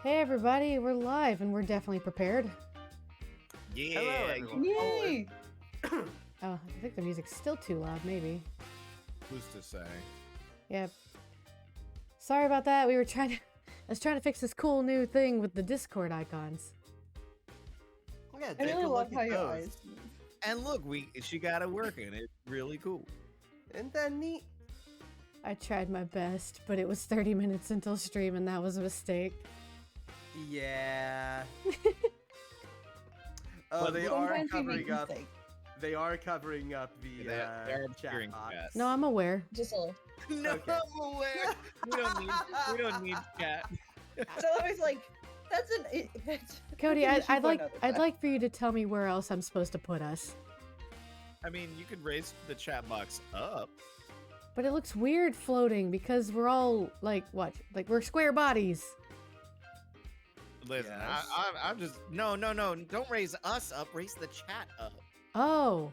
Hey everybody, we're live and we're definitely prepared. Yeah. Hello, everyone. Yay! Oh, I think the music's still too loud, maybe. Who's to say? Yep. Sorry about that, I was trying to fix this cool new thing with the Discord icons. Yeah, I take really a love look how at your those. eyes move. And look, she got it working. It's really cool. Isn't that neat? I tried my best, but it was 30 minutes until stream and that was a mistake. Yeah. But they Sometimes are we make covering up. mistakes. They are covering up the They're chat obscuring box. chat. No, I'm aware. Just a little. No, Okay. I'm aware. We don't need chat. So I was like, that's an. That's Cody, that's an issue I'd for like another I'd time. like for you to tell me where else I'm supposed to put us. I mean, you could raise the chat box up. But it looks weird floating because we're all like what? Like we're square bodies. Listen, Yes. I'm just no. Don't raise us up. Raise the chat up. Oh.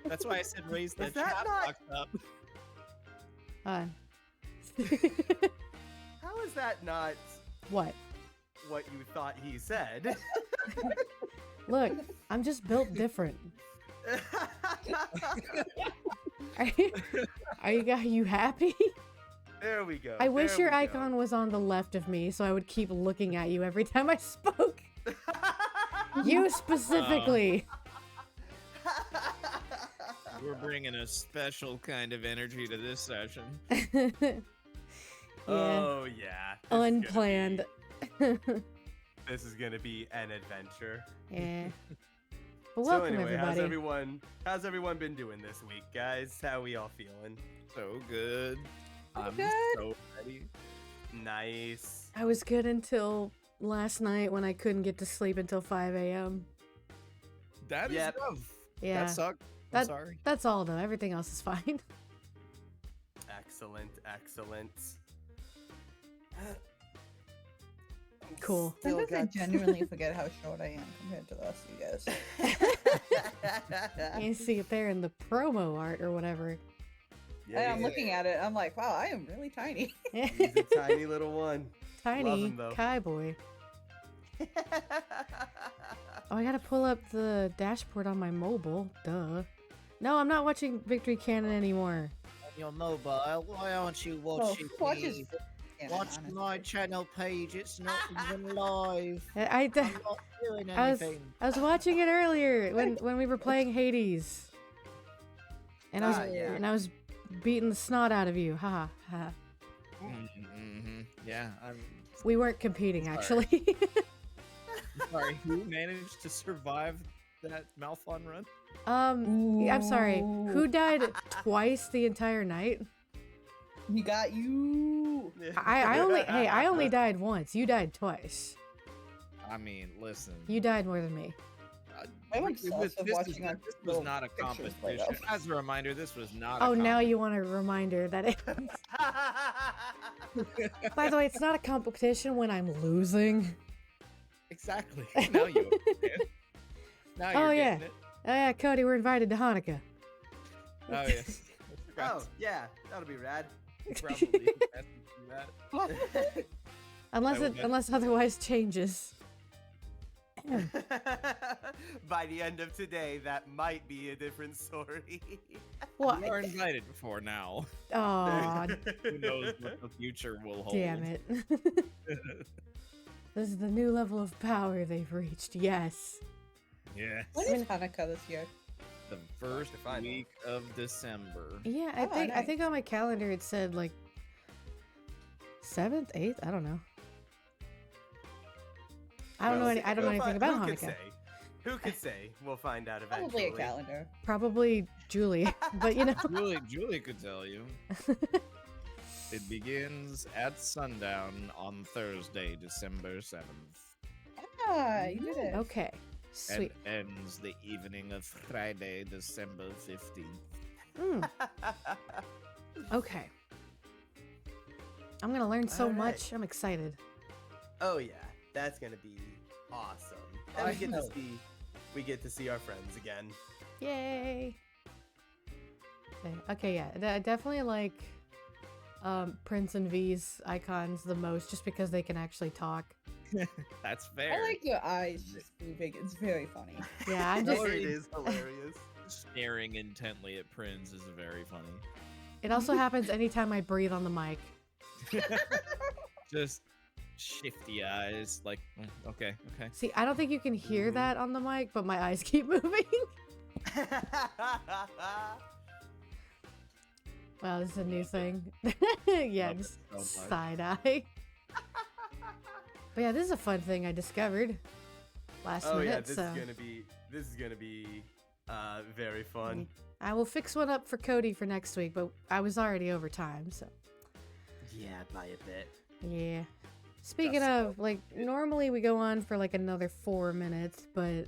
That's why I said raise the Is that chat not- box up. How is that not What? what you thought he said? Look, I'm just built different. Are you happy? There we go. I wish there your we go. icon was on the left of me so I would keep looking at you every time I spoke. You specifically. We're bringing a special kind of energy to this session. Yeah, Oh yeah. unplanned. This is gonna be an adventure. Yeah. Well, So welcome anyway, everybody. how's everyone been doing this week, guys? How we all feeling? So good. I'm good. so ready. Nice. I was good until last night when I couldn't get to sleep until 5 a.m. That is Yep. rough. Yeah. That sucked. I'm That- sorry. That's all though. Everything else is fine. Excellent, excellent. Cool. Still Sometimes I got- genuinely forget how short I am compared to the rest of you guys. You see it there in the promo art or whatever. And I'm looking at it, I'm like, wow, I am really tiny. He's a tiny little one. Tiny him, though. Kai boy. Oh, I gotta pull up the dashboard on my mobile. Duh. No, I'm not watching Victory Cannon anymore. On your mobile, why aren't you Well, watching who watches me? Yeah, Watch honestly. my channel page. It's not even live. I I'm not doing I was anything. I was watching it earlier when we were playing Hades. And I was Yeah. and I was beating the snot out of you. Ha ha. Mm-hmm. Yeah, I'm We weren't competing Sorry. actually. sorry. Who managed to survive that Malphon run? I'm sorry. Who Ooh. died twice the entire night? He got you. I only died once. You died twice. I mean, listen. You died more than me. I'm we- obsessed with this watching was, our this was little not a pictures play competition. out. As a reminder, this was not. Oh, a now you want a reminder that it. By the way, it's not a competition when I'm losing. Exactly. Now you. understand. Now Oh, you're yeah. getting it. Oh yeah, Cody, we're invited to Hanukkah. Oh yes. I forgot Oh yeah, that'll be rad. to probably message you that. Unless I it will unless otherwise changes. By the end of today, that might be a different story. Well, You are invited for now. aw, Who knows what the future will hold? damn it. This is the new level of power they've reached. Yes. Yes. When is Hanukkah this year? The first to find week of December. Yeah, Oh, I nice. think on my calendar it said like 7th, 8th. I don't know. I don't know anything about Who could Hanukkah. say? Who could say? We'll find out eventually. Probably a calendar. Probably Julie, but you know. Julie could tell you. It begins at sundown on Thursday, December 7th. Ah, you did it. Okay, sweet. And ends the evening of Friday, December 15th. Mm, okay. I'm gonna learn so All right. much. I'm excited. Oh yeah, that's gonna be awesome. And I we get know. to see our friends again. Yay! Okay, yeah, I definitely like Prince and V's icons the most, just because they can actually talk. That's fair. I like your eyes just moving. It's very funny. Yeah, I'm just. It is hilarious. Staring intently at Prins is very funny. It also happens anytime I breathe on the mic. Just shifty eyes, like, okay. See, I don't think you can hear that on the mic, but my eyes keep moving. Wow, this is a new thing. Yeah, Love it just so much. side eye. But yeah, this is a fun thing I discovered last Oh minute. yeah, this so is gonna be very fun. I will fix one up for Cody for next week, but I was already over time, so Yeah, by a bit. yeah. Speaking Just of, like, normally we go on for like another 4 minutes, but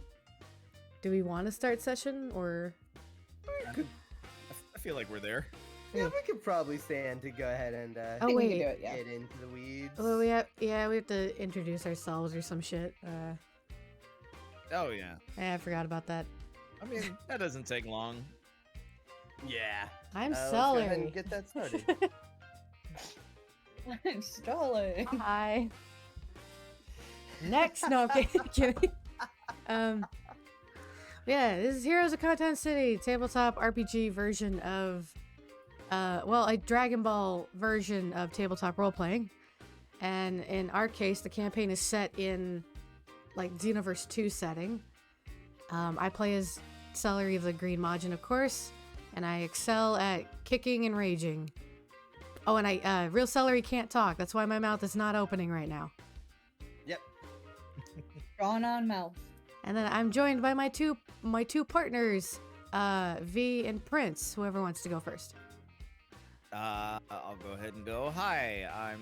do we want to start session or? I feel like we're there. Yeah, we could probably stand to go ahead and Oh think we can wait, do it, yeah. get into the weeds. well we have to introduce ourselves or some shit. Oh yeah. I forgot about that. I mean, that doesn't take long. Yeah. I'm Let's go ahead Celery. and get that started. I'm stalling. Hi. Next, no, I'm kidding. Yeah, this is Heroes of Conton City, tabletop RPG version of, well, a Dragon Ball version of tabletop role-playing. And in our case, the campaign is set in, like, Xenoverse 2 setting. I play as Celery the Green Majin, of course, and I excel at kicking and raging. Oh, and real Celery can't talk. That's why my mouth is not opening right now. Yep. Drawn on mouth. And then I'm joined by my two partners, V and Prince. Whoever wants to go first. I'll go ahead and go. Hi, I'm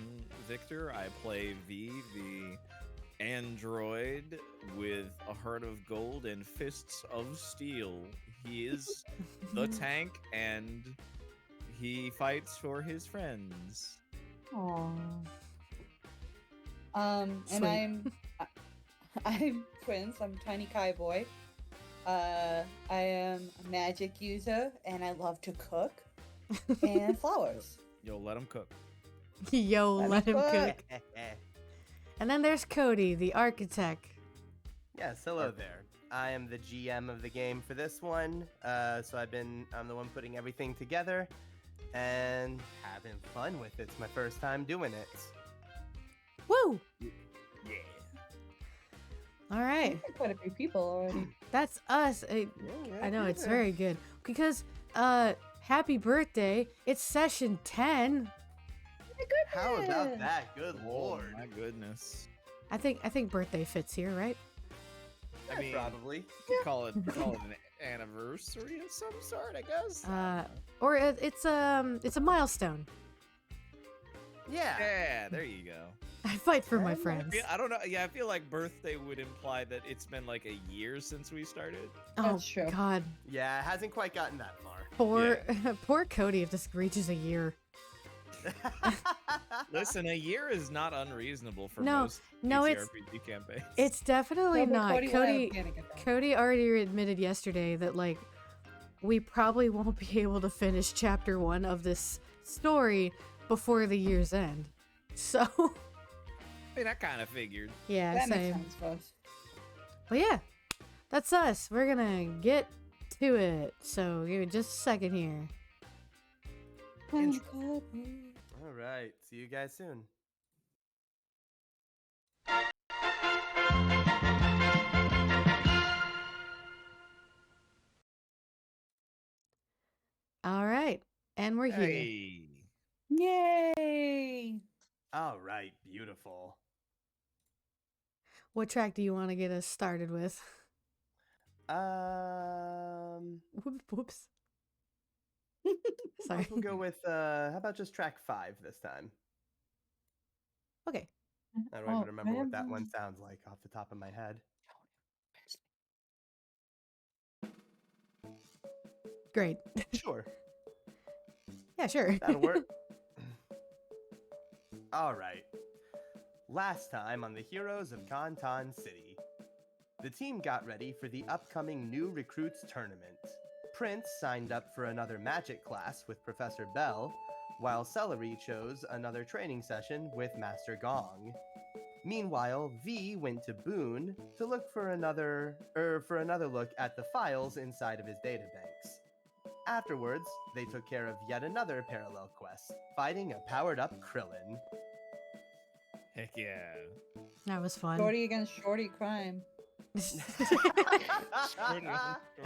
Victor. I play V, the android with a heart of gold and fists of steel. He is the tank, and he fights for his friends. Aww. And Sweet. I'm Prince. I'm Tiny Kai Boy. I am a magic user, and I love to cook and flowers. You'll let him cook. Yo, let him cook. yeah, And then there's Cody, the architect. hello there. I am the GM of the game for this one. So I'm the one putting everything together and having fun with it. It's my first time doing it. Woo! Yeah. All right, Quite a few people already. that's us. I know it's very good because happy birthday! It's session 10. How about that? Good lord. My goodness. I think birthday fits here, right? I mean, Probably. you could call it an anniversary of some sort, I guess. Or it's a milestone. Yeah. Yeah, there you go. I fight for my friends. I don't know. Yeah, I feel like birthday would imply that it's been like a year since we started. Oh That's true. God, Yeah, it hasn't quite gotten that far. poor Cody if this reaches a year. Listen, a year is not unreasonable for No, most no, TTRPG campaigns. It's definitely No, but not. Cody will have a panic attack. Cody already admitted yesterday that, like, we probably won't be able to finish chapter 1 of this story before the year's end. So, I mean, I kind of figured. yeah, That makes same. sense for us. But yeah, that's us. We're gonna get to it. So, give me just a second here. All right. See you guys soon. All right, and we're here. Hey. Yay! All right. Beautiful. What track do you want to get us started with? Whoops. Sorry. We'll go with how about just track 5 this time? Okay. I don't even remember what that one sounds like off the top of my head. Great. Sure. Yeah, sure. That'll work. All right. Last time on the Heroes of Conton City, the team got ready for the upcoming new recruits tournament. Prince signed up for another magic class with Professor Bell, while Celery chose another training session with Master Gong. Meanwhile, V went to Boone to look for another look at the files inside of his databanks. Afterwards, they took care of yet another parallel quest, fighting a powered-up Krillin. Heck yeah. That was fun. Shorty against shorty crime.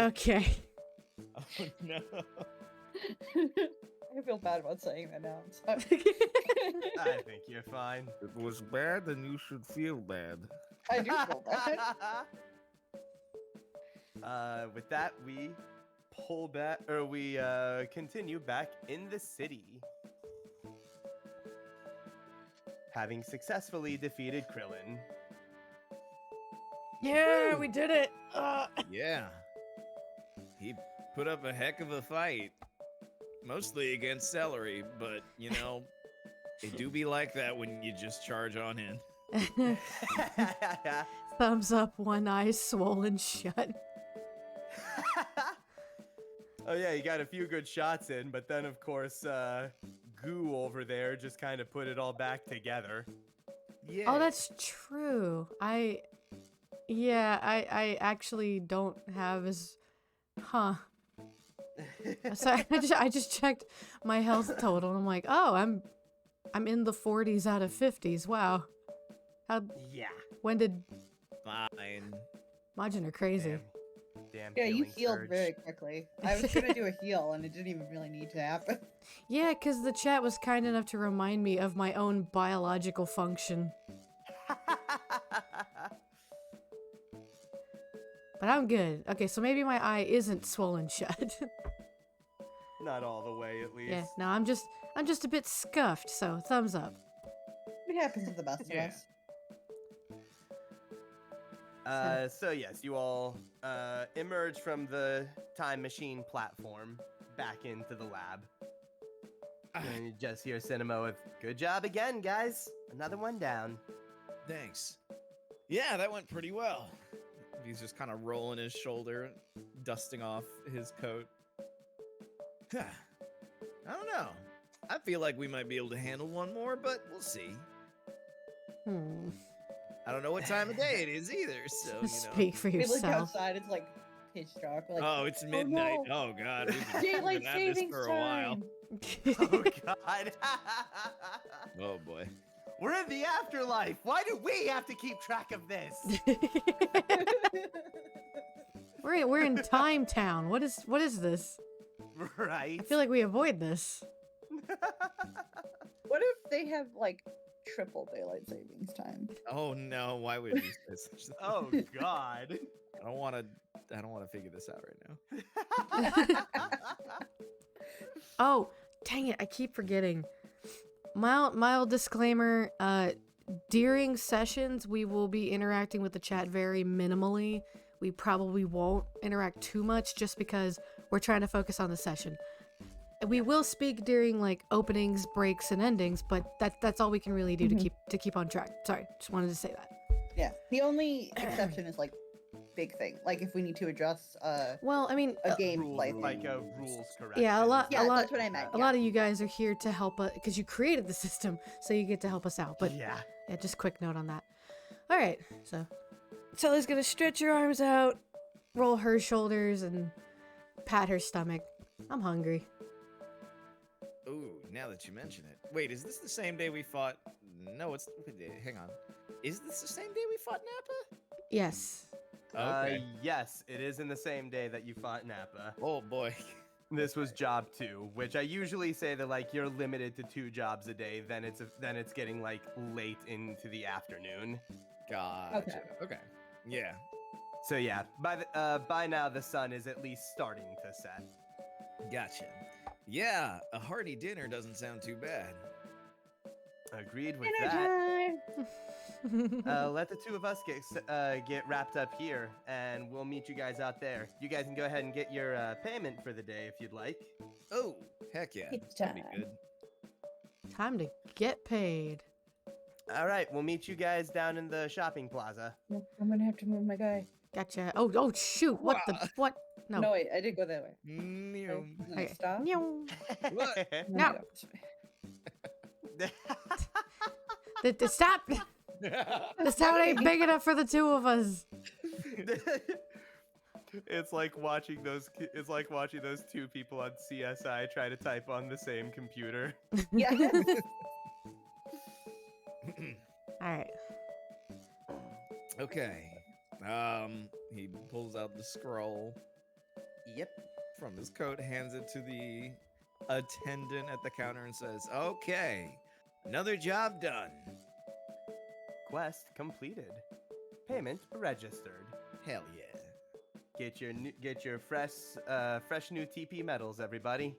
Okay. Oh no. I feel bad about saying that now. I'm sorry. I think you're fine. It was bad, then you should feel bad. I do feel bad. With that, we continue back in the city. Having successfully defeated Krillin. Yeah, we did it. Yeah. He put up a heck of a fight. Mostly against Celery, but, you know, it do be like that when you just charge on in. Thumbs up, one eye swollen shut. Oh yeah, you got a few good shots in, but then of course, Goo over there just kind of put it all back together. Yeah. Oh, that's true. I actually don't have as... Huh. Sorry, I just checked my health total and I'm like, oh, I'm in the 40s out of 50s. Wow. Yeah. When did... Fine. Majin are crazy. Damn Yeah, you healing healed surge. very quickly. I was gonna do a heal, and it didn't even really need to happen. Yeah, because the chat was kind enough to remind me of my own biological function. But I'm good. Okay, so maybe my eye isn't swollen shut. Not all the way, at least. Yeah, no, I'm just a bit scuffed, so thumbs up. It happens to the best of Yeah. us. So yes, you all emerge from the time machine platform back into the lab. And you just hear Cinema with, "Good job again, guys. Another one down." Thanks. Yeah, that went pretty well. He's just kind of rolling his shoulder, dusting off his coat. I don't know. I feel like we might be able to handle one more, but we'll see. I don't know what time of day it is either, so, you know. Speak for We look yourself. outside, it's like pitch dark. We're like, Oh, it's midnight. no. Oh, God. We've been daylight at this savings for a while. time. Oh God. Oh, boy. We're in the afterlife. Why do we have to keep track of this? We're in Time Town. What is this? Right. I feel like we avoid this. What if they have like triple daylight savings time? Oh, no. Why would you say such a thing? Oh God. I don't want to figure this out right now. Oh, dang it, I keep forgetting. Mild disclaimer, during sessions, we will be interacting with the chat very minimally. We probably won't interact too much just because we're trying to focus on the session. We will speak during like openings, breaks, and endings, but that's all we can really do to keep on track. Sorry, just wanted to say that. Yeah. The only exception is like big thing. Like if we need to adjust Well, I mean, a game Rules, like like a rules correction. yeah, a lot, that's what I meant. a lot of you guys are here to help us because you created the system, so you get to help us out. But yeah. yeah, just quick note on that. All right, so Sally's gonna stretch her arms out, roll her shoulders, and pat her stomach. I'm hungry. Ooh, now that you mention it. Wait, is this the same day we fought? No, it's... Hang on. Is this the same day we fought Nappa? Yes. Okay. Yes, it is in the same day that you fought Nappa. Oh, boy. This was job 2, which I usually say that like you're limited to 2 jobs a day. Then it's getting like late into the afternoon. Gotcha. Okay. Yeah. So yeah, by now the sun is at least starting to set. Gotcha. Yeah, a hearty dinner doesn't sound too bad. Agreed with that. Let the 2 of us get wrapped up here, and we'll meet you guys out there. You guys can go ahead and get your payment for the day if you'd like. Oh, heck yeah. It's That'd be time. good. Time to get paid. All right, we'll meet you guys down in the shopping plaza. I'm gonna have to move my guy. Gotcha. Oh shoot! What the what? No. No, wait, I did go that way. Meow. Okay, stop. Meow. What? And then No. go this way. Stop! This town ain't big enough for the two of us. It's like watching those. It's like watching those two people on CSI try to type on the same computer. Yes. All right. Okay. He pulls out the scroll Yep. from his coat, hands it to the attendant at the counter, and says, "Okay, another job done." Quest completed. Payment registered. Hell yeah. Get your fresh new TP medals, everybody.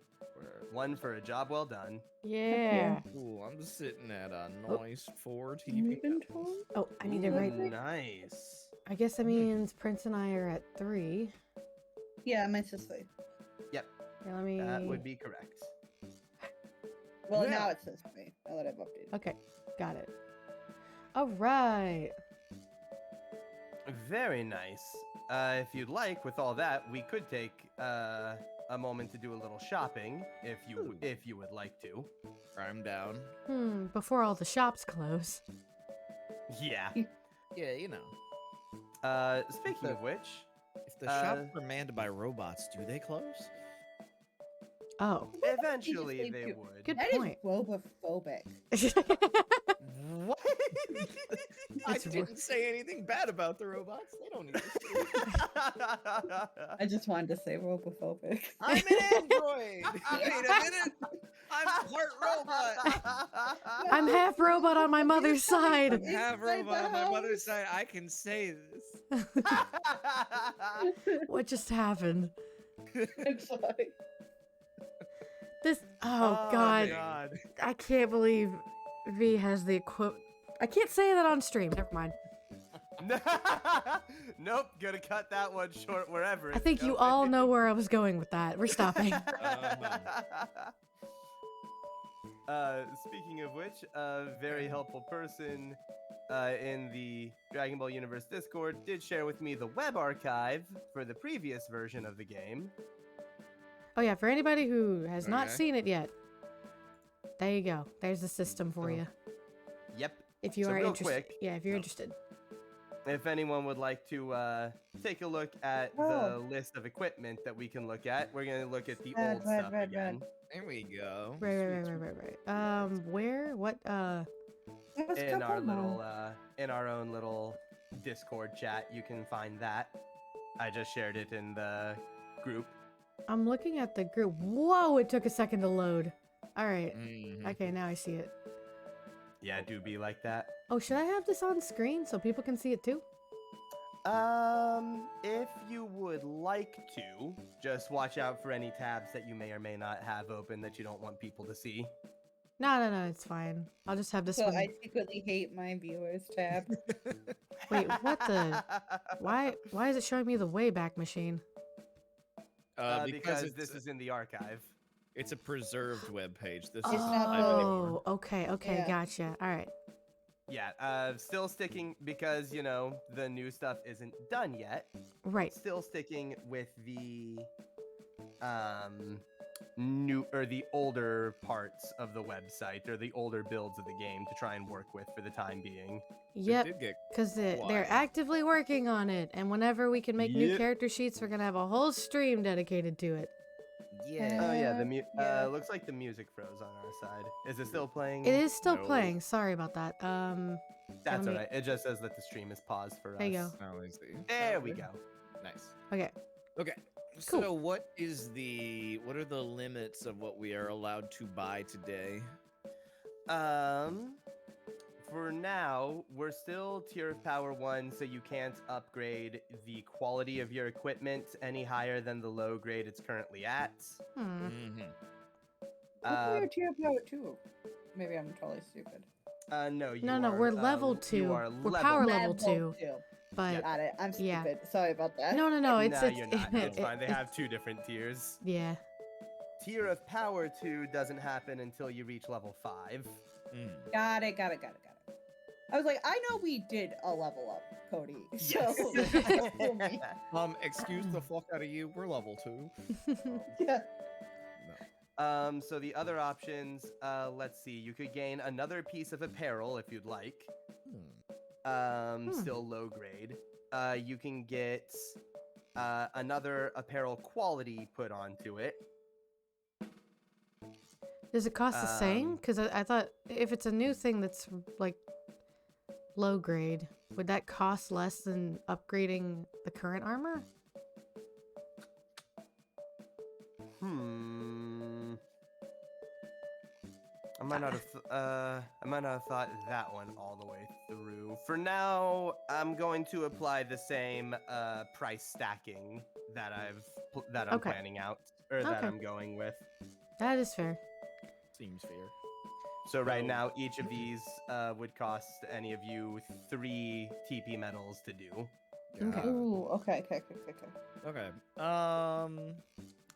One for a job well done. Yeah. Cool. I'm just sitting at a Oh. nice 4 TV. Inventory? Oh, I need to write. Nice. I guess that means Prince and I are at 3. Yeah, my sister. Yeah, let me. That would be correct. Well, Yeah. now it says me. Now that I've updated. Okay, got it. All right. Very nice. If you'd like, with all that, we could take a moment to do a little shopping, if you would like to. I'm down. Before all the shops close. Yeah. Yeah, you know. Speaking of which, If the shops are manned by robots, do they close? Oh, eventually say they too. would. good That is point. robophobic. What? I It's didn't say anything bad about the robots. They don't need to. I just wanted to say robophobic. I'm an android. Wait a minute. I'm part robot. I'm half robot on my mother's side. I'm half Inside robot the on my house. mother's side. I can say this. What just happened? I'm sorry. This. Oh, God. God. I can't believe V has the equip. I can't say that on stream. Never mind. Nope, gonna cut that one short wherever. I it's think you going. all know where I was going with that. We're stopping. Speaking of which, a very helpful person in the Dragon Ball Universe Discord did share with me the web archive for the previous version of the game. Oh yeah, for anybody who has not Okay. seen it yet, there you go. There's the system for you. Yep. If you So are real interested. quick- Yeah, if you're Oh. interested. If anyone would like to take a look at the Oh. list of equipment that we can look at, we're gonna look at the Red, old red, stuff red, again. There we go. Right. Where? What? Let's In go our home. little in our own little Discord chat, you can find that. I just shared it in the group. I'm looking at the group. Whoa! It took a second to load. All right. Mhm. Okay, now I see it. Yeah, do be like that. Oh, should I have this on screen so people can see it too? If you would like to, just watch out for any tabs that you may or may not have open that you don't want people to see. No, it's fine. I'll just have this So one. I secretly hate my viewers tab. Wait, what the? Why is it showing me the Wayback Machine? Because this is in the archive. It's a preserved web page. This is It's not live the- anymore. Oh, okay, Yeah. gotcha. All right. Yeah, still sticking because the new stuff isn't done yet. Right. Still sticking with the the older parts of the website or the older builds of the game to try and work with for the time being. It Yep. did get Because they're quiet. actively working on it, and whenever we can make new Yep. character sheets, we're gonna have a whole stream dedicated to it. Yeah. Oh yeah, Yeah. looks like the music froze on our side. Is it still playing? It is still No. playing. Sorry about that. That's me- alright. It just says that the stream is paused for us. There you go. Oh, I see. There we go. Nice. Okay. Okay. Cool. So what are the limits of what we are allowed to buy today? For now, we're still tier of power 1, so you can't upgrade the quality of your equipment any higher than the low grade it's currently at. Hmm. Mm-hmm. Hopefully you're tier power 2. Maybe I'm totally stupid. No, you No, are, we're level you 2. are We're level power two. level 2. But Got it. I'm Yeah. stupid. Sorry about that. no, it's Nah, it's you're not. It's fine. They it- have 2 different tiers. Yeah. Tier of power 2 doesn't happen until you reach level 5. Mm. Got it. I was like, I know we did a level up, Cody. Yes. So, Excuse the fuck out of you. We're level 2. yeah. So the other options, let's see, you could gain another piece of apparel if you'd like. Still low grade. You can get another apparel quality put onto it. Does it cost the same? Because I thought if it's a new thing that's like low grade, would that cost less than upgrading the current armor? I might not have thought that one all the way through. For now, I'm going to apply the same price stacking that I'm Okay. planning out, or that Okay. I'm going with. That is fair. Seems fair. So right now, each of these would cost any of you 3 TP medals to do. Okay. Ooh, okay. Okay.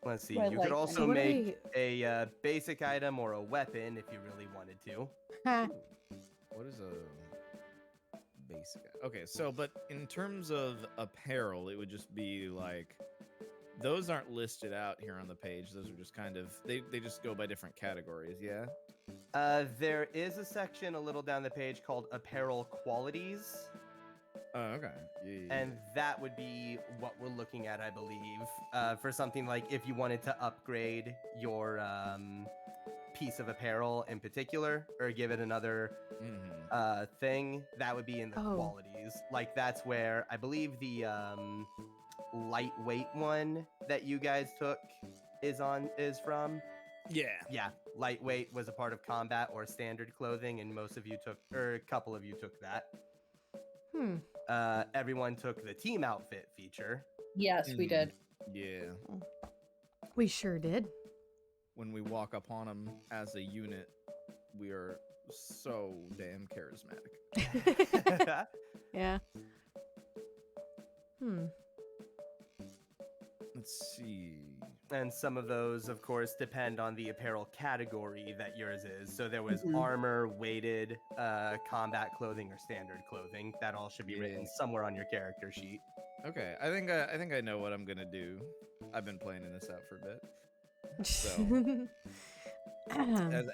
Let's see. Do I You could like also any- make a basic item or a weapon if you really wanted to. What is a basic? Okay, so but in terms of apparel, it would just be like those aren't listed out here on the page. Those are just kind of they just go by different categories. Yeah. There is a section a little down the page called apparel qualities. Oh, okay. Yeah. And that would be what we're looking at, I believe, for something like if you wanted to upgrade your piece of apparel in particular, or give it another thing, that would be in the qualities. Like that's where I believe the lightweight one that you guys took is from. Yeah, lightweight was a part of combat or standard clothing, and most of you took, or a couple of you took that. Everyone took the team outfit feature. Yes, we did. Yeah. We sure did. When we walk upon them as a unit, we are so damn charismatic. Yeah. Let's see. And some of those, of course, depend on the apparel category that yours is. So there was armor, weighted, combat clothing, or standard clothing. That all should be written somewhere on your character sheet. Okay, I think I know what I'm gonna do. I've been planning this out for a bit. So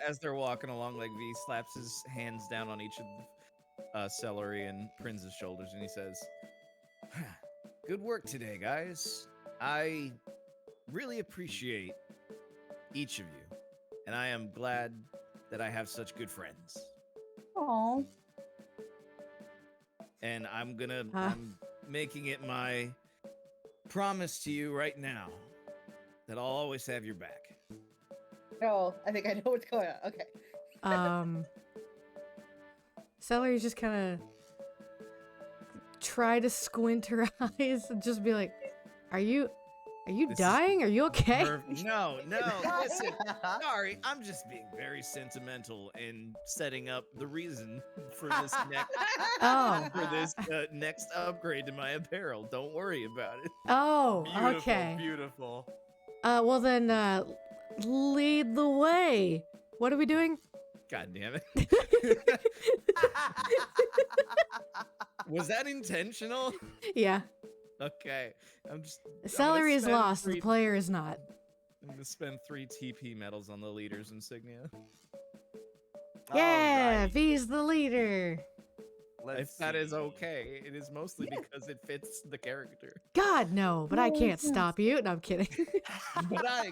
as they're walking along, like V slaps his hands down on each of Celery and Prins' shoulders, and he says, "Good work today, guys. I really appreciate each of you, and I am glad that I have such good friends. Aww. And I'm making it my promise to you right now that I'll always have your back." Oh, I think I know what's going on. Okay. Celery just kind of try to squint her eyes and just be like, Are you dying? Are you okay? No, listen. Sorry, I'm just being very sentimental and setting up the reason for this next upgrade to my apparel. Don't worry about it. Oh, Beautiful, okay. Beautiful. Well then, lead the way. What are we doing? God damn it. Was that intentional? Yeah. Okay. Celery is lost. The player is not. I'm gonna spend 3 TP medals on the leader's insignia. Yeah, Alright, V's the leader. If that is okay, it is mostly because it fits the character. God, no, but I can't stop you. No, I'm kidding. But I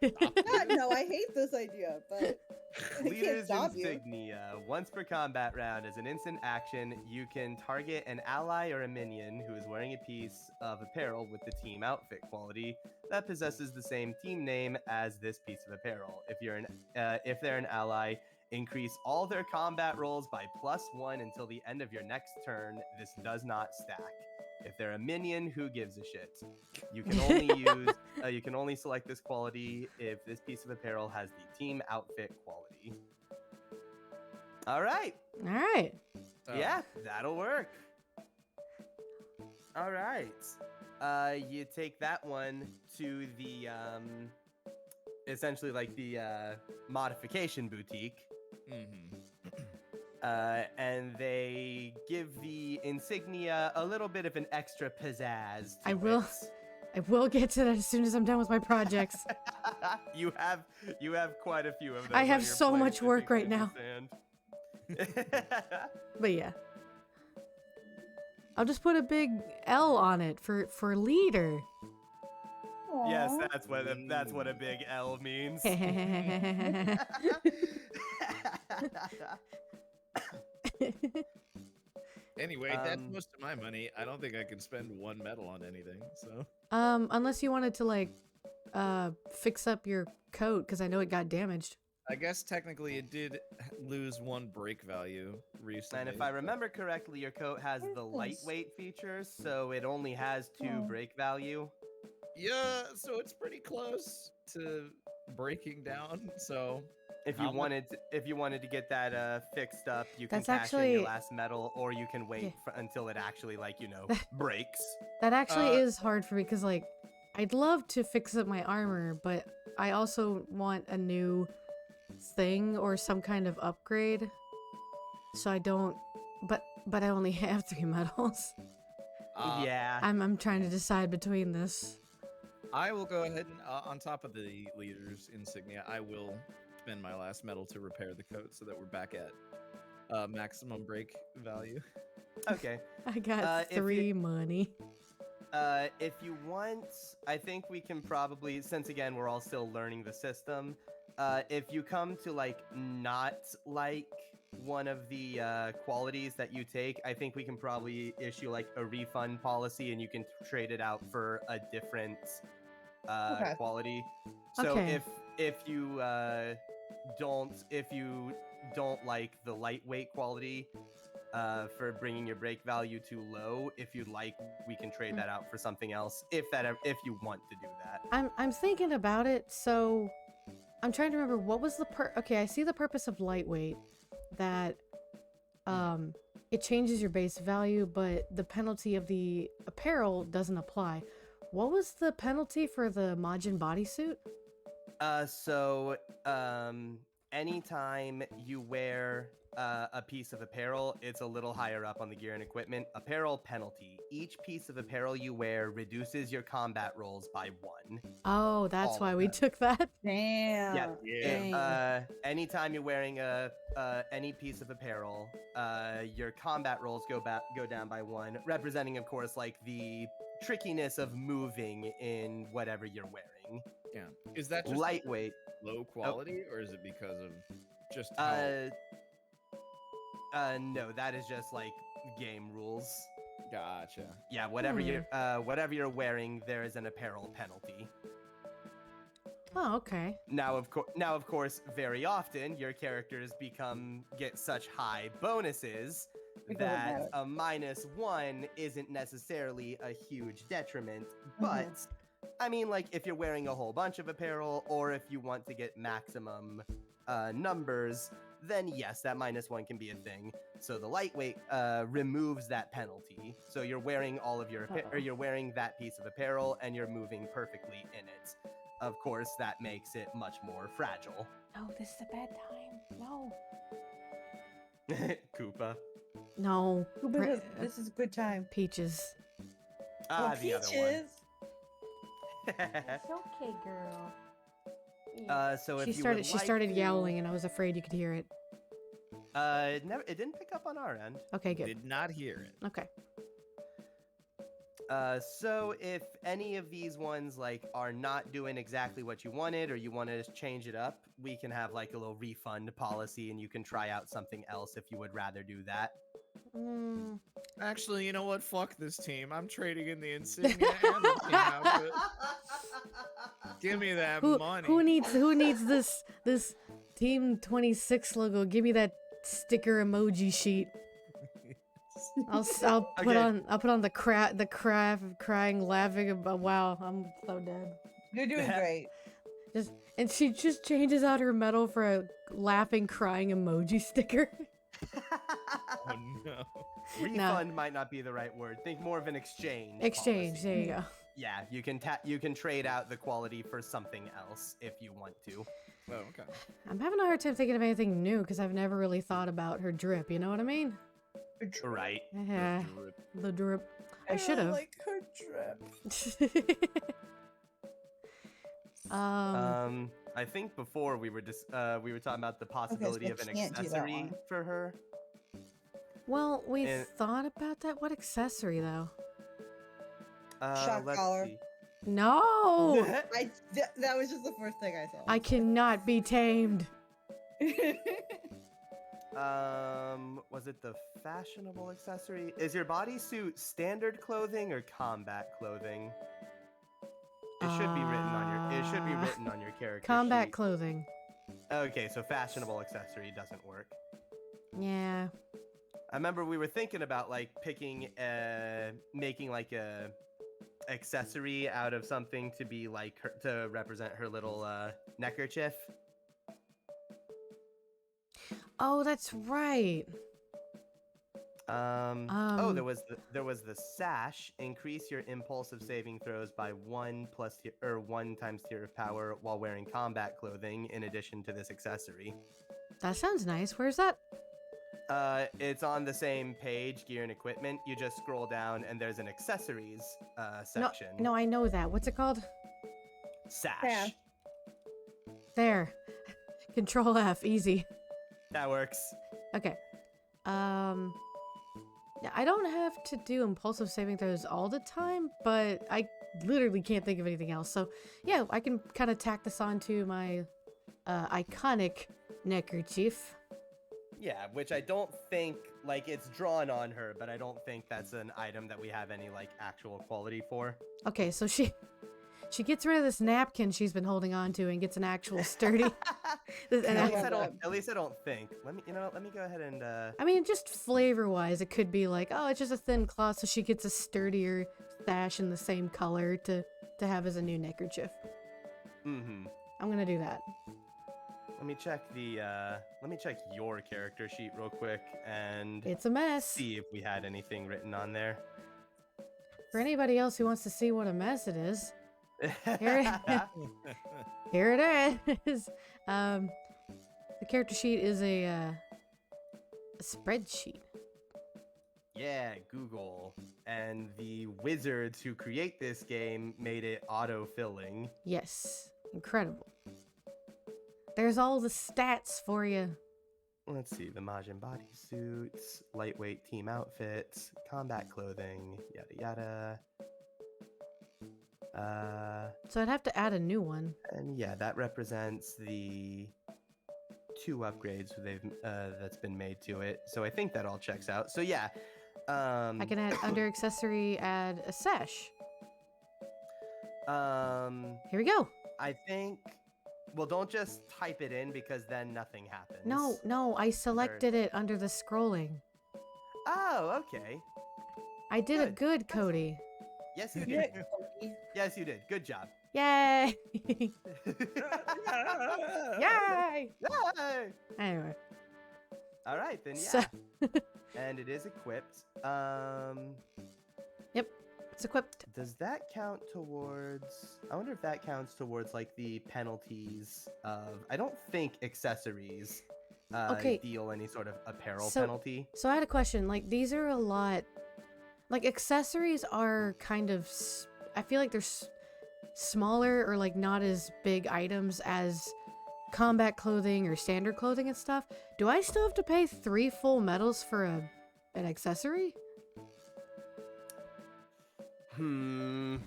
can't. God, no, I hate this idea, but I can't Leader's stop you. insignia. Once per combat round, as an instant action, you can target an ally or a minion who is wearing a piece of apparel with the team outfit quality that possesses the same team name as this piece of apparel. If they're an ally, increase all their combat rolls by +1 until the end of your next turn. This does not stack. If they're a minion, who gives a shit? You can only you can only select this quality if this piece of apparel has the team outfit quality. All right. All right. Yeah, that'll work. All right. You take that one to the essentially like the modification boutique. And they give the insignia a little bit of an extra pizzazz. I will get to that as soon as I'm done with my projects. You have quite a few of them. I have on your so plate, much I work think I right now. understand. But yeah. I'll just put a big L on it for leader. Yes, Aw. that's what a big L means. Anyway, that's Um, most of my money. I don't think I can spend one medal on anything. So Unless you wanted to like fix up your coat because I know it got damaged. I guess technically it did lose one break value recently. And if I remember correctly, your coat has the Yes. lightweight feature, so it only has 2 Oh. break value. Yeah, so it's pretty close to breaking down. So If How you much- wanted to get that fixed up, you can That's cash in your actually- last medal, or you can wait Yeah. until it actually breaks. That actually Uh, is hard for me because like I'd love to fix up my armor, but I also want a new thing or some kind of upgrade. So I don't. But I only have 3 medals. Yeah. I'm trying to decide between this. I will go ahead and on top of the leader's insignia, I will spend my last medal to repair the coat so that we're back at maximum break value. Okay. I got if you- 3 money. If you want, I think we can probably, since again we're all still learning the system, if you come to not like one of the qualities that you take, I think we can probably issue a refund policy, and you can trade it out for a different Okay. quality. So Okay. if you don't like the lightweight quality, for bringing your break value too low, if you'd like, we can trade that out for something else. If you want to do that. I'm thinking about it, so I'm trying to remember what was the okay, I see the purpose of lightweight, that it changes your base value, but the penalty of the apparel doesn't apply. What was the penalty for the Majin bodysuit? Anytime you wear a piece of apparel, it's a little higher up on the gear and equipment. Apparel penalty. Each piece of apparel you wear reduces your combat rolls by 1. Oh, that's All why of we them. took that. Damn. Yeah. Anytime you're wearing any piece of apparel, your combat rolls go down by 1, representing, of course, the trickiness of moving in whatever you're wearing. Yeah. Is that just Lightweight. low quality, or is it because of just how... No, that is just game rules. Gotcha. Yeah, whatever you're wearing, there is an apparel penalty. Oh, okay. Now, of course, very often your characters get such high bonuses It doesn't that matter. a -1 isn't necessarily a huge detriment. But I mean, if you're wearing a whole bunch of apparel, or if you want to get maximum numbers, then yes, that -1 can be a thing. So the lightweight removes that penalty. So you're wearing all of your or you're wearing that piece of apparel, and you're moving perfectly in it. Of course, that makes it much more fragile. No, this is a bad time. No. Koopa. No. This is a good time. Peaches. Ah, the other one. Peaches. It's okay, girl. So if She you would started like yowling, and I was afraid you could hear it. it didn't pick up on our end. Okay, good. Did not hear it. Okay. So if any of these ones are not doing exactly what you wanted, or you want to change it up, we can have a little refund policy, and you can try out something else if you would rather do that. Actually, you know what? Fuck this team. I'm trading in the insignia and the team outfit. Give me that money. Who needs this Team 26 logo? Give me that sticker emoji sheet. I'll put on the crying, laughing about. Wow, I'm so dead. You're doing great. And she just changes out her medal for a laughing, crying emoji sticker. Oh no. Refund might not be the right word. Think more of an exchange. Exchange. policy. There you go. Yeah, you can trade out the quality for something else if you want to. Oh, okay. I'm having a hard time thinking of anything new because I've never really thought about her drip. You know what I mean? Right. Yeah, the drip. I should have. like her drip. I think before we were talking about the possibility so of an I can't do that accessory one. for her. Well, we And- thought about that. What accessory, though? Shock let's collar. see. No! That was just the first thing I saw. I cannot be tamed. Was it the fashionable accessory? Is your bodysuit standard clothing or combat clothing? It should be written on your. It should be written on your character Combat sheet. clothing. Okay, so fashionable accessory doesn't work. Yeah. I remember we were thinking about like picking, making like a accessory out of something to be like her, to represent her little neckerchief. Oh, that's right. Oh, there was the sash. Increase your impulsive saving throws by 1 times tier of power while wearing combat clothing. In addition to this accessory, That sounds nice. Where's that? it's on the same page, gear and equipment. You just scroll down and there's an accessories section. No, I know that. What's it called? Sash. Sash. There. Control F. Easy. That works. Okay. Yeah, I don't have to do impulsive saving throws all the time, but I literally can't think of anything else. So, yeah, I can kind of tack this onto my iconic neckerchief. Yeah, which I don't think, like, it's drawn on her, but I don't think that's an item that we have any, like, actual quality for. Okay, so she gets rid of this napkin she's been holding on to and gets an actual sturdy. At and least, I, at least I don't think. Let me, let me go ahead and, I mean, just flavor-wise, it could be like, oh, it's just a thin cloth, so she gets a sturdier sash in the same color to have as a new neckerchief. mm-hmm. I'm gonna do that. Let me check let me check your character sheet real quick and It's a mess. see if we had anything written on there. For anybody else who wants to see what a mess it is, here it is. The character sheet is a spreadsheet. Yeah, Google. And the wizards who create this game made it auto-filling. Yes, incredible. There's all the stats for you. Let's see, the Majin bodysuits, lightweight team outfits, combat clothing, yada yada. So I'd have to add a new one. And yeah, that represents the 2 upgrades that's been made to it. So I think that all checks out. So yeah, I can add under accessory, add a sash. Here we go. I think. Well, don't just type it in because then nothing happens. No, I selected it under the scrolling. Oh, okay. I did a good, Cody. Yes, you Yeah, did. Cody. Yes, you did. Good job. Yay! Yay! Yay! Anyway, All right, then so yeah. And it is equipped. it's equipped. Does that count towards? I wonder if that counts towards like the penalties of. I don't think accessories Okay. deal any sort of apparel So- penalty. So I had a question. Like, these are a lot. Like, accessories are kind of. I feel like they're smaller or like not as big items as combat clothing or standard clothing and stuff. Do I still have to pay 3 full medals for an accessory?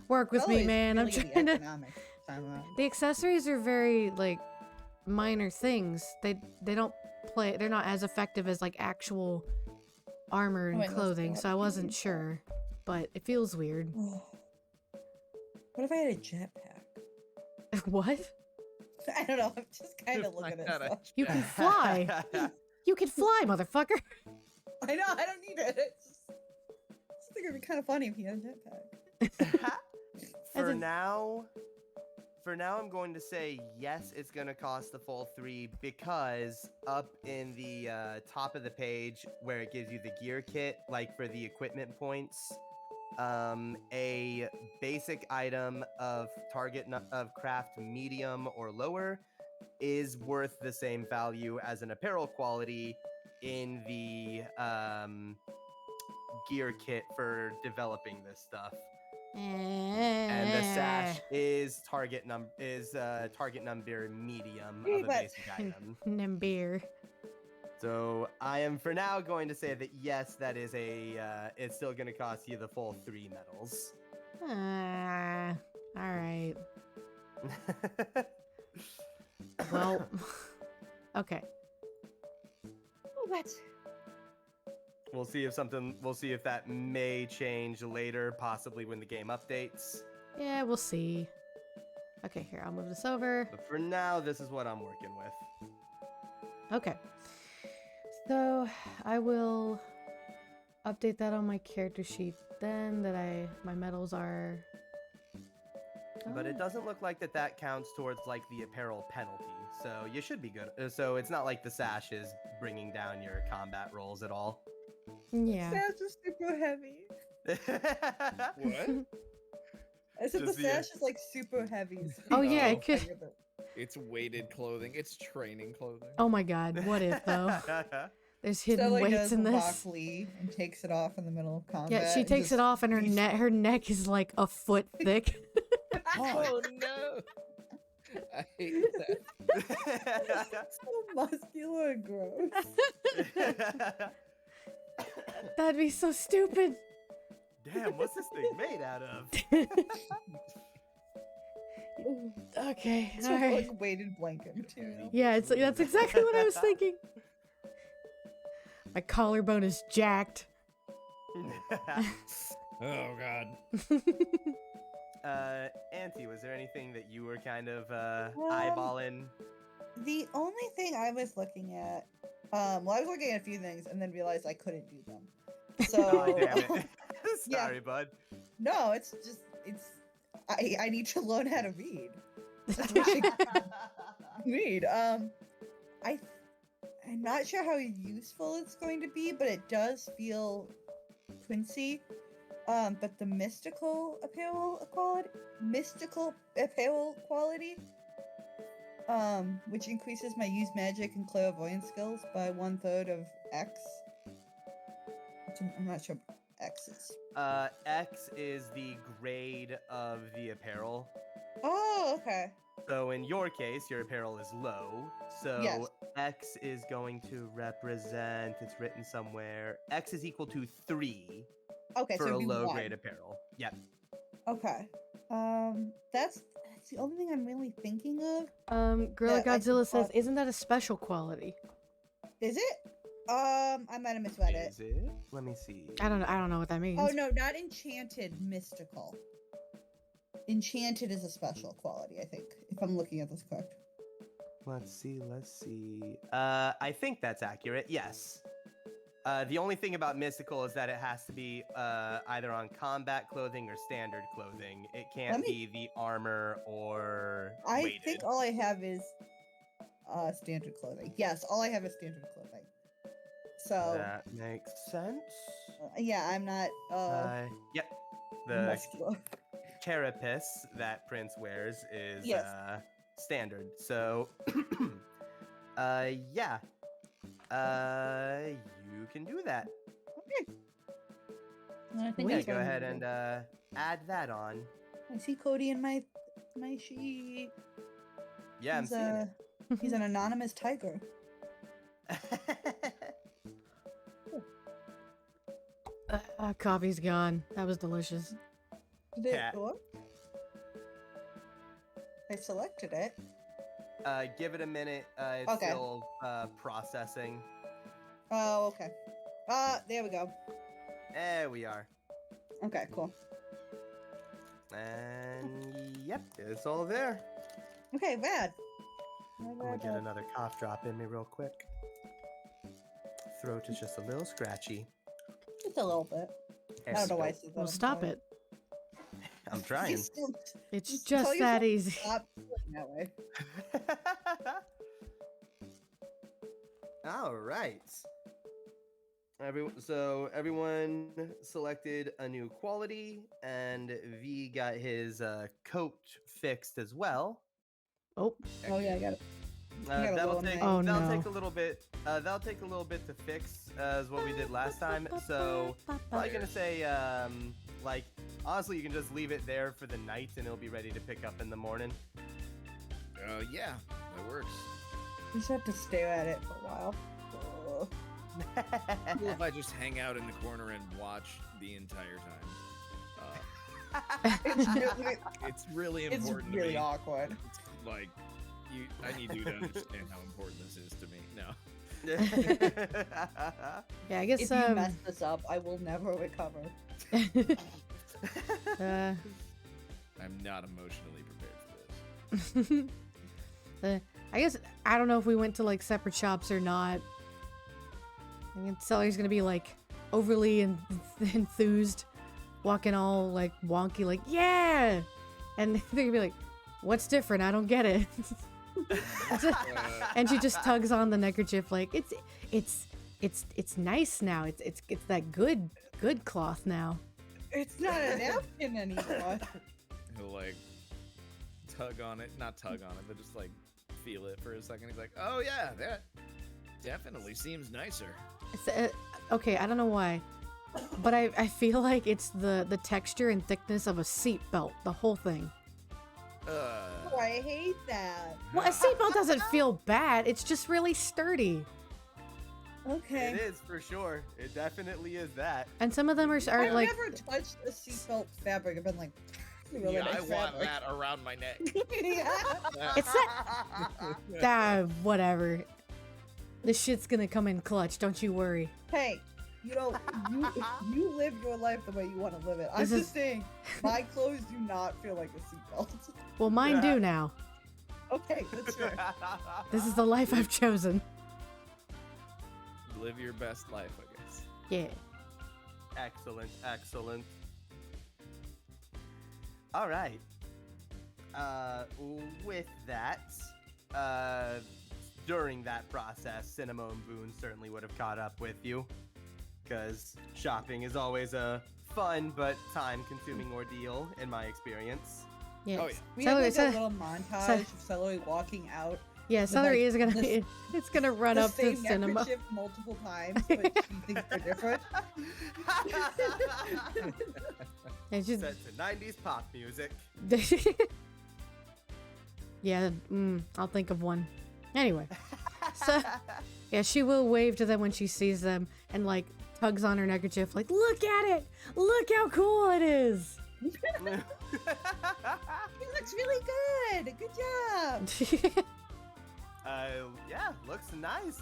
Work with me, Really, man. I'm really the trying to. economics time around. The accessories are very like minor things. They don't play. They're not as effective as like actual armor and Wait, let's clothing. go So I up wasn't here. sure, but it feels weird. What if I had a jetpack? What? I don't know. I'm just kind of looking at stuff. You can fly. You can fly, motherfucker. I know. I don't need it. I think it'd be kind of funny if he had a jetpack. As For in- now, I'm going to say yes. It's going to cost the full 3 because up in the top of the page where it gives you the gear kit, like for the equipment points, a basic item of of craft medium or lower is worth the same value as an apparel quality in the gear kit for developing this stuff. And the sash is target number medium of a But- basic item. Nimbeer. So I am for now going to say that yes, that is it's still going to cost you the full 3 medals. All right. Well, okay. Oh, that's We'll see if that may change later, possibly when the game updates. Yeah, we'll see. Okay, here, I'll move this over. But for now, this is what I'm working with. Okay. So, I will update that on my character sheet then that my medals are... But it doesn't look like that counts towards like the apparel penalty. So you should be good. So it's not like the sash is bringing down your combat rolls at all. Yeah. sash is super heavy. What? I said the Just the- sash is like super heavy. so Oh, you yeah, know, it could- like, the- It's weighted clothing. It's training clothing. Oh my god, what if though? There's hidden Celery weights does in this. Rock Lee and takes it off in the middle of combat. Yeah, she and takes it just off and her neck is like a foot thick. Oh no! I hate that. so muscular and gross. That'd be so stupid. Damn, what's this thing made out of? Okay, It's all right. like weighted blanket material. Yeah, that's exactly what I was thinking. My collarbone is jacked. Oh god. Auntie, was there anything that you were kind of Um, eyeballing? The only thing I was looking at, well, I was looking at a few things and then realized I couldn't do them. So, Oh, damn it. Yeah. Sorry, bud. no, it's just, I need to learn how to read. That's what I read. I'm not sure how useful it's going to be, but it does feel Princey. But the mystical apparel quality, which increases my use magic and clairvoyance skills by 1/3 of X. Which I'm not sure what X is. X is the grade of the apparel. Oh, okay. So in your case, your apparel is low. So Yes. X is going to represent, it's written somewhere, X is equal to 3 Okay, for so a it'd be low 1. grade apparel. Yep. Okay. That's the only thing I'm really thinking of. Gorilla Yeah, I Godzilla says, thought- "Isn't that a special quality?" Is it? I might have misread it. Is it? Let me see. I don't know what that means. Oh no, not enchanted, mystical. Enchanted is a special quality, I think, if I'm looking at this correct. Let's see. I think that's accurate. Yes. The only thing about mystical is that it has to be either on combat clothing or standard clothing. It can't Let me- be the armor or I weighted. think all I have is standard clothing. Yes, all I have is standard clothing. So That makes sense. yeah, I'm not Yep. The muscular. carapace that Prince wears is Yes. standard. So yeah. You can do that. Okay. I think Yeah, that's go what I'm ahead gonna and do. add that on. I see Cody in my sheet. Yeah, I'm He's, seeing it. He's an anonymous tiger. Coffee's gone. That was delicious. Did it Cat. work? I selected it. Give it a minute. It's Okay. still processing. Oh, okay. There we go. There we are. Okay, cool. And yep, it's all there. Okay, rad. I'm gonna get another cough drop in me real quick. Throat is just a little scratchy. Just a little bit. I don't know why I said that. Well, I'm stop sorry. it. I'm trying. It's Just just tell that yourself easy. Stop feeling that way. All right. Everyone selected a new quality, and V got his coat fixed as well. Oh, Oh yeah, I got it. gotta That'll roll take my- Oh, that'll no. take a little bit. That'll take a little bit to fix, as what we did last time. So probably gonna say like honestly, you can just leave it there for the night, and it'll be ready to pick up in the morning. Yeah, that works. You just have to stare at it for a while. Cool if I just hang out in the corner and watch the entire time. It's really It's important to really me. awkward. It's like, I need you to understand how important this is to me. No. Yeah, I guess If you mess this up, I will never recover. I'm not emotionally prepared for this. I guess I don't know if we went to like separate shops or not. I think Celery's gonna be like overly enthused, walking all like wonky, like yeah, and they're gonna be like, "What's different? I don't get it." And she just tugs on the neckerchief like it's nice now. It's that good cloth now. It's not a napkin anymore. He'll like tug on it, not tug on it, but just like feel it for a second. He's like, "Oh yeah, that definitely seems nicer." It's, okay, I don't know why, but I feel like it's the texture and thickness of a seatbelt, the whole thing. Oh, I hate that. Well, a seatbelt doesn't feel bad. It's just really sturdy. Okay. It is for sure. It definitely is that. And some of them are I've like, never touched a seatbelt fabric. I've been like, really Yeah, nice I want fabric. that around my neck. Yeah. it's not, whatever. The shit's gonna come in clutch, don't you worry. Hey, you live your life the way you want to live it. I'm This just is- saying, my clothes do not feel like a seatbelt. Well, mine do now. Okay, that's fair. This is the life I've chosen. Live your best life, I guess. Yeah. Excellent, excellent. All right. With that, during that process, Cinema and Boone certainly would have caught up with you, because shopping is always a fun but time-consuming ordeal in my experience. Yeah. Oh, yeah. We have like Celery- a little montage of Celery walking out. Yeah, Celery is gonna the- it's gonna run the up to same cinema. neckerchief multiple times, but she thinks they're different. It's just Set to 90s pop music. yeah, I'll think of one. Anyway, so yeah, she will wave to them when she sees them and like tugs on her neckerchief, like, look at it! Look how cool it is! He looks really good. Good job. Yeah, looks nice.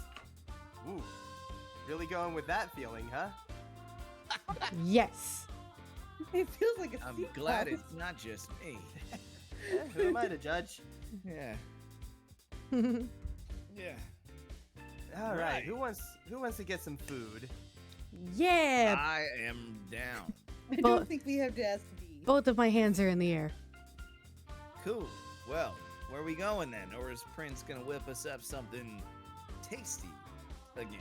Ooh, really going with that feeling, huh? Yes. It feels like a I'm seatbelt. glad it's not just me. Who am I to judge? Yeah. Yeah. All right, Right. who wants to get some food? Yeah. I am down. I But- don't think we have to ask B. Both of my hands are in the air. Cool. Well, where are we going then? Or is Prince gonna whip us up something tasty again?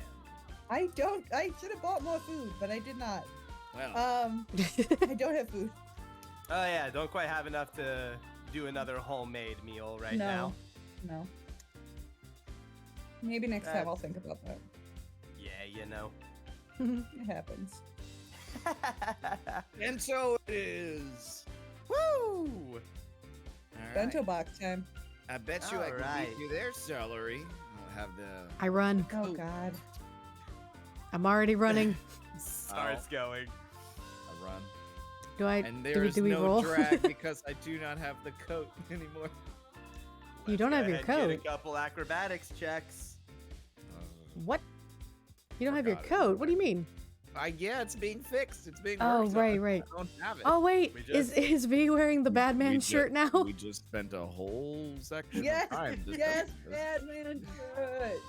I should have bought more food, but I did not. Well, I don't have food. Oh yeah, don't quite have enough to do another homemade meal right No. now. No. Maybe next time I'll think about that. Yeah, you know. It happens. and so it is. Woo! All right. Bento box time. I bet you I can Alright. beat you there, Celery. I'll have the. I run. Oh Cool. God. I'm already running. Starts going. I run. Do I? And Do we, there's do we no roll? drag because I do not have the coat anymore. You don't have Go your ahead and coat. Get a couple acrobatics checks. What? You don't have your Forgot it. coat? What do you mean? Yeah, it's being fixed. It's being Oh, worked right, on. right. I don't have it. Oh wait, We is V wearing the Batman We shirt ju- now? We just spent a whole section Yes, of time discussing yes, this. Batman shirt.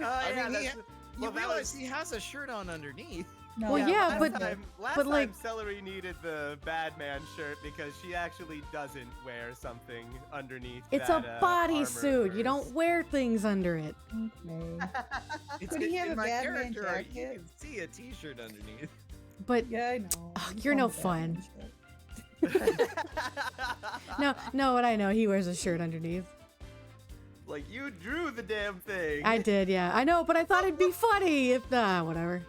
Oh I yeah, mean, that's, You well, that realize was- he has a shirt on underneath. No, Well, yeah, last but- time, last but, time like- Celery needed the Badman shirt because she actually doesn't wear something underneath. It's that, a armor of bodysuit. You hers. don't wear things under it. Okay. It's Could he have in a my Batman character. You jacket? can see a T-shirt underneath. But Yeah, I know. Oh, It's you're no all Batman fun. shirt. no, what I know, he wears a shirt underneath. Like you drew the damn thing. I did, yeah. I know, but I thought it'd be funny if whatever.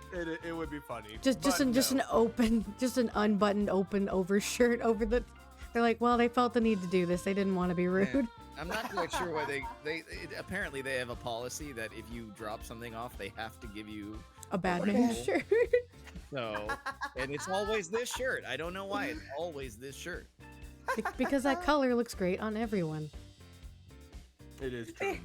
It would be funny. Just but an no. open, just an unbuttoned open over shirt over the They're like, well, they felt the need to do this. They didn't want to be rude. I'm not quite sure why apparently they have a policy that if you drop something off, they have to give you A Batman Purple. shirt. so, and it's always this shirt. I don't know why it's always this shirt. Because that color looks great on everyone. It is true.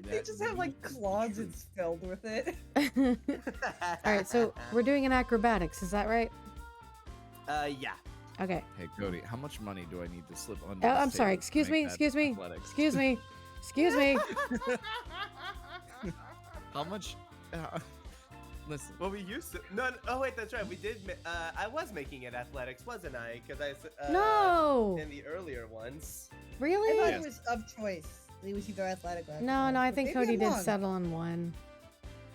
They just have like closets filled with it. All right, so we're doing an acrobatics. Is that right? Yeah. Okay. Hey Cody, how much money do I need to slip under? Oh, this I'm sorry. table to Excuse make me. that Excuse me. athletics? Excuse me. Excuse me. How much? Listen. Well, we used to. No. Oh wait, that's right. We did. I was making it athletics, wasn't I? Because No. in the earlier ones. I Really? thought Yes. it was of choice. It was either athletic or No, acrobatics, I but think maybe Cody I'm did wrong. settle on one.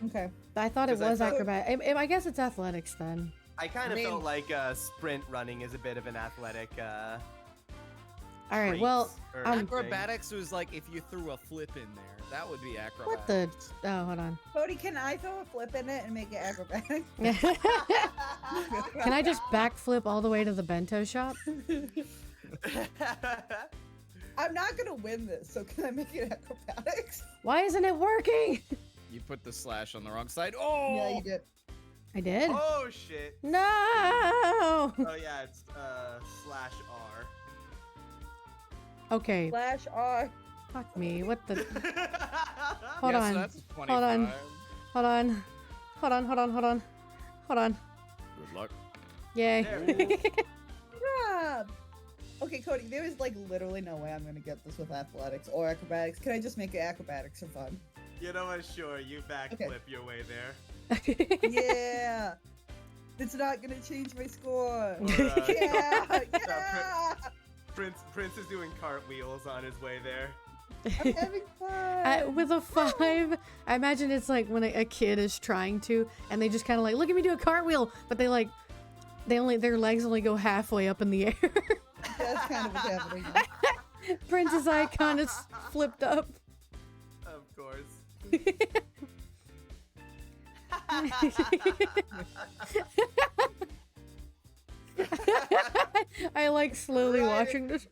Okay. I thought it 'Cause I was thought- acrobat. I guess it's athletics then. I kind I of mean- felt like sprint running is a bit of an athletic. All right. trait Or thing. Acrobatics was like if you threw a flip in there. That would be acrobatics. What the? Oh, hold on. Cody, can I throw a flip in it and make it acrobatic? Can I just backflip all the way to the bento shop? I'm not gonna win this, so can I make it acrobatics? Why isn't it working? You put the slash on the wrong side. Oh! Yeah, you did. I did. Oh shit! No. Oh yeah, it's /R. Okay. Flash R. Fuck me. What the? Hold on. So that's 25. Hold on. Hold on. Hold on. Hold on. Hold on. Hold on. Good luck. Yay. There it Rob! Okay, Cody, there is like literally no way I'm gonna get this with athletics or acrobatics. Can I just make it acrobatics for fun? You know what? Sure, you backflip Okay. your way there. Yeah! It's not gonna change my score! Or, Yeah! Yeah! Prince is doing cartwheels on his way there. I'm having fun! With a 5, I imagine it's like when a kid is trying to, and they just kind of like, look at me do a cartwheel, but their legs only go halfway up in the air. That's kind of what's happening. Prince's icon is flipped up. Of course. I like slowly Right. watching this.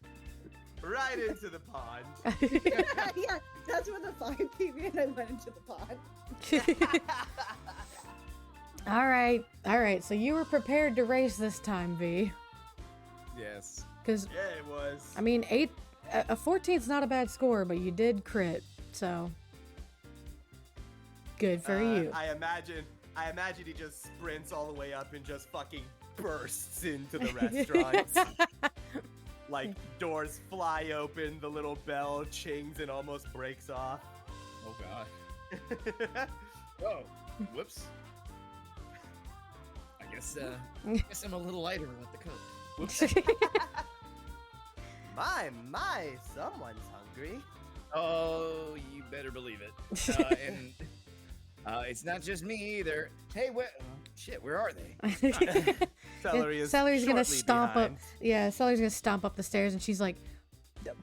Right into the pond. Yeah, that's where the 5 came in. I went into the pond. All right. So you were prepared to race this time, V. Yes. Because Yeah, it was. I mean, a 14th's not a bad score, but you did crit, so good for you. I imagine he just sprints all the way up and just fucking bursts into the restaurant. Like doors fly open, the little bell chings and almost breaks off. Oh god. Oh. Whoops. I guess I'm a little lighter with the coat. Whoops. My, someone's hungry. Oh, you better believe it. And it's not just me either. Hey, shit, where are they? Celery is Celery's gonna shortly stomp behind. up. Yeah, Celery's gonna stomp up the stairs, and she's like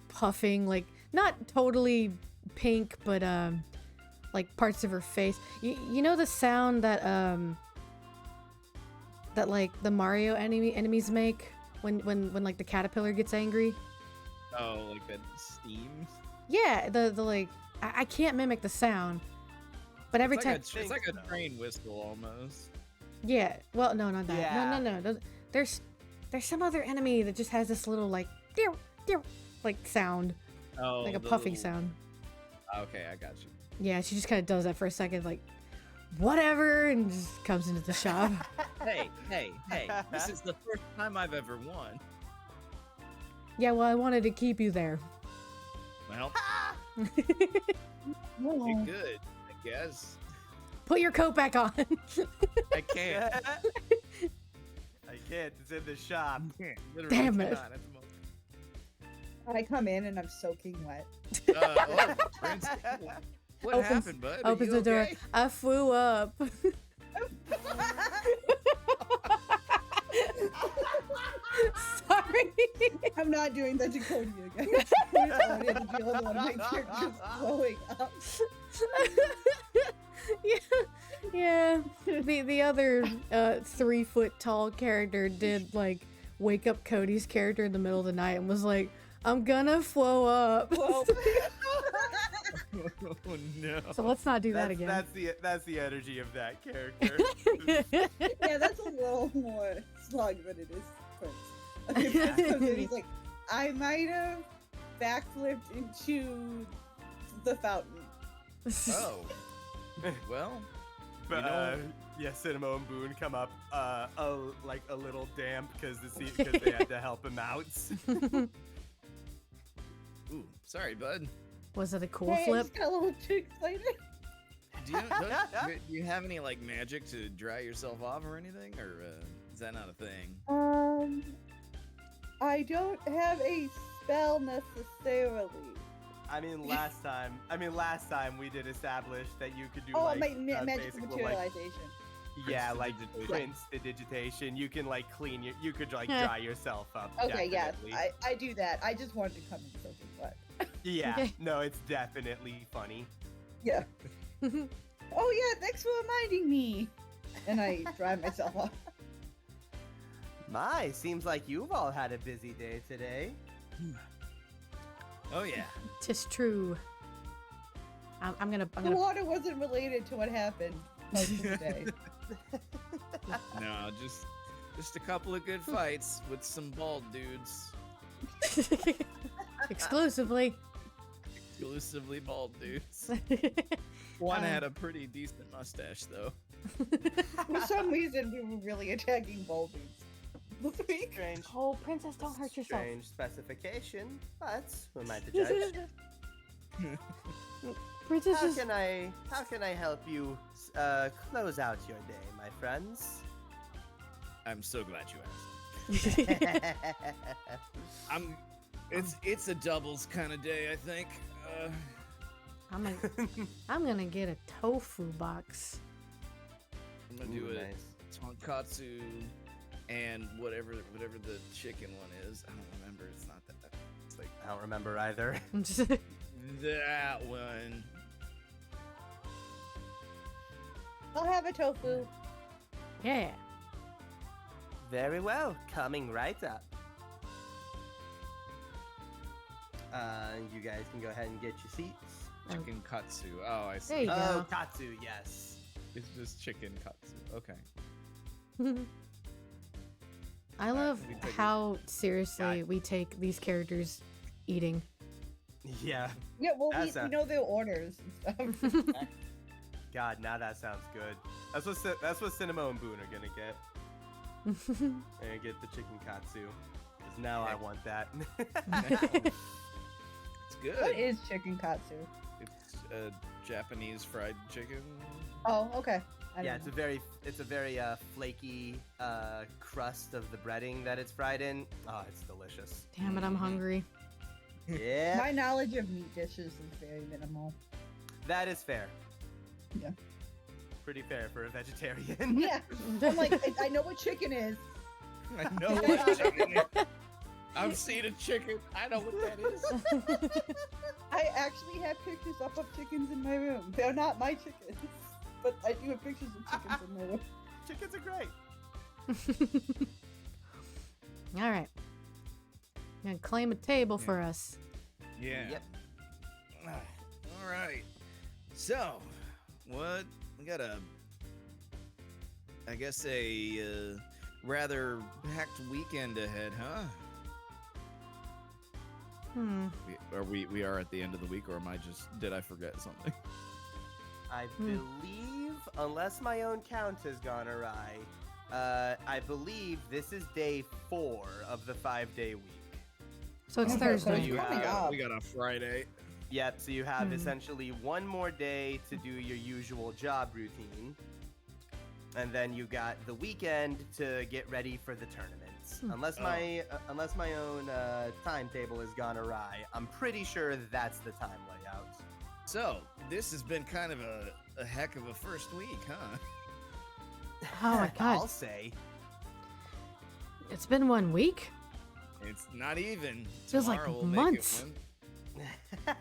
puffing, like not totally pink, but like parts of her face. You know the sound that that like the Mario enemies make when like the caterpillar gets angry. Oh, like that steam? Yeah, the like I can't mimic the sound, but every It's time. like it's like a train whistle almost. Yeah. Well, no, not that. Yeah. No. There's some other enemy that just has this little like deer, like sound, Oh, like a the puffing little- sound. Okay, I got you. Yeah, she just kind of does that for a second, like whatever, and just comes into the shop. Hey, this is the first time I've ever won. Yeah, well, I wanted to keep you there. Well, Oh. you're good, I guess. Put your coat back on. I can't. I can't. It's in the shop. Literally Damn it. cannot at the moment. I come in and I'm soaking wet. Oh, Prince, what Opens- happened, bud? Are Opens you the door. okay? I flew up. Sorry. I'm not doing that to Cody again. I'm going to deal with one of my characters blowing up. yeah. The other 3 foot tall character did like wake up Cody's character in the middle of the night and was like, I'm gonna flow up. Whoa. Oh no. So let's not do that again. That's the energy of that character. Yeah, that's a little more slug than it is Prince. Okay, Prince comes in, he's like, I might have backflipped into the fountain. Oh. Well, But You know- yeah, Cinema and Boone come up like a little damp because they had to help him out. ooh, sorry, bud. Was it a cool Hey, I flip? just got a little too excited. Do you have any like magic to dry yourself off or anything, or is that not a thing? I don't have a spell necessarily. I mean, last time we did establish that you could do Oh, like magical basic little, materialization. yeah, Prince like digitation. Prince the digitation. You can like you could like dry yourself up. Okay, yeah, definitely. I do that. I just wanted to come in soaking wet. Yeah, Okay. no, it's definitely funny. Yeah. Oh yeah, thanks for reminding me. And I dry myself off. My, seems like you've all had a busy day today. Oh yeah. Tis true. I'm gonna The water wasn't related to what happened most of the day. No, just a couple of good fights with some bald dudes. exclusively. Exclusively bald dudes. One had a pretty decent mustache though. For some reason, we were really attacking boulders this week. Strange. Oh, princess, don't hurt yourself. Strange specification, but who am I to judge? Princess How is... can I help you close out your day, my friends? I'm so glad you asked. It's a doubles kind of day, I think. I'm gonna get a tofu box. I'm gonna do Ooh, a nice. tonkatsu and whatever the chicken one is. I don't remember. It's not that. It's like I don't remember either. that one. I'll have a tofu. Yeah. Very well, coming right up. You guys can go ahead and get your seats. Chicken katsu. Oh, I see. There you Oh, go. katsu, yes. It's just chicken katsu. Okay. I love we take it. how seriously God. we take these characters eating. Yeah. Yeah, well, That's we a- know their orders and stuff. God, now that sounds good. That's what Cinema and Boone are gonna get. They're gonna get the chicken katsu. Cause now I want that. It's good. What is chicken katsu? It's Japanese fried chicken. Oh, okay. I Yeah, don't it's a very flaky crust of the breading that it's fried in. Oh, it's delicious. Damn it, I'm hungry. Yeah, My knowledge of meat dishes is very minimal. that is fair. Yeah. Pretty fair for a vegetarian. Yeah. I'm like, I know what chicken is. I know what chicken is. I've seen a chicken. I know what that is. I actually have pictures up of chickens in my room. They're not my chickens, but I do have pictures of chickens in my room. Chickens are great. All right. I'm gonna claim a table for us. Yeah. Yep. All right. So, what we got I guess a rather packed weekend ahead, huh? We are at the end of the week, or did I forget something? I believe, unless my own count has gone awry, I believe this is day 4 of the 5-day week. So it's Okay, so Thursday. you- coming up. We got a Friday. Yep, so you have essentially one more day to do your usual job routine. And then you got the weekend to get ready for the tournaments. Unless my own timetable has gone awry, I'm pretty sure that's the time layout. So, this has been kind of a heck of a first week, huh? Oh my I'll god. say. It's been 1 week? It's not even. Feels like Tomorrow will months. Make it one.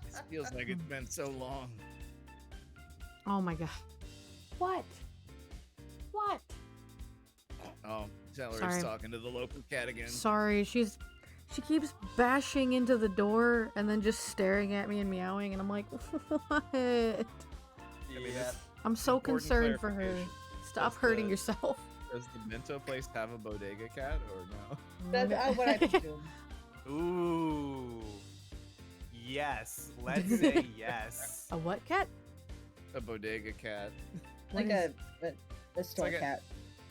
It feels like it's been so long. Oh my god. What? What? Oh, Celery's Sorry. talking to the local cat again. Sorry, she keeps bashing into the door and then just staring at me and meowing, and I'm like, what? mean, Yeah. I'm so Important concerned for her. clarification. Stop Does hurting the- yourself. Does the Bento place have a bodega cat or no? That's what I presume. Ooh. Yes. Let's say yes. A what cat? A bodega cat. Like What a store like a- cat.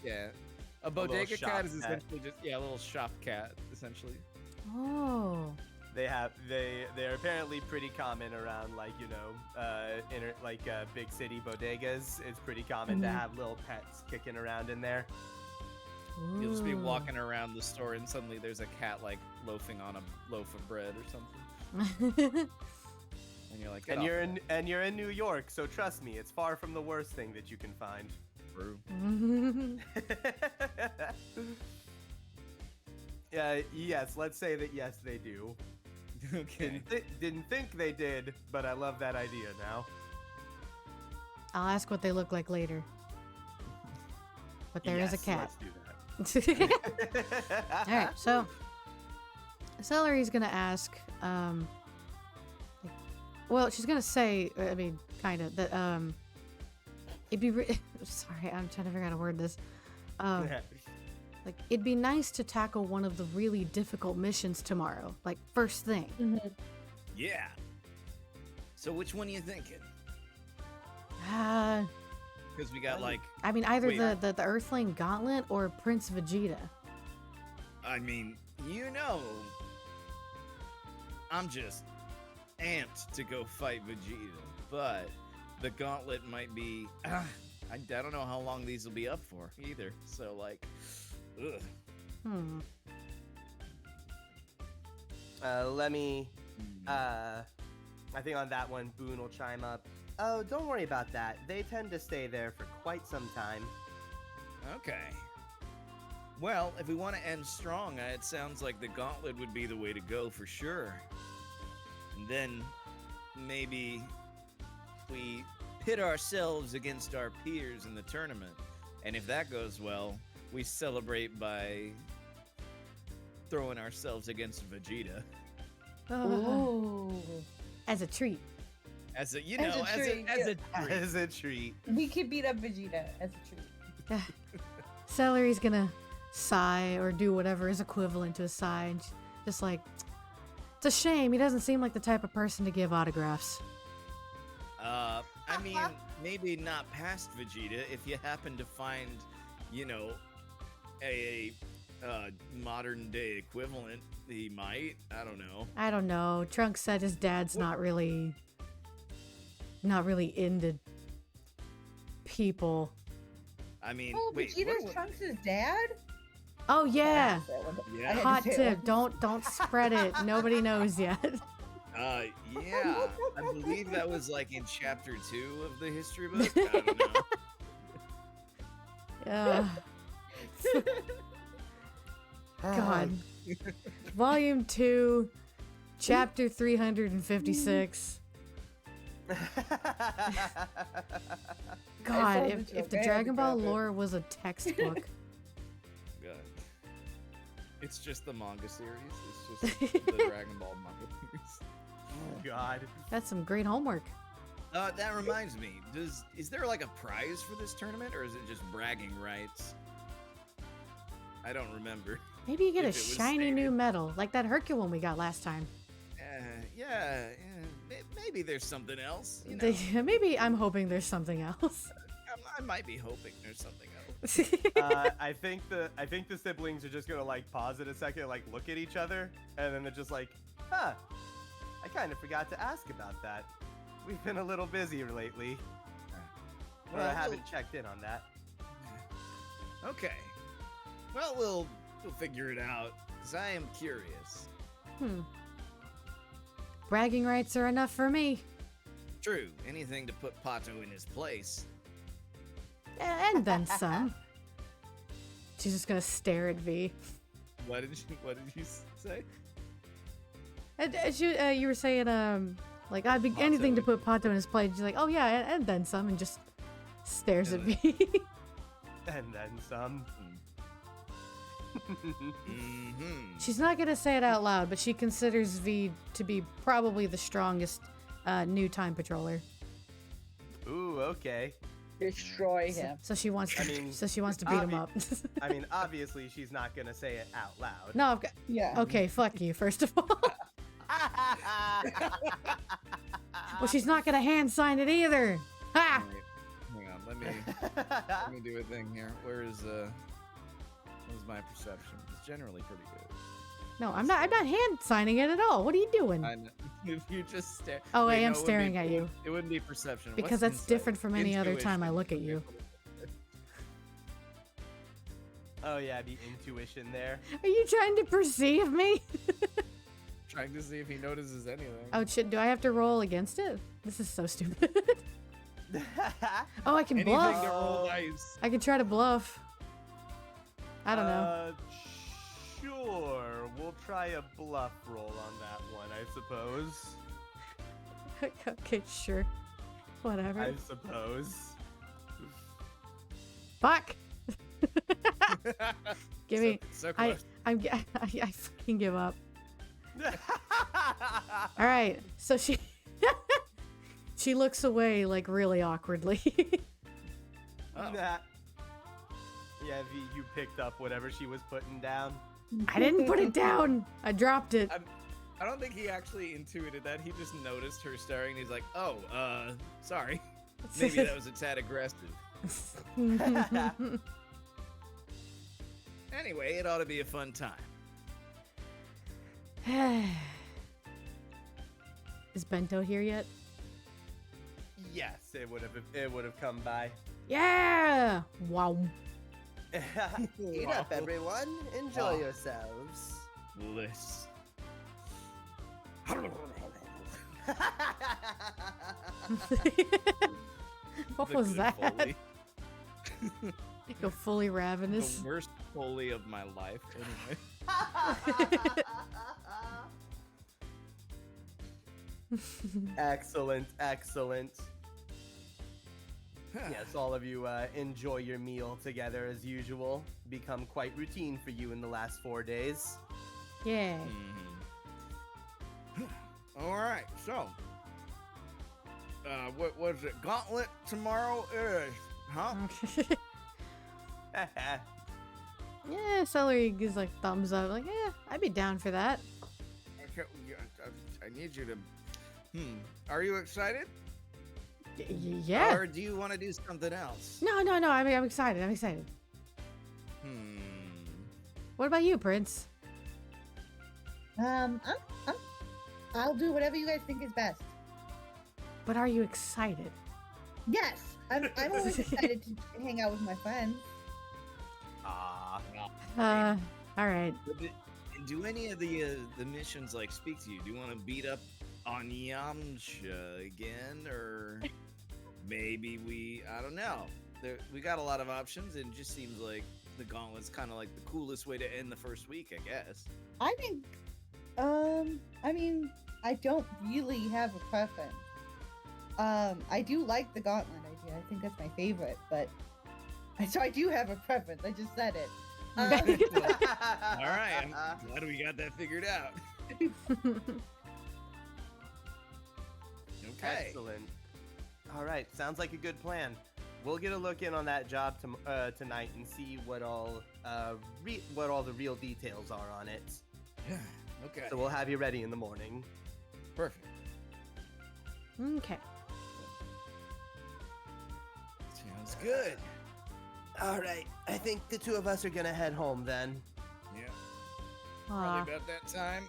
Yeah. A little bodega shop cat is cat. essentially just a little shop cat, essentially. Oh. They're apparently pretty common around like big city bodegas. It's pretty common to Mhm. have little pets kicking around in there. You'll just be Ooh. walking around the store and suddenly there's a cat like loafing on a loaf of bread or something. And you're like, "Get And off you're in New York, so trust me, it's far from the worst thing that you can find. Brew." Yes, let's say that yes they do. Okay. Didn't think they did, but I love that idea now. I'll ask what they look like later. But there is a Yes, cat. Let's do that. Alright, so Celery's gonna ask, well, she's gonna say, I mean, kinda, that, it'd be sorry, I'm trying to figure out how to word this. Like, it'd be nice to tackle one of the really difficult missions tomorrow, like, first thing. Yeah. So which one are you thinking? Because we got like, I mean, either Wait. the Earthling Gauntlet or Prince Vegeta. I mean, I'm just amped to go fight Vegeta, but the gauntlet might be. I don't know how long these will be up for either. So like, ugh. Let me. I think on that one, Boone will chime up. Oh, don't worry about that. They tend to stay there for quite some time. Okay. Well, if we want to end strong, it sounds like the gauntlet would be the way to go for sure. And then maybe we pit ourselves against our peers in the tournament. And if that goes well, we celebrate by throwing ourselves against Vegeta. Ooh. As a treat. As a, you As know, a as a, treat, as a treat. As a treat. We could beat up Vegeta as a treat. Celery's gonna sigh or do whatever is equivalent to a sigh, and just like, it's a shame. He doesn't seem like the type of person to give autographs. I mean, maybe not past Vegeta. If you happen to find, a modern day equivalent, he might. I don't know. I don't know. Trunks said his dad's not really into people. I mean, Oh, wait. Vegeta's Trunks' dad? Oh yeah. Yeah. I had to Hot say it tip. once. Don't spread it. Nobody knows yet. Yeah. I believe that was like in chapter 2 of the history book. I don't know. God. Volume 2, chapter 356. God, told if you, the okay, Dragon Ball okay. lore was a textbook. God. It's just the manga series. It's just the Dragon Ball manga series. Oh, God. That's some great homework. That reminds me. Is there like a prize for this tournament, or is it just bragging rights? I don't remember. Maybe you get a If it was shiny new stated. medal, like that Hercule one we got last time. Maybe there's something else. You know, Maybe I'm hoping there's something else. I might be hoping there's something else. I think the siblings are just gonna like pause it a second, like look at each other, and then they're just like, huh. I kind of forgot to ask about that. We've been a little busy lately. Well, I Well, haven't checked in on that. Okay. Well, we'll figure it out, because I am curious. Bragging rights are enough for me. True, anything to put Pato in his place. And then some. She's just gonna stare at V. What did you say? And you were saying, like, I'd be anything to put Pato in his place. She's like, oh yeah, and then some, and just stares at And me. And then some. Mm-hmm. She's not gonna say it out loud, but she considers V to be probably the strongest new time patroller. Ooh, okay. Destroy him. So she wants to. I mean, so she wants to beat him up. I mean, obviously, she's not gonna say it out loud. No, I've got. Yeah. Okay, fuck you. First of all. Well, she's not gonna hand sign it either. Ha! Wait, hang on, let me do a thing here. Where's my perception? It's generally pretty good. No, I'm not. I'm not hand signing it at all. What are you doing? I know. If you just stare. Oh, Wait, I am no, it wouldn't staring be- at you. It wouldn't be perception. Because What's that's insight? different from any other time I Intuition. look at you. Oh yeah, the intuition there. Are you trying to perceive me? Trying to see if he notices anything. Oh shit! Do I have to roll against it? This is so stupid. Oh, I can Anything bluff. to roll dice. I can try to bluff. I don't know. Sure, we'll try a bluff roll on that one, I suppose. Okay, sure. Whatever. I suppose. Fuck. Give me. So I close. I fucking give up. All right. So she she looks away like really awkwardly. Oh. Nah. Yeah, V, you picked up whatever she was putting down. I didn't put it down. I dropped it. I don't think he actually intuited that. He just noticed her staring. And he's like, "Oh, sorry. Maybe that was a tad aggressive." Anyway, it ought to be a fun time. Is Bento here yet? Yes, it would have come by. Yeah. Wow. Eat up, everyone. Enjoy yourselves. Bliss. What The was good that? Foley. Go fully ravenous. The worst Foley of my life. Anyway. Excellent, excellent. Yes, all of you enjoy your meal together as usual. Become quite routine for you in the last 4 days. Yeah. All right, so what was it? Gauntlet tomorrow is, huh? Yeah, Celery gives like thumbs up. Like, yeah, I'd be down for that. Okay, I need you to. Are you excited? Yeah. Or do you want to do something else? No. I'm excited. I'm excited. What about you, Prince? I'll do whatever you guys think is best. But are you excited? Yes, I'm always excited to hang out with my friends. Ah. All right. Do any of the missions like speak to you? Do you want to beat up on Yamcha again, or maybe I don't know. We got a lot of options, and it just seems like the Gauntlet's kind of like the coolest way to end the first week, I guess. I think, I mean, I don't really have a preference. I do like the Gauntlet idea. I think that's my favorite, but so I do have a preference. I just said it. All right, I'm glad we got that figured out. Okay. Excellent. All right, sounds like a good plan. We'll get a look in on that job tonight and see what all the real details are on it. Okay. So we'll have you ready in the morning. Perfect. Okay. Sounds good. All right, I think the two of us are gonna head home then. Yeah. Aw. Probably about that time.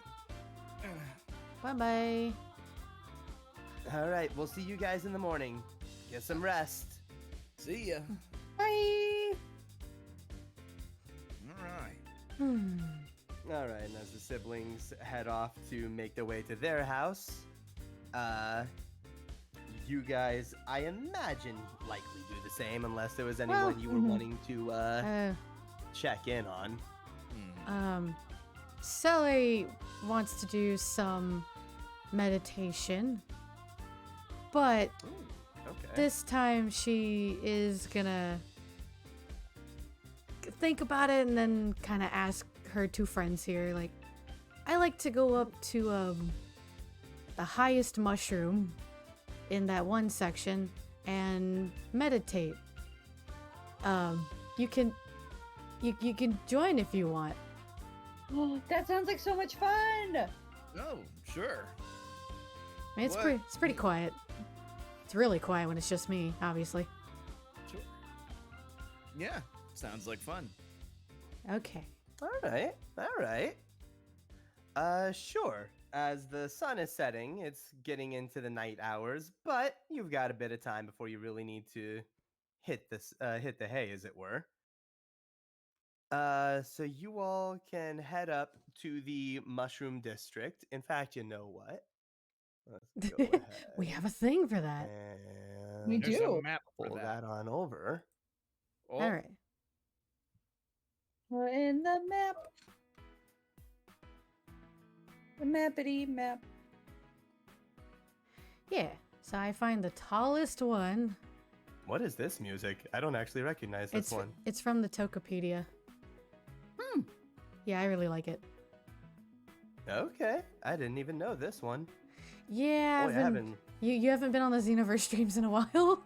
Bye-bye. All right, we'll see you guys in the morning. Get some rest. See ya. Bye. All right. All right, and as the siblings head off to make their way to their house, you guys, I imagine, likely do the same unless there was anyone Well, you were wanting to check in on. Celery wants to do some meditation, but Okay. this time she is gonna think about it and then kind of ask her two friends here. Like, I like to go up to the highest mushroom in that one section and meditate. You can join if you want. That sounds like so much fun. Oh, sure. I mean, What? it's pretty quiet. It's really quiet when it's just me, obviously. Sure. Yeah, sounds like fun. Okay. All right. Sure. As the sun is setting, it's getting into the night hours, but you've got a bit of time before you really need to hit the hay, as it were. So you all can head up to the Mushroom District. In fact, you know what? Let's go ahead. We have a thing for that. And We There's do. a map for pull that. that on over. Oh, All right. We're in the map. The mappity map. Yeah. So I find the tallest one. What is this music? I don't actually recognize this one. It's from the Tokopedia. Yeah, I really like it. Okay, I didn't even know this one. Yeah, Boy, I haven't. you haven't been on the Xenoverse streams in a while.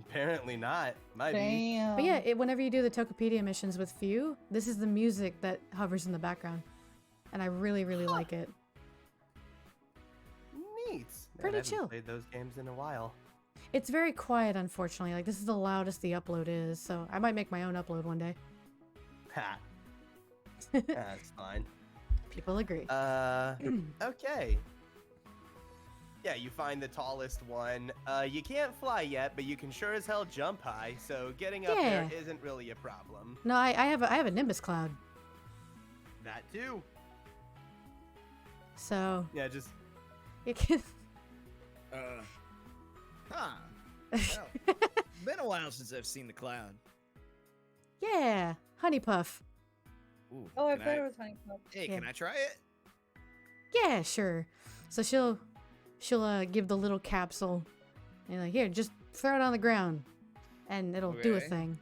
Apparently not. Might be. Damn. But yeah, whenever you do the Tokopedia missions with Few, this is the music that hovers in the background. And I really, really like it. Neat. Man, Pretty I haven't chill. played those games in a while. It's very quiet, unfortunately. Like, this is the loudest the upload is, so I might make my own upload one day. Ha. That's fine. People agree. Okay. Yeah, you find the tallest one. You can't fly yet, but you can sure as hell jump high, so getting up there Yeah. isn't really a problem. No, I have a Nimbus Cloud, That too. so Yeah, just it can... Huh. Well, been a while since I've seen the cloud. Yeah, Honey Puff. Ooh, Oh, I can thought it was funny. Hey, Yeah. can I try it? Yeah, sure. So she'll give the little capsule, and like, here, just throw it on the ground, and it'll do a Okay. thing.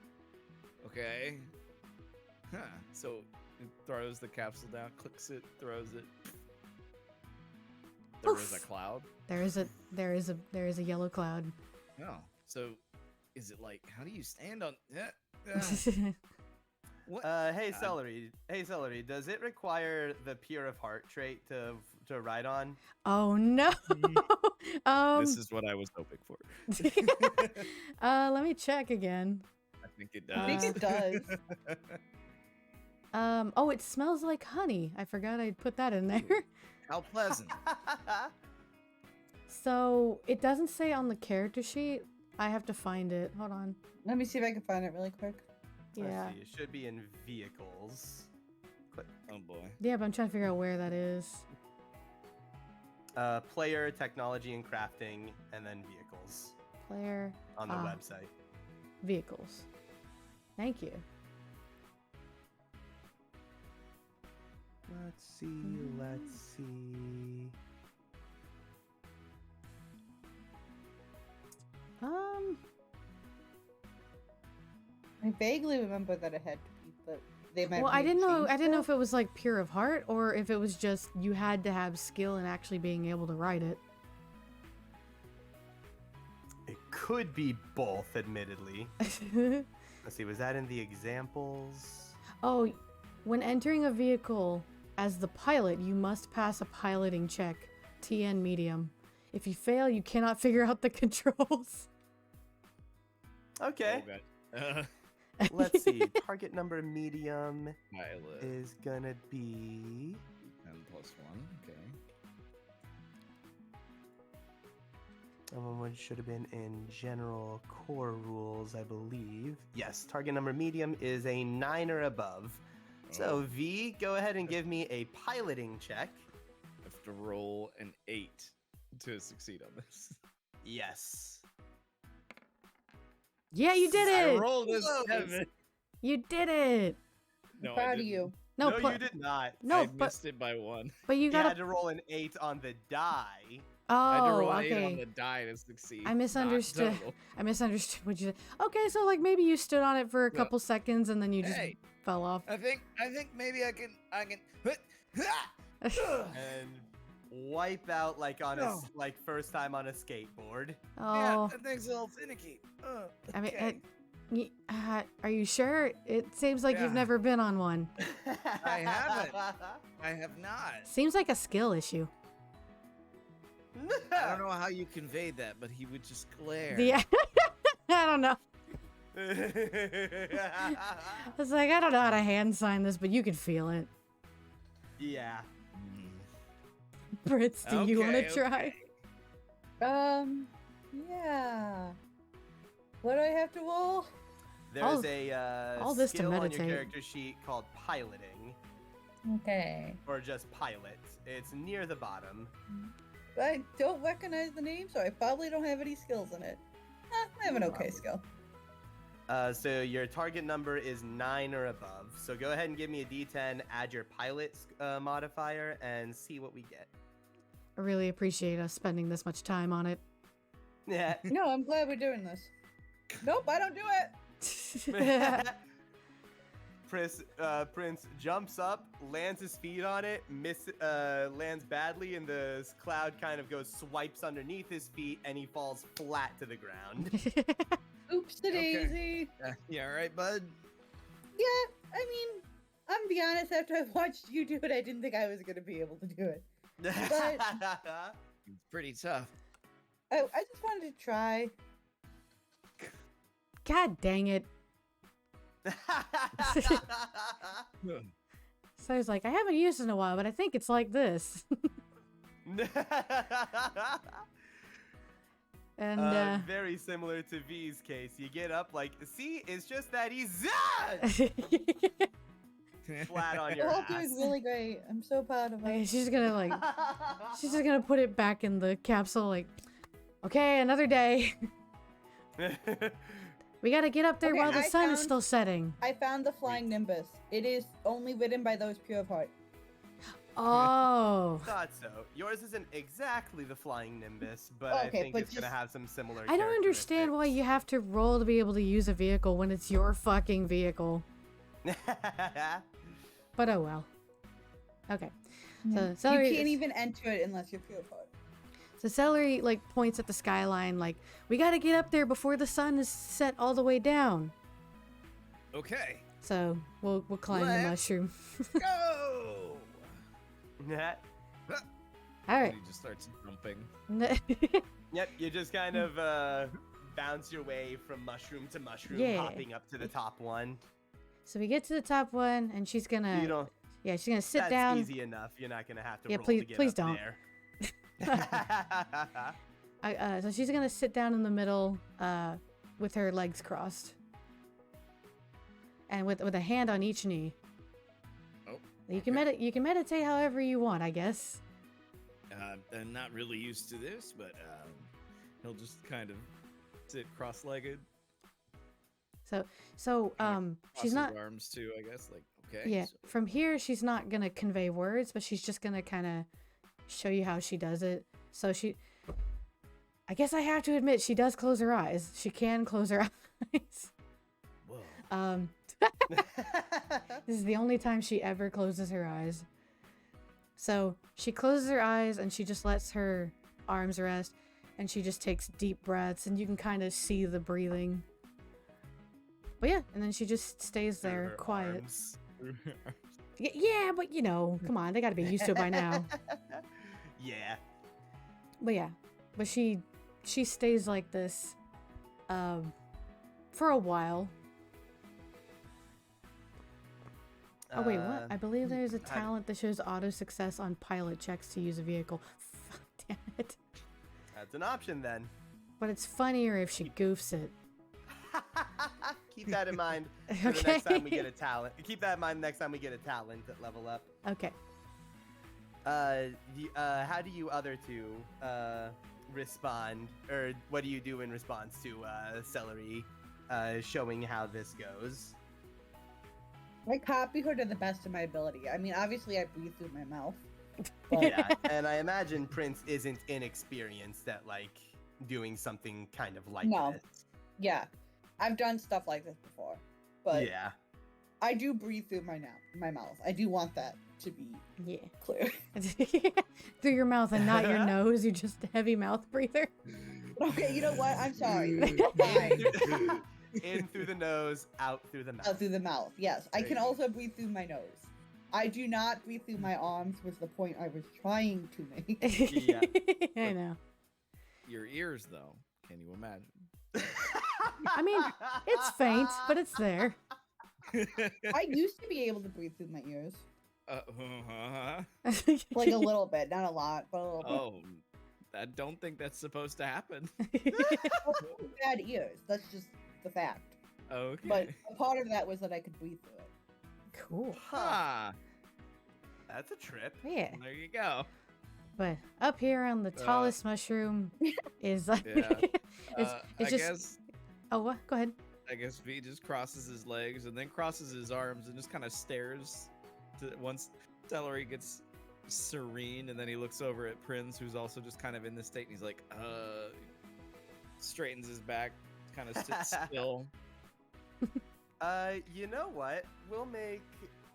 Okay. Huh. So it throws the capsule down, clicks it, throws it. There was a Poof. cloud. There is a yellow cloud. Oh. So is it like, how do you stand on what? hey Celery. Hey Celery, does it require the Pure of Heart trait to ride Oh no. This is what I was hoping for. Let me check again. I think it does. I think it does. Oh, it smells like honey. I forgot I'd put that in there. How pleasant. on? So it doesn't say on the character sheet. I have to find it. Hold on. Let me see if I can find it really quick. Yeah. Let's see, it should be in vehicles. Oh boy. Yeah, but I'm trying to figure out where that is. Player, technology and crafting, and then vehicles Player on the website. vehicles. Thank you. Let's see. I vaguely remember that it had to be, but they might. Well, have I didn't know changed if it was like pure of heart or if it was just you had to have skill in actually being able to write it. It could be both, admittedly. Let's see, was that in the examples? Oh, when entering a vehicle as the pilot, you must pass a piloting check, TN medium. If you fail, you cannot figure out the controls. Okay, Oh, God. let's see. Target number medium Pilot. is gonna be 10 plus 1. Okay. One should have been in general core rules, I believe. Yes, target number medium is a 9 or above. So Oh, V, go ahead and give me a piloting check. I have to roll an 8 to succeed on this. Yes. Yeah, you did I it! rolled a Close. 7. You did it! No, I'm proud of you. No, No, pl- you did not. no, I but missed it by 1. you You gotta. had to roll an 8 on the die. I had to Oh, roll an 8 on okay. the die to succeed. I not misunderstood. total. I misunderstood what you said. Okay, so like maybe you stood on it for a No. couple seconds and then you just Hey. fell off. I think maybe I can. And wipe out like on No. like first time on a skateboard. Yeah, Oh, that thing's a little finicky. I mean, okay. are you sure? It seems like you've Yeah. never been on one. I haven't. I have not. Seems like a skill issue. I don't know how you conveyed that, but he would just glare. I don't know. I was like, I don't know how to hand sign this, but you can feel it. Yeah. Brits, do you want to Okay, try? Yeah. What do I have to roll? There's a all this to skill on your meditate. character sheet called piloting, Okay. or just pilot. It's near the bottom. I don't recognize the name, so I probably don't have any skills in it. I have an okay skill. So your target number is 9 or above. So go ahead and give me a D10, add your pilot modifier, and see what we get. I really appreciate us spending this much time on it. Yeah. No, I'm glad we're doing this. Nope, I don't do it. Prince jumps up, lands his feet on it, lands badly, and the cloud kind of swipes underneath his feet, and he falls flat to the ground. Oops, the daisy. Yeah, all right, bud. Yeah, I mean, I'm gonna be honest. After I watched you do it, I didn't think I was gonna be able to do it. It's pretty tough. I just wanted to try. God dang it. So I was like, I haven't used it in a while, but I think it's like this. And very similar to V's case. You get up like, see, it's just that he's flat on your You're all ass. doing really great. I'm so proud of okay, us. she's just gonna put it back in the capsule like, okay, another day. We gotta get up there Okay, while the I sun is found- still setting. I found the flying nimbus. It is only ridden by those pure of heart. Oh. Thought so. Yours isn't exactly the flying nimbus, but I Okay, think but it's gonna just- have some similar. I don't understand why you have to roll to be able to use a vehicle when it's your fucking vehicle. But oh well. Okay. So Celery, You can't even enter it unless you're pure of heart. so Celery like points at the skyline like, we gotta get up there before the sun is set all the way down. Okay, So we'll climb the Let's mushroom. go. All right. He just starts jumping. Yep, you just kind of bounce your way from mushroom to mushroom, Yeah. hopping up to the top one. So we get to the top one, and she's You gonna, don't. yeah, she's gonna sit That's down. easy enough. You're not gonna have to Yeah, roll please- to get please up don't. there. So she's gonna sit down in the middle, with her legs crossed, and with a hand on each knee. Oh, You can okay. you can meditate however you want, I guess. I'm not really used to this, but he'll just kind of sit cross-legged. So Cross she's his not. arms too, I guess. Like, okay. Yeah, so- from here she's not gonna convey words, but she's just gonna kind of show you how she does it. So I guess I have to admit she does close her eyes. She can close her eyes. Whoa. This is the only time she ever closes her eyes. So she closes her eyes and she just lets her arms rest, and she just takes deep breaths, and you can kind of see the breathing. But yeah, and then she just stays there Her quiet. arms. Yeah, but you know, come on, they gotta be used to it by now. Yeah. But yeah, but she stays like this, for a while. Oh wait, what? I believe there's a talent that shows auto success on pilot checks to use a vehicle. Fuck, damn it. That's an option then. But it's funnier if she goofs it. Keep that in mind for the next time we get a talent. Keep that in mind next time we get a talent at level up. Okay. How do you other two respond, or what do you do in response to Celery showing how this goes? I copy her to the best of my ability. I mean, obviously, I breathe through my mouth. But Yeah, and I imagine Prince isn't inexperienced at like doing something kind of like No. this. yeah, I've done stuff like this before. But Yeah. I do breathe through my mouth. I do want that to be Yeah. clear. Through your mouth and not your nose. You're just a heavy mouth breather. Okay, you know what? I'm sorry. Fine. In through the nose, out through the mouth. Out through the mouth. Yes, I can also breathe through my nose. I do not breathe through my arms. Was the point I was trying to make? Yeah. I know. Your ears, though. Can you imagine? I mean, it's faint, but it's there. I used to be able to breathe through my ears, Uh-huh. like a little bit, not a lot, but a little bit. Oh, I don't think that's supposed to happen. Bad ears. That's just the fact. Okay. But a part of that was that I could breathe through it. Cool. Ah, That's a trip. Yeah. there you go. But up here on the tallest mushroom is like Yeah. it's I just guess oh what? Go ahead. I guess V just crosses his legs and then crosses his arms and just kind of stares to once Celery gets serene, and then he looks over at Prins, who's also just kind of in this state, and he's like, straightens his back, kind of sits still. You know what? We'll make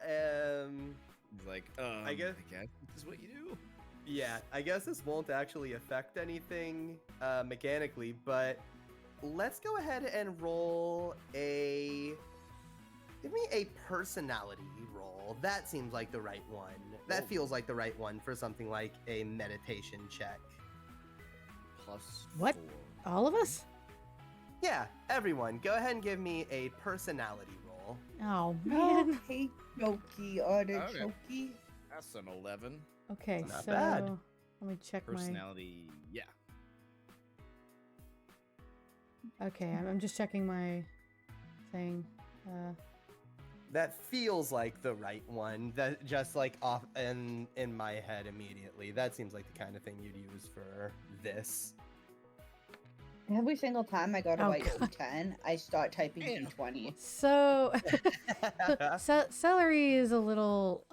He's like, I guess- this is what you do. yeah, I guess this won't actually affect anything mechanically, but let's go ahead and roll give me a personality roll. That seems like the right one. That Oh. feels like the right one for something like a meditation check. Plus What? 4. All of us? Yeah, everyone, go ahead and give me a personality roll. Oh man. Okay, jokey, artichokey. That's an 11. Okay, Not so bad. let me check Personality, yeah. my. Okay, I'm just checking my thing. That feels like the right one. That just like off in my head immediately. That seems like the kind of thing you'd use for this. Every single time I go to Oh, write God. D10, I start typing Damn. D20. So Celery is a little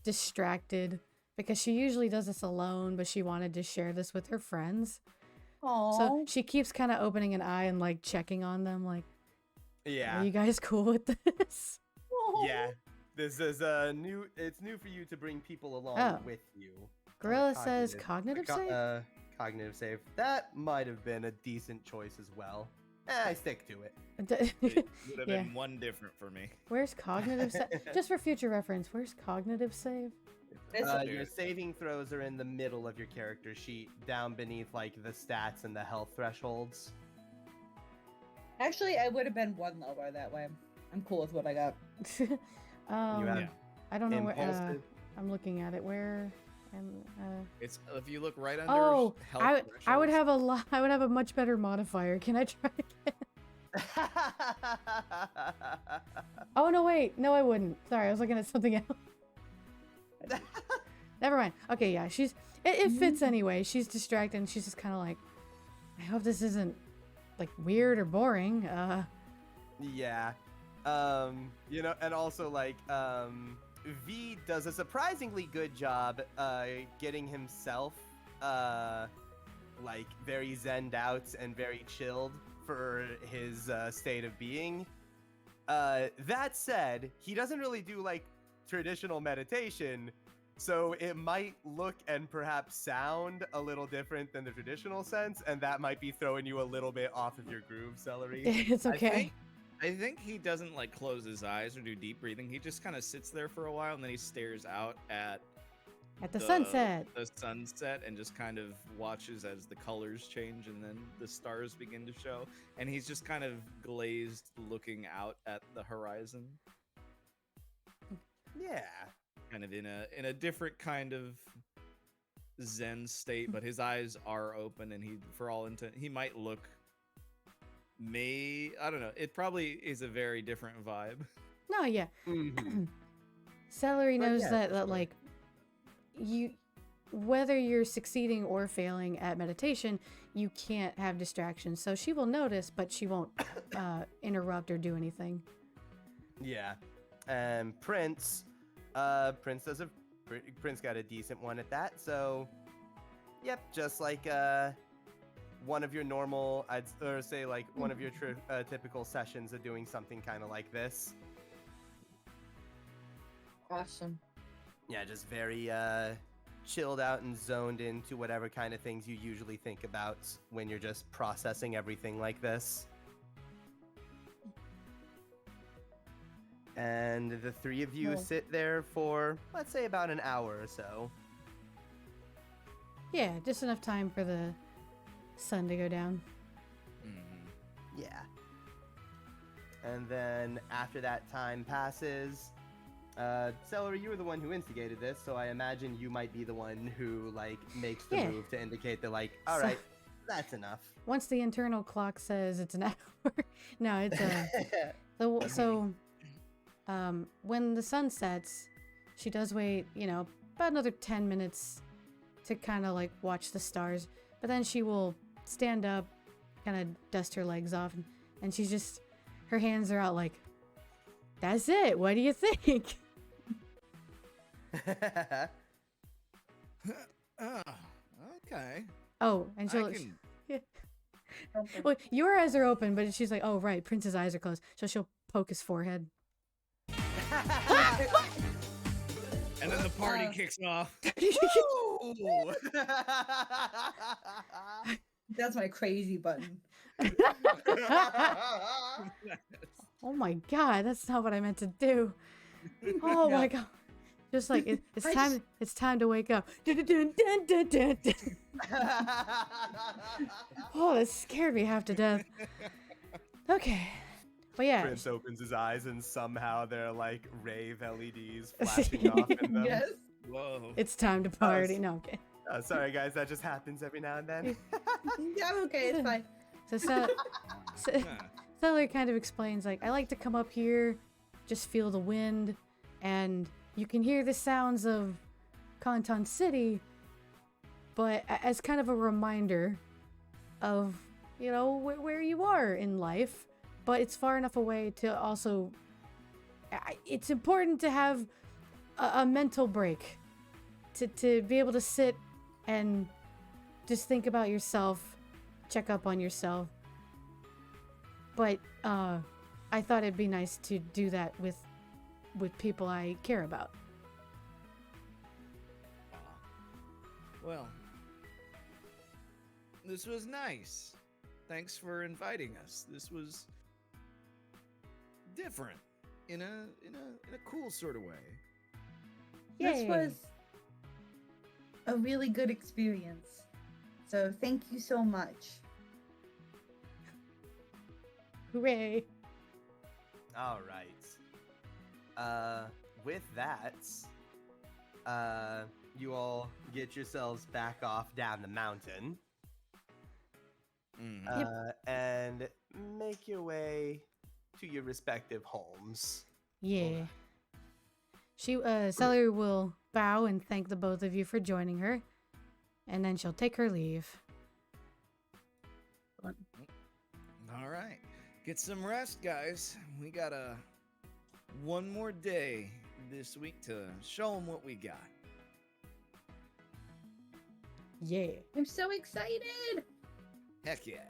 distracted because she usually does this alone, but she wanted to share this with her friends. Aww. So she keeps kind of opening an eye and like checking on them, like, Yeah. are you guys cool with this? Yeah. This is new. It's new for you to bring people along Oh. with you. Gorilla says cognitive save? Cognitive save. That might have been a decent choice as well. I stick to it. It would have Yeah. been one different for me. Where's cognitive save? Just for future reference, where's cognitive save? Your saving throws are in the middle of your character sheet, down beneath like the stats and the health thresholds. Actually, I would have been one lower that way. I'm cool with what I got. You have Yeah. I don't know where. impulsive. I'm looking at it. Where? It's if you look right under Oh, health I would thresholds- have a lot. I would have a much better modifier. Can I try again? Oh no, wait, no, I wouldn't. Sorry, I was looking at something else. Never mind. Okay, yeah, it fits anyway. She's distracted and she's just kind of like, I hope this isn't like weird or boring. Yeah. You know, and also like V does a surprisingly good job getting himself like very zenned out and very chilled for his state of being. That said, he doesn't really do like traditional meditation, so it might look and perhaps sound a little different than the traditional sense, and that might be throwing you a little bit off of your groove, Celery. It's okay. I think he doesn't like close his eyes or do deep breathing. He just kind of sits there for a while and then he stares out at At the sunset. the sunset, and just kind of watches as the colors change and then the stars begin to show. And he's just kind of glazed, looking out at the horizon, Yeah. kind of in a different kind of zen state. But his eyes are open, and he, for all intent, he might look. I don't know. It probably is a very different vibe. No, yeah. Mhm. Celery But knows yeah, that for sure. like you, whether you're succeeding or failing at meditation, you can't have distractions. So she will notice, but she won't interrupt or do anything. Yeah. And Prince got a decent one at that. So, yep, just like one of your normal, or say like one of your typical sessions of doing something kind of like this. Awesome. Yeah, just very chilled out and zoned into whatever kind of things you usually think about when you're just processing everything like this. And the three of you sit there for, let's say, about an hour or so. Yeah, just enough time for the sun to go down. Mm-hmm. Yeah. And then after that time passes, Celery, you were the one who instigated this, so I imagine you might be the one who, like, makes the Yeah. move to indicate that, like, all So- right, that's enough. Once the internal clock says it's an hour, no, it's when the sun sets, she does wait, about another 10 minutes to kind of like watch the stars, but then she will stand up, kind of dust her legs off, and she's just, her hands are out like, that's it, what do you think? Okay. Oh, and I she'll, can... well, your eyes are open, but she's like, oh right, Prince's eyes are closed, so she'll poke his forehead. And then the party kicks off. Ooh. That's my crazy button. Oh my god, that's not what I meant to do. Oh my god. Just like it's time to wake up. Dun, dun, dun, dun, dun, dun. Oh, that scared me half to death. Okay. But yeah. Prince opens his eyes and somehow they're like rave LEDs flashing off in them. Yes. Whoa. It's time to party. No, okay. Sorry guys, that just happens every now and then. Yeah, I'm okay. It's fine. So Celery kind of explains, like, I like to come up here, just feel the wind, and you can hear the sounds of Conton City, but as kind of a reminder of, where you are in life, but it's far enough away to also, it's important to have a mental break, to be able to sit and just think about yourself, check up on yourself. But I thought it'd be nice to do that with people I care about. Well, this was nice. Thanks for inviting us. This was different in a cool sort of way. This Yay. was a really good experience. So thank you so much. Hooray. All right. With that, you all get yourselves back off down the mountain. Mm. And make your way to your respective homes. Yeah. Celery will bow and thank the both of you for joining her, and then she'll take her leave. All right. Get some rest, guys. We got one more day this week to show them what we got. Yeah. I'm so excited. Heck yeah.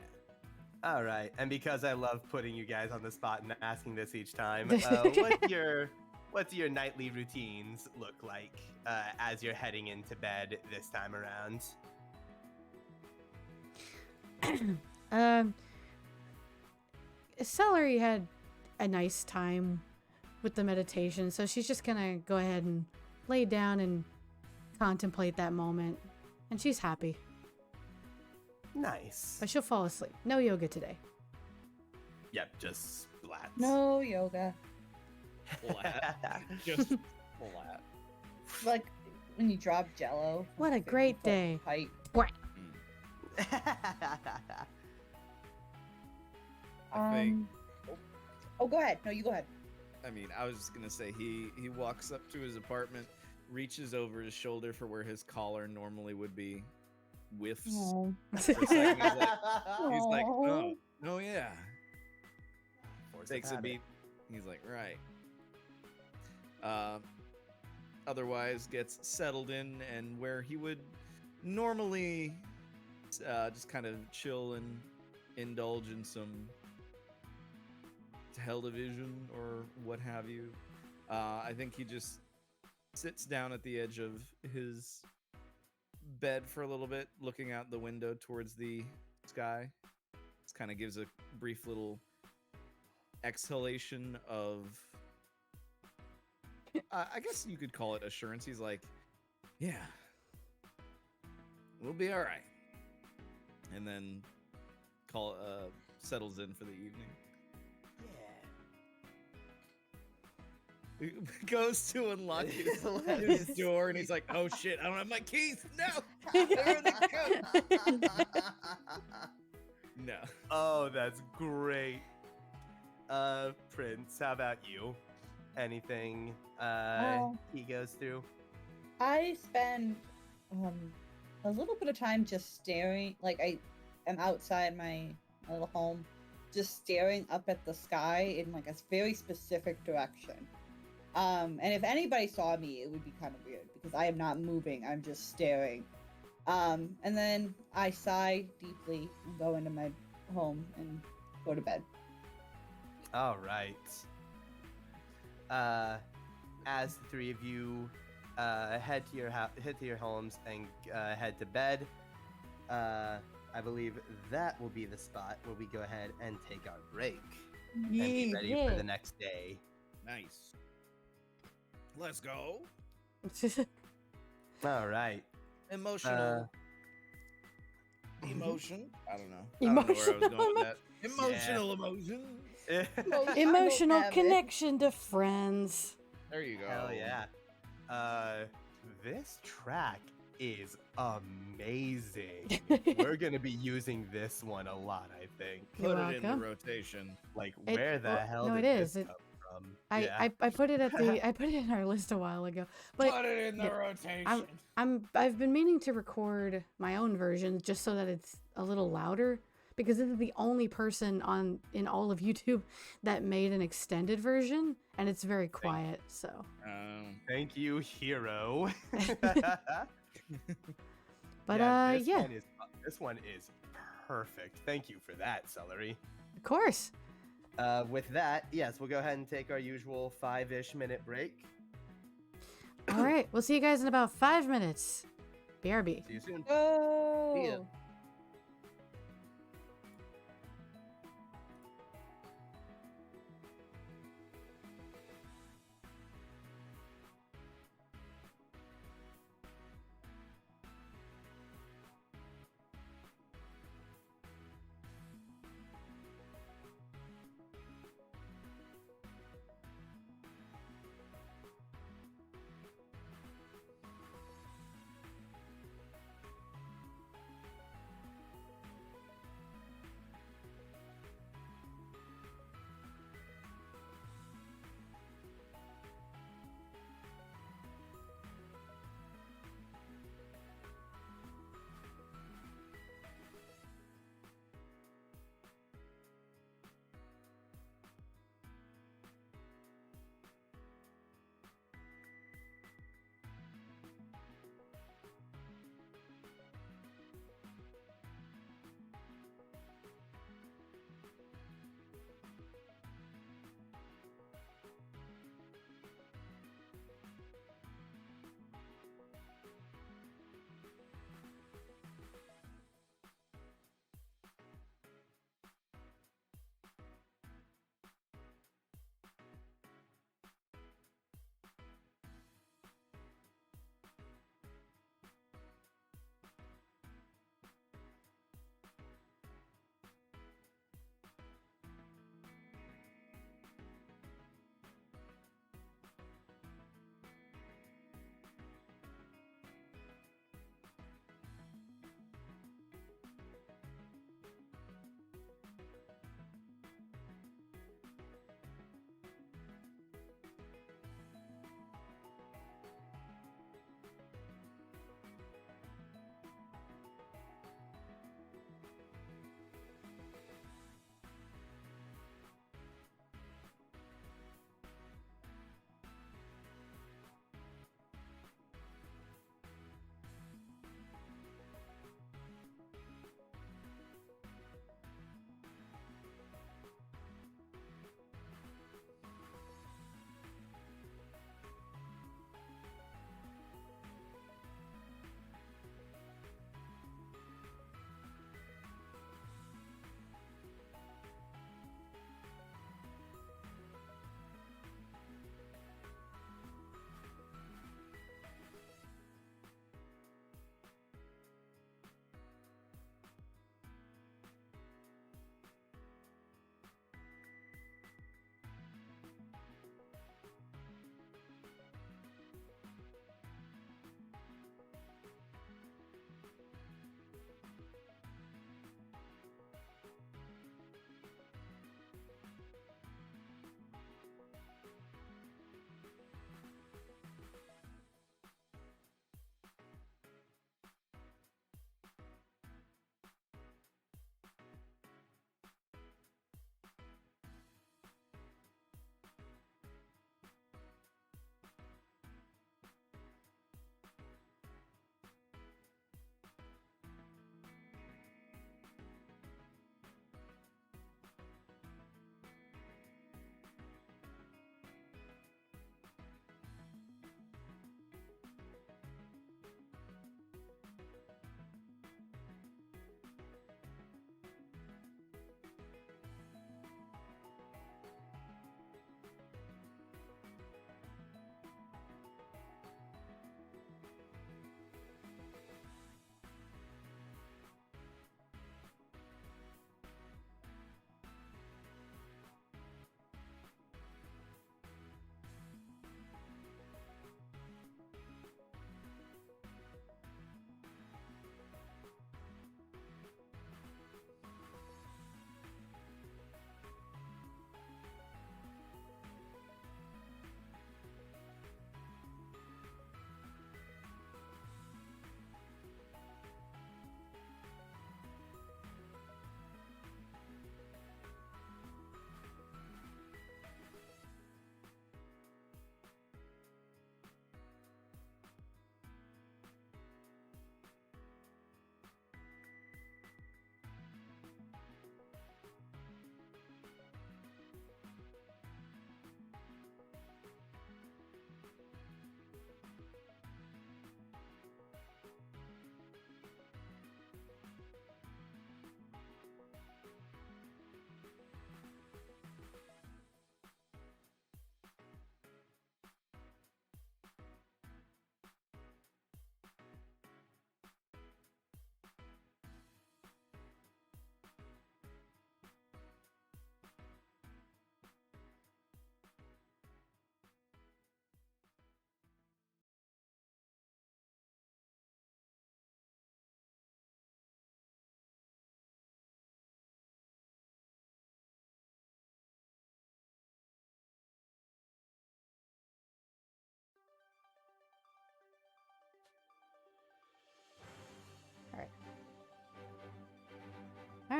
All right, and because I love putting you guys on the spot and asking this each time, what's your nightly routines look like as you're heading into bed this time around? Celery had a nice time with the meditation, so she's just gonna go ahead and lay down and contemplate that moment, and she's happy. Nice. But she'll fall asleep. No yoga today. Yep, just splat. No yoga. Flat. Just flat. Like when you drop Jello. What a great day. Height. I think. Oh, go ahead. No, you go ahead. I mean, I was just gonna say he walks up to his apartment, reaches over his shoulder for where his collar normally would be, whiffs. Oh. For a second, he's like, oh yeah. Force of Takes a habit. beat. He's like, right. Uh, otherwise gets settled in, and where he would normally just kind of chill and indulge in some television or what have you. I think he just sits down at the edge of his bed for a little bit, looking out the window towards the sky. Just kind of gives a brief little exhalation of, I guess you could call it assurance. He's like, yeah, we'll be all right. And then settles in for the evening. Goes to unlock his door, and he's like, "Oh shit, I don't have my keys. No, there they go." No. Oh, that's great. Prince, how about you? Anything he goes through? I spend a little bit of time just staring. Like I am outside my little home, just staring up at the sky in like a very specific direction. And if anybody saw me, it would be kind of weird because I am not moving. I'm just staring. And then I sigh deeply and go into my home and go to bed. All right. As the three of you head to your homes and head to bed, I believe that will be the spot where we go ahead and take our break and be ready for the next day. Nice. Let's go. All right. Emotional. Emotion. I don't know. Emotional. I don't know where I was going with that. Emotional emotion. Emotional Have it. connection to friends. There you go. Hell yeah. This track is amazing. We're gonna be using this one a lot, I think. You're Put it in welcome. the rotation. Like, It- where the well, hell no, did it this is. come from? I put it at the I put it in our list a while ago. But Put it in the yeah, rotation. I've been meaning to record my own version just so that it's a little louder because this is the only person in all of YouTube that made an extended version and it's very quiet. So Thank you, hero. but This one is perfect. Thank you for that, Celery. of course. With that, yes, we'll go ahead and take our usual 5-ish minute break. All right, we'll see you guys in about 5 minutes. BRB. See you soon. Oh. See ya.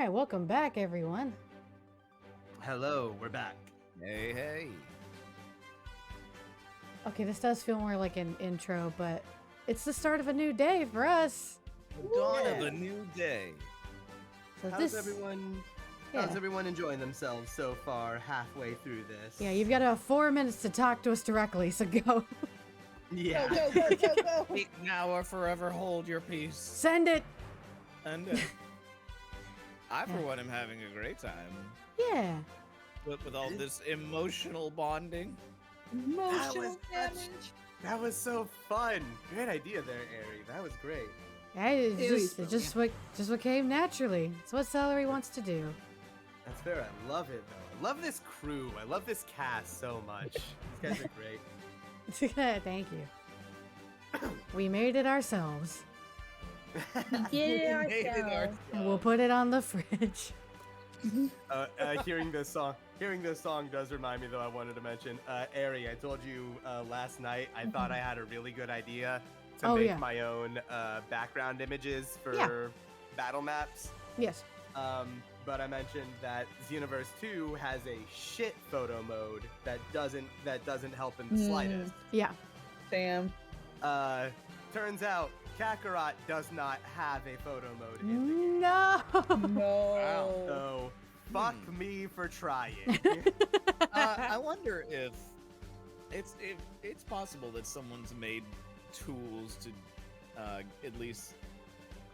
right, welcome back, everyone. Hello, we're back. Hey, hey. Okay, this does feel more like an intro, but it's the start of a new day for us. The dawn of Yeah. a new day. So How's this, everyone? yeah. How's everyone enjoying themselves so far? Halfway through this. Yeah, you've got about 4 minutes to talk to us directly, so go. Yeah. Go, go, go, go, go. Speak now or forever hold your peace. Send it. And I, for one, am having a great time Yeah. with all this emotional bonding. Emotional That damage. That was so fun. Great idea there, Ari. That was great. It's just what came naturally. It's what Celery wants to do. That's fair. I love it though. I love this crew. I love this cast so much. These guys are great. Thank you. We made it ourselves, Yeah, We made it ourselves. and we'll put it on the fridge. Hearing this song does remind me, though. I wanted to mention, Ari. I told you last night. I thought I had a really good idea to Oh, make yeah. my own background images for Yeah. battle maps. Yes. But I mentioned that Xenoverse 2 has a shit photo mode that doesn't help in the slightest. Yeah. Damn. Turns out Kakarot does not have a photo mode in the game. No. No. So fuck me for trying. I wonder if it's possible that someone's made tools to at least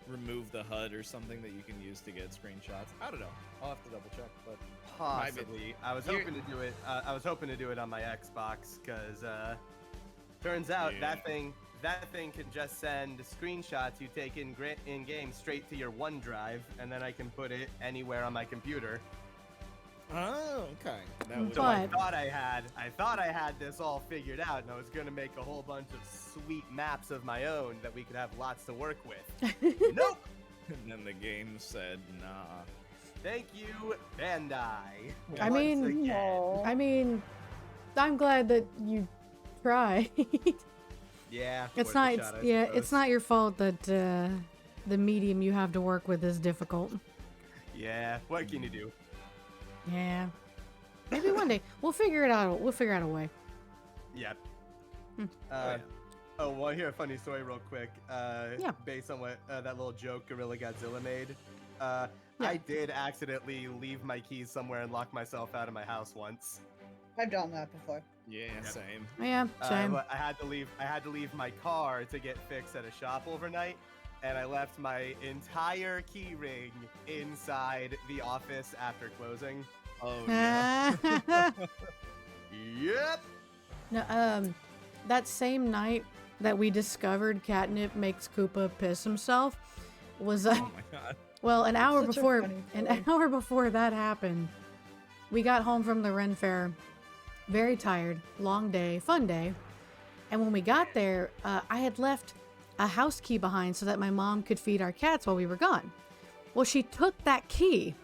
remove the HUD or something that you can use to get screenshots. I don't know. I'll have to double check, but Possibly. I was hoping to do it. I was hoping to do it on my Xbox because turns out Yeah. that thing can just send screenshots you take in game straight to your OneDrive, and then I can put it anywhere on my computer. oh, okay. That would So I But- thought I had this all figured out, and I was gonna make a whole bunch of sweet maps of my own that we could have lots to work with. Nope. and then the game said, nah. Thank you, Bandai. I Once mean- again. Aw. I mean, I'm glad that you tried. Yeah. It's worth not. a shot, I Yeah, suppose. it's not your fault that the medium you have to work with is difficult. Yeah. What can you do? Yeah. Maybe one day we'll figure it out. We'll figure out a way. Yep. Hmm. Oh, well, I hear a funny story real quick. Yeah. Based on what that little joke Gorilla Godzilla made. Yeah. I did accidentally leave my keys somewhere and lock myself out of my house once. I've done that before. Yeah, Yep. same. Yeah. Same. I had to leave my car to get fixed at a shop overnight, and I left my entire key ring inside the office after closing. Oh, yeah. Yep. No, that same night that we discovered catnip makes Koopa piss himself was Oh my god. well an hour Such a before funny an story. hour before that happened. We got home from the Ren Fair, very tired, long day, fun day, and when we got there, I had left a house key behind so that my mom could feed our cats while we were gone. Well, she took that key.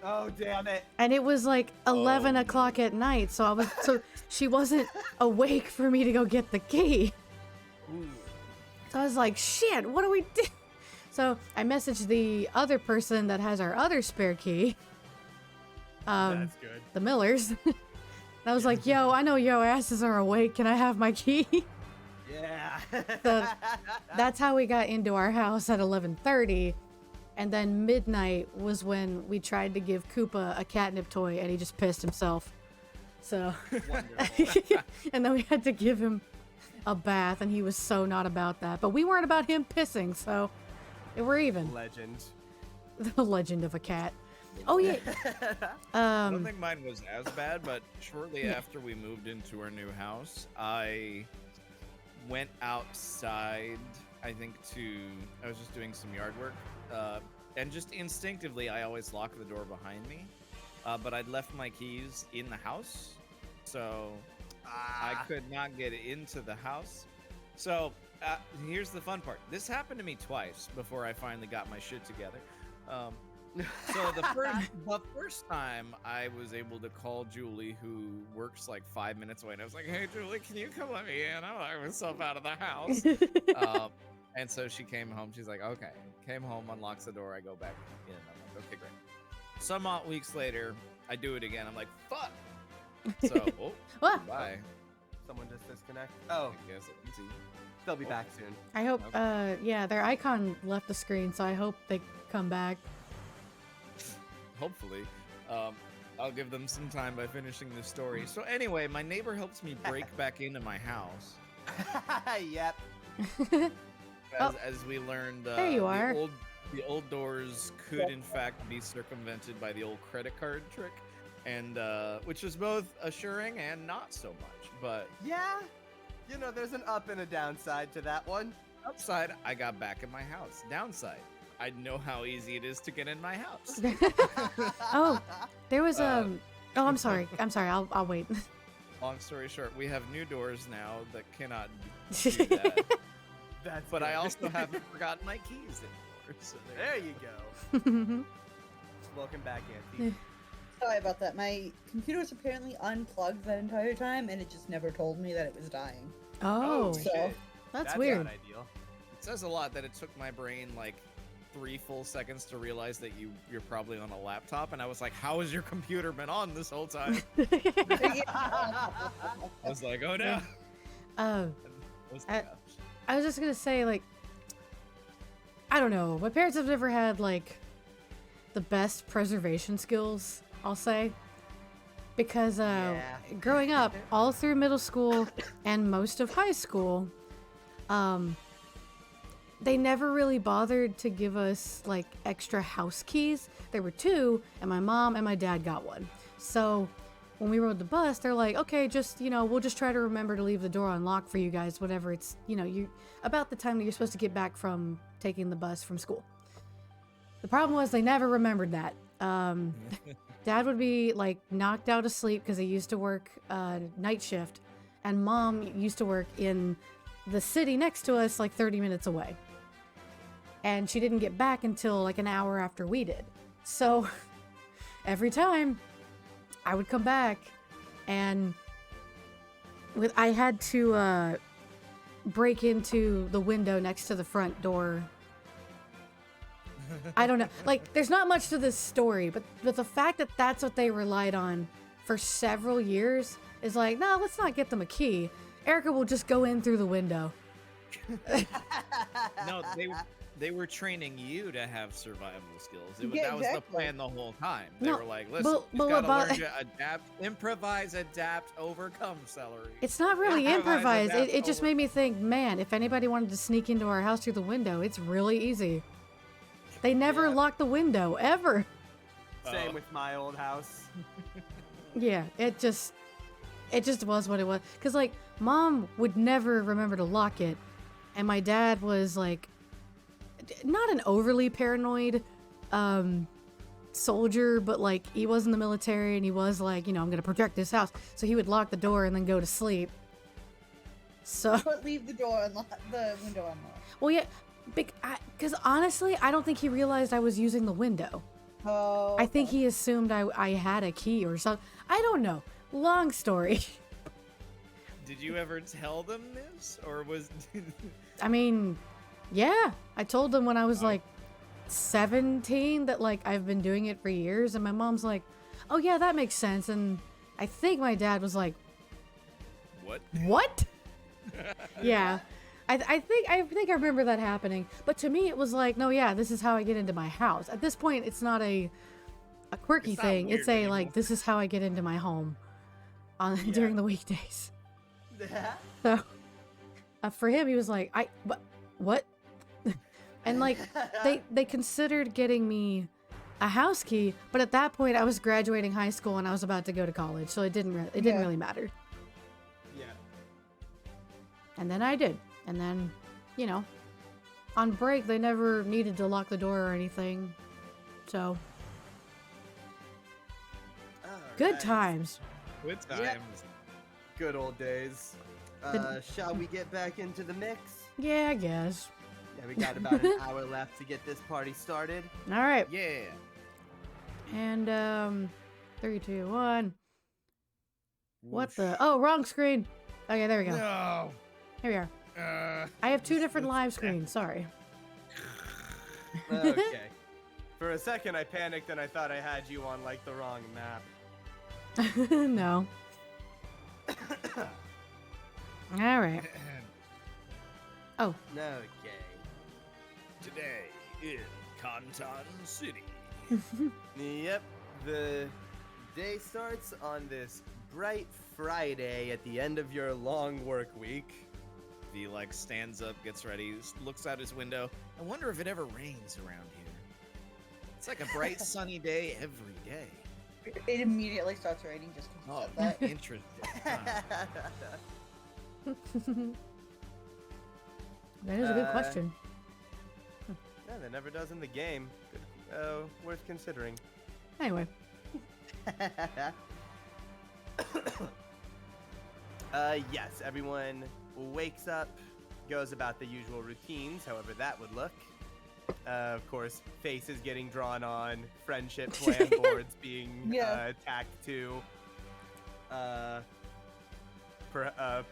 Oh, damn it. And it was like 11 no. o'clock at night, so she wasn't awake for me to go get the key. Ooh. So I was like, shit, what do we do? So I messaged the other person that has our other spare key, That's good. the Millers. And I was like, yo, I know yo asses are awake. Can I have my key? Yeah. So that's how we got into our house at 11:30. And then midnight was when we tried to give Koopa a catnip toy and he just pissed himself. So, Wonderful. and then we had to give him a bath and he was so not about that. But we weren't about him pissing, so we're even. Legend. The legend of a cat. Oh yeah. I don't think mine was as bad, but shortly after we moved into our new house, I went outside, I think I was just doing some yard work, and just instinctively, I always lock the door behind me, but I'd left my keys in the house, so I could not get into the house. So here's the fun part. This happened to me twice before I finally got my shit together. So the first time I was able to call Julie, who works like 5 minutes away, and I was like, "Hey Julie, can you come let me in? I locked myself out of the house." And so she came home. She's like, "Okay." Came home, unlocks the door. I go back in. I'm like, "Okay, great." some odd weeks later, I do it again. I'm like, fuck. So, Well, bye. Someone just disconnect. Oh, I guess it's easy. they'll be back soon. I hope, yeah, their icon left the screen, so I hope they come back. Hopefully. I'll give them some time by finishing this story. So anyway, my neighbor helps me break back into my house. Yep. As we learned, There you are. The old doors could in fact be circumvented by the old credit card trick, and which is both assuring and not so much. But Yeah. You know, there's an up and a downside to that one. upside, I got back in my house. Downside, I know how easy it is to get in my house. Oh, there was, Uh, oh, I'm sorry. I'll wait. Long story short, we have new doors now that cannot do that. That's But I good. also haven't forgotten my keys anymore. So There you go. Welcome back, Auntie. Sorry about that. My computer was apparently unplugged that entire time, and it just never told me that it was dying. Oh, shit. so- that's weird. Not ideal. It says a lot that it took my brain like 3 full seconds to realize that you're probably on a laptop, and I was like, how has your computer been on this whole time? I was like, oh no. What's the I- couch? I was just gonna say, like, I don't know. My parents have never had, like, the best preservation skills, I'll say. Because, Yeah. growing up, all through middle school and most of high school, they never really bothered to give us, like, extra house keys. There were 2, and my mom and my dad got one. So, when we rode the bus, they're like, okay, just, we'll just try to remember to leave the door unlocked for you guys, whatever it's, about the time that you're supposed to get back from taking the bus from school. The problem was they never remembered that. Dad would be, like, knocked out asleep because he used to work night shift, and Mom used to work in the city next to us, like 30 minutes away. And she didn't get back until, like, an hour after we did. So, every time I would come back, and I had to break into the window next to the front door. I don't know. Like, there's not much to this story, but the fact that that's what they relied on for several years is like, no, let's not get them a key. Erica will just go in through the window. No, they were training you to have survival skills. Yeah, that was the exactly. plan the whole time. They No, were like, listen, but you what gotta about- learn to adapt, improvise, adapt, overcome, Celery. It's not really Yeah, improvised. that's It just over- made me think, man, if anybody wanted to sneak into our house through the window, it's really easy. They never Yeah. lock the window, ever. Same Oh. with my old house. Yeah, it just was what it was. Cause like Mom would never remember to lock it, and my dad was like, not an overly paranoid soldier, but like he was in the military and he was like, I'm gonna protect this house, so he would lock the door and then go to sleep. So But leave the door unlocked, the window unlocked. well, yeah, because honestly, I don't think he realized I was using the window. Oh. I think he assumed I had a key or something. I don't know. Long story. Did you ever tell them this, or was? I mean, yeah. I told them when I was Oh. like 17 that like I've been doing it for years, and my mom's like, "Oh yeah, that makes sense." And I think my dad was like, What? "What?" Yeah. I think I remember that happening. But to me it was like, "No, yeah, this is how I get into my house." At this point, it's not a quirky It's not thing. weird It's a anymore. like this is how I get into my home on Yeah. during the weekdays. So for him, he was like, what? And like they considered getting me a house key, but at that point I was graduating high school and I was about to go to college, so it didn't Yeah. really matter. Yeah. And then I did. And then, on break they never needed to lock the door or anything. So, good Alright. times. Good Yep. times. Good old days. Shall we get back into the mix? Yeah, I guess. Yeah, we got about an hour left to get this party started. All right. Yeah. And 3, 2, 1. What Whoosh. the? Oh, wrong screen. Okay, there we go. No. Here we are. I have 2 different live screens. Sorry. Okay. For For a second, I panicked and I thought I had you on like the wrong map. No. All right. Oh. Okay. Today in Conton City. Yep. The day starts on this bright Friday at the end of your long work week. V like stands up, gets ready, looks out his window. I wonder if it ever rains around here. It's like a bright sunny day every day. It immediately starts raining just because Oh, you said that. interesting. That is a good question. Yeah, that never does in the game. Worth considering. Anyway. Yes, everyone wakes up, goes about the usual routines, however that would look. Of course, faces getting drawn on, friendship plan boards being tacked to,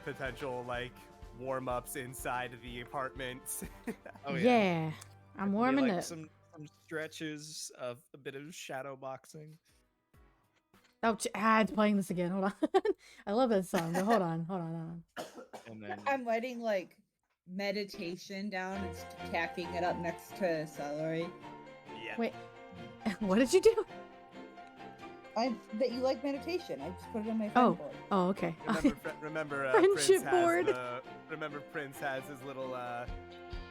potential like warm-ups inside of the apartment. Oh Yeah. I'm warming like up. some stretches of a bit of shadow boxing. Oh, it's playing this again. Hold on. I love that song, but hold on. And then I'm writing like meditation down and tacking it up next to Celery. Yeah. Wait. What did you do? That you like meditation. I just put it on my Oh. phone board. Oh, okay. Remember, Friendship Prince board. Remember, Prince has his little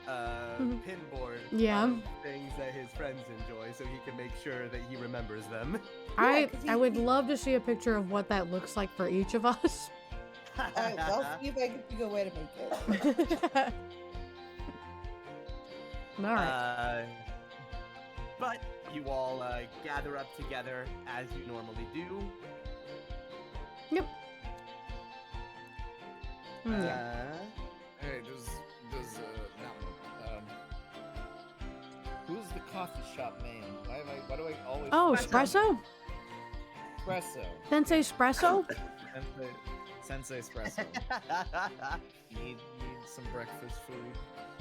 pin board. Yeah. Of things that his friends enjoy, so he can make sure that he remembers them. I would love to see a picture of what that looks like for each of us. Alright, I'll see if I can figure a way to make it. All right. But you all gather up together as you normally do. Yep. Yeah. hey, who's the coffee shop man? Why do I always? Oh, espresso? Espresso. Sensei espresso? Sensei espresso. need some breakfast food.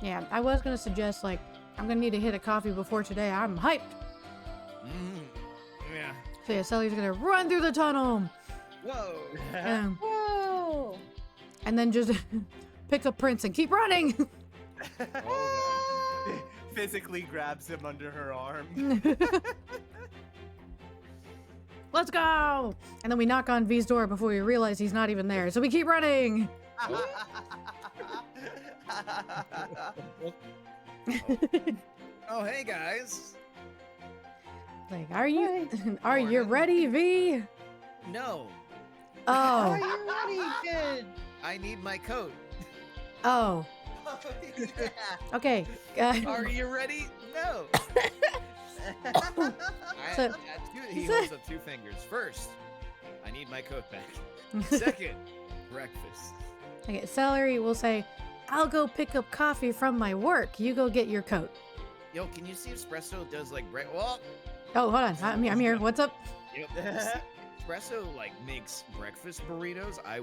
Yeah, I was gonna suggest like I'm gonna need to hit a coffee before today. I'm hyped. Yeah. So yeah, Sally's gonna run through the tunnel. Whoa. Whoa! And then just pick up Prince and keep running. Oh, Physically grabs him under her arm. Let's go! And then we knock on V's door before we realize he's not even there. So we keep running. oh, hey guys. Like, are you ready, V? No, Oh, Are you ready? Good. I need my coat. oh, okay. Are you ready? No. So- He holds up two fingers. First, I need my coat back. Second, breakfast. Okay, Celery will say, I'll go pick up coffee from my work. You go get your coat. Yo, can you see Espresso does like Well, Oh, hold on. I'm here. What's up? yep. Espresso like makes breakfast burritos. I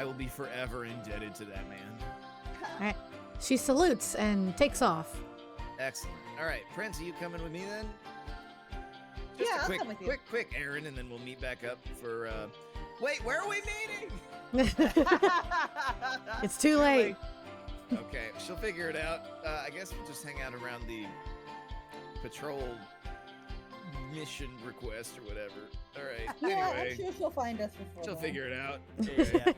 will be forever indebted to that man. She salutes and takes off. Excellent. All right, Prince, are you coming with me then? Yeah, a I'll quick, come with you. quick errand, and then we'll meet back up for. Wait, where are we meeting? It's too late. Okay, she'll figure it out. I guess we'll just hang out around the patrol mission request or whatever. All right. Yeah, Anyway, I'm sure she'll find us before she'll then. figure it out. Yeah.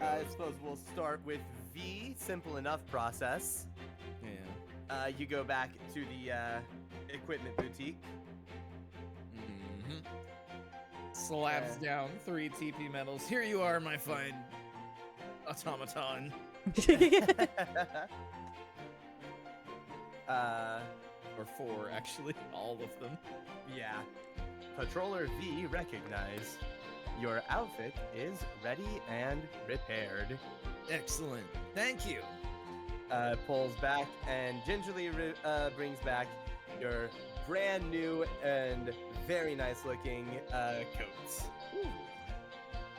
I suppose we'll start with V. Simple enough process. Yeah. You go back to the equipment boutique. Mm-hmm. Slaps down 3 TP medals. Here you are, my fine automaton. Or 4, actually. All of them. Yeah. Patroller V recognized. Your outfit is ready and repaired. Excellent. Thank you. Pulls back and gingerly brings back your brand new and very nice looking coats. Ooh.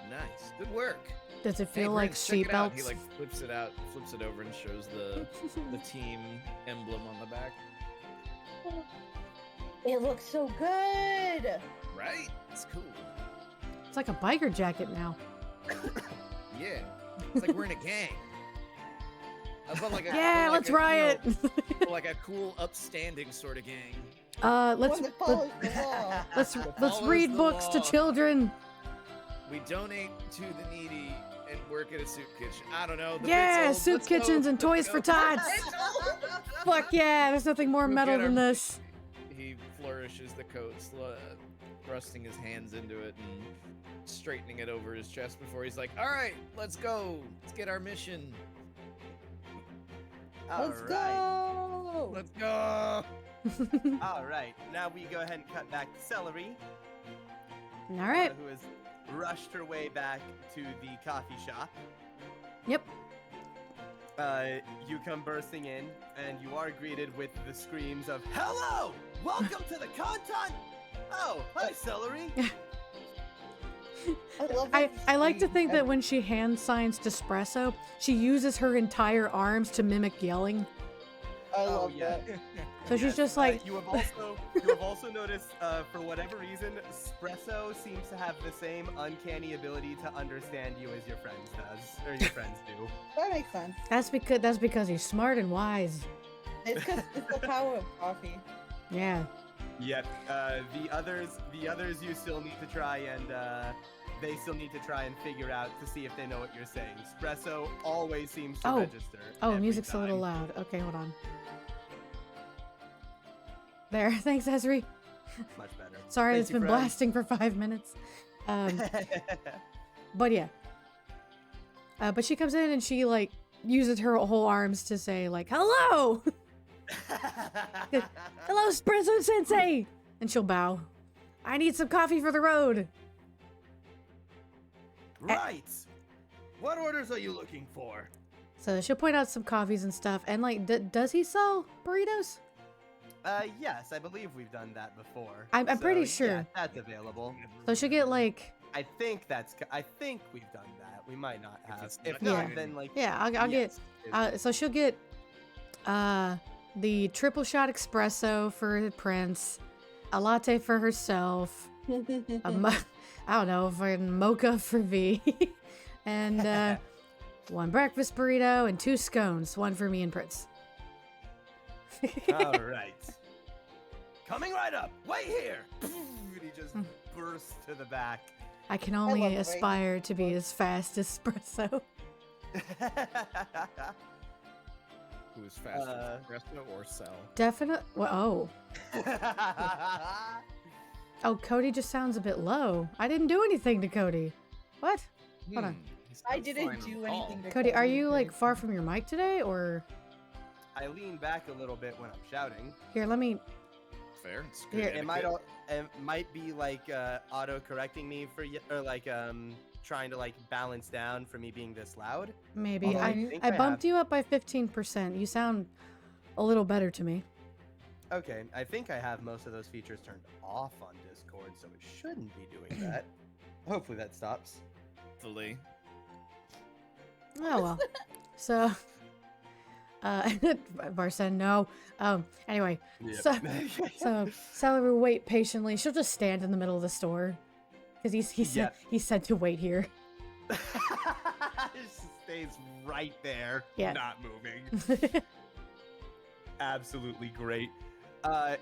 Nice. Good work. Does it Hey, feel like Prince, check it out. He seatbelts? like flips it over and shows the team emblem on the back. It looks so good. Right? It's cool. It's like a biker jacket now. Yeah. It's like we're in a gang. But like a, Yeah, but like let's a, riot. But like a cool, upstanding sort of gang. Let's One that follows the law. let's Follows read the books to law. children. We donate to the needy and work at a soup kitchen. I don't know. The Yeah, bit's old. soup Let's go. kitchens and toys for tots. Fuck yeah, there's nothing more We'll metal get than our- this. He flourishes the coat, thrusting his hands into it and straightening it over his chest before he's like, "All right, let's go. Let's get our mission. Let's Alright. go. Let's go." Alright, now we go ahead and cut back to Celery, All right. who has rushed her way back to the coffee shop. Yep. You come bursting in, and you are greeted with the screams of, "Hello! Welcome to the content! Oh, hi, Celery! I love I like to think that when she hand signs Despresso, she uses her entire arms to mimic yelling. I Oh, love yeah. that. So she's just like, you have also noticed, for whatever reason, Espresso seems to have the same uncanny ability to understand you as your friends does, or your friends do. That makes sense. that's because he's smart and wise. It's because it's the power of coffee. Yeah. Yep. The others you still need to try and they still need to try and figure out to see if they know what you're saying. Espresso always seems to Oh. register. Oh, every music's a little time. loud. Okay, hold on. There. Thanks, Esri. Much better. Sorry, Thank it's you, been friend. blasting for 5 minutes. But yeah. But she comes in and she like uses her whole arms to say like, "Hello, hello, Espresso Sensei," and she'll bow. "I need some coffee for the road." Right. What orders are you looking for? So she'll point out some coffees and stuff. And like, does he sell burritos? Yes, I believe we've done that before. I'm pretty Yeah, sure. that's available. So she'll get like, I think we've done that. We might not If have. it's If not not, done, then like yeah, I'll get. yes, So she'll get the triple shot espresso for Prince, a latte for herself, I don't know, for mocha for V, and one breakfast burrito and 2 scones, one for me and Prince. All right. Coming right up. Wait here. And he just bursts to the back. I can love only the way aspire to be as fast as espresso. Who's faster, Uh, espresso or Cell? Definitely. Well, oh, Cody just sounds a bit low. I didn't do anything to Cody. What? Hold on. He's I got didn't fine do recall. anything to Cody, are Cody you like today. far from your mic today, or I lean back a little bit when I'm shouting. here? Let me. Fair. It's good Here, etiquette. It might be like auto correcting me for or like trying to like balance down for me being this loud. Maybe Although I think I have- bumped you up by 15%. You sound a little better to me. Okay, I think I have most of those features turned off on Discord, so it shouldn't be doing that. Hopefully that stops. Hopefully. Oh well. So, Barsen, no. Anyway, So- so Celery will wait patiently. She'll just stand in the middle of the store because Yeah. he said to wait here. It just stays right there, Yeah. not moving. Absolutely great.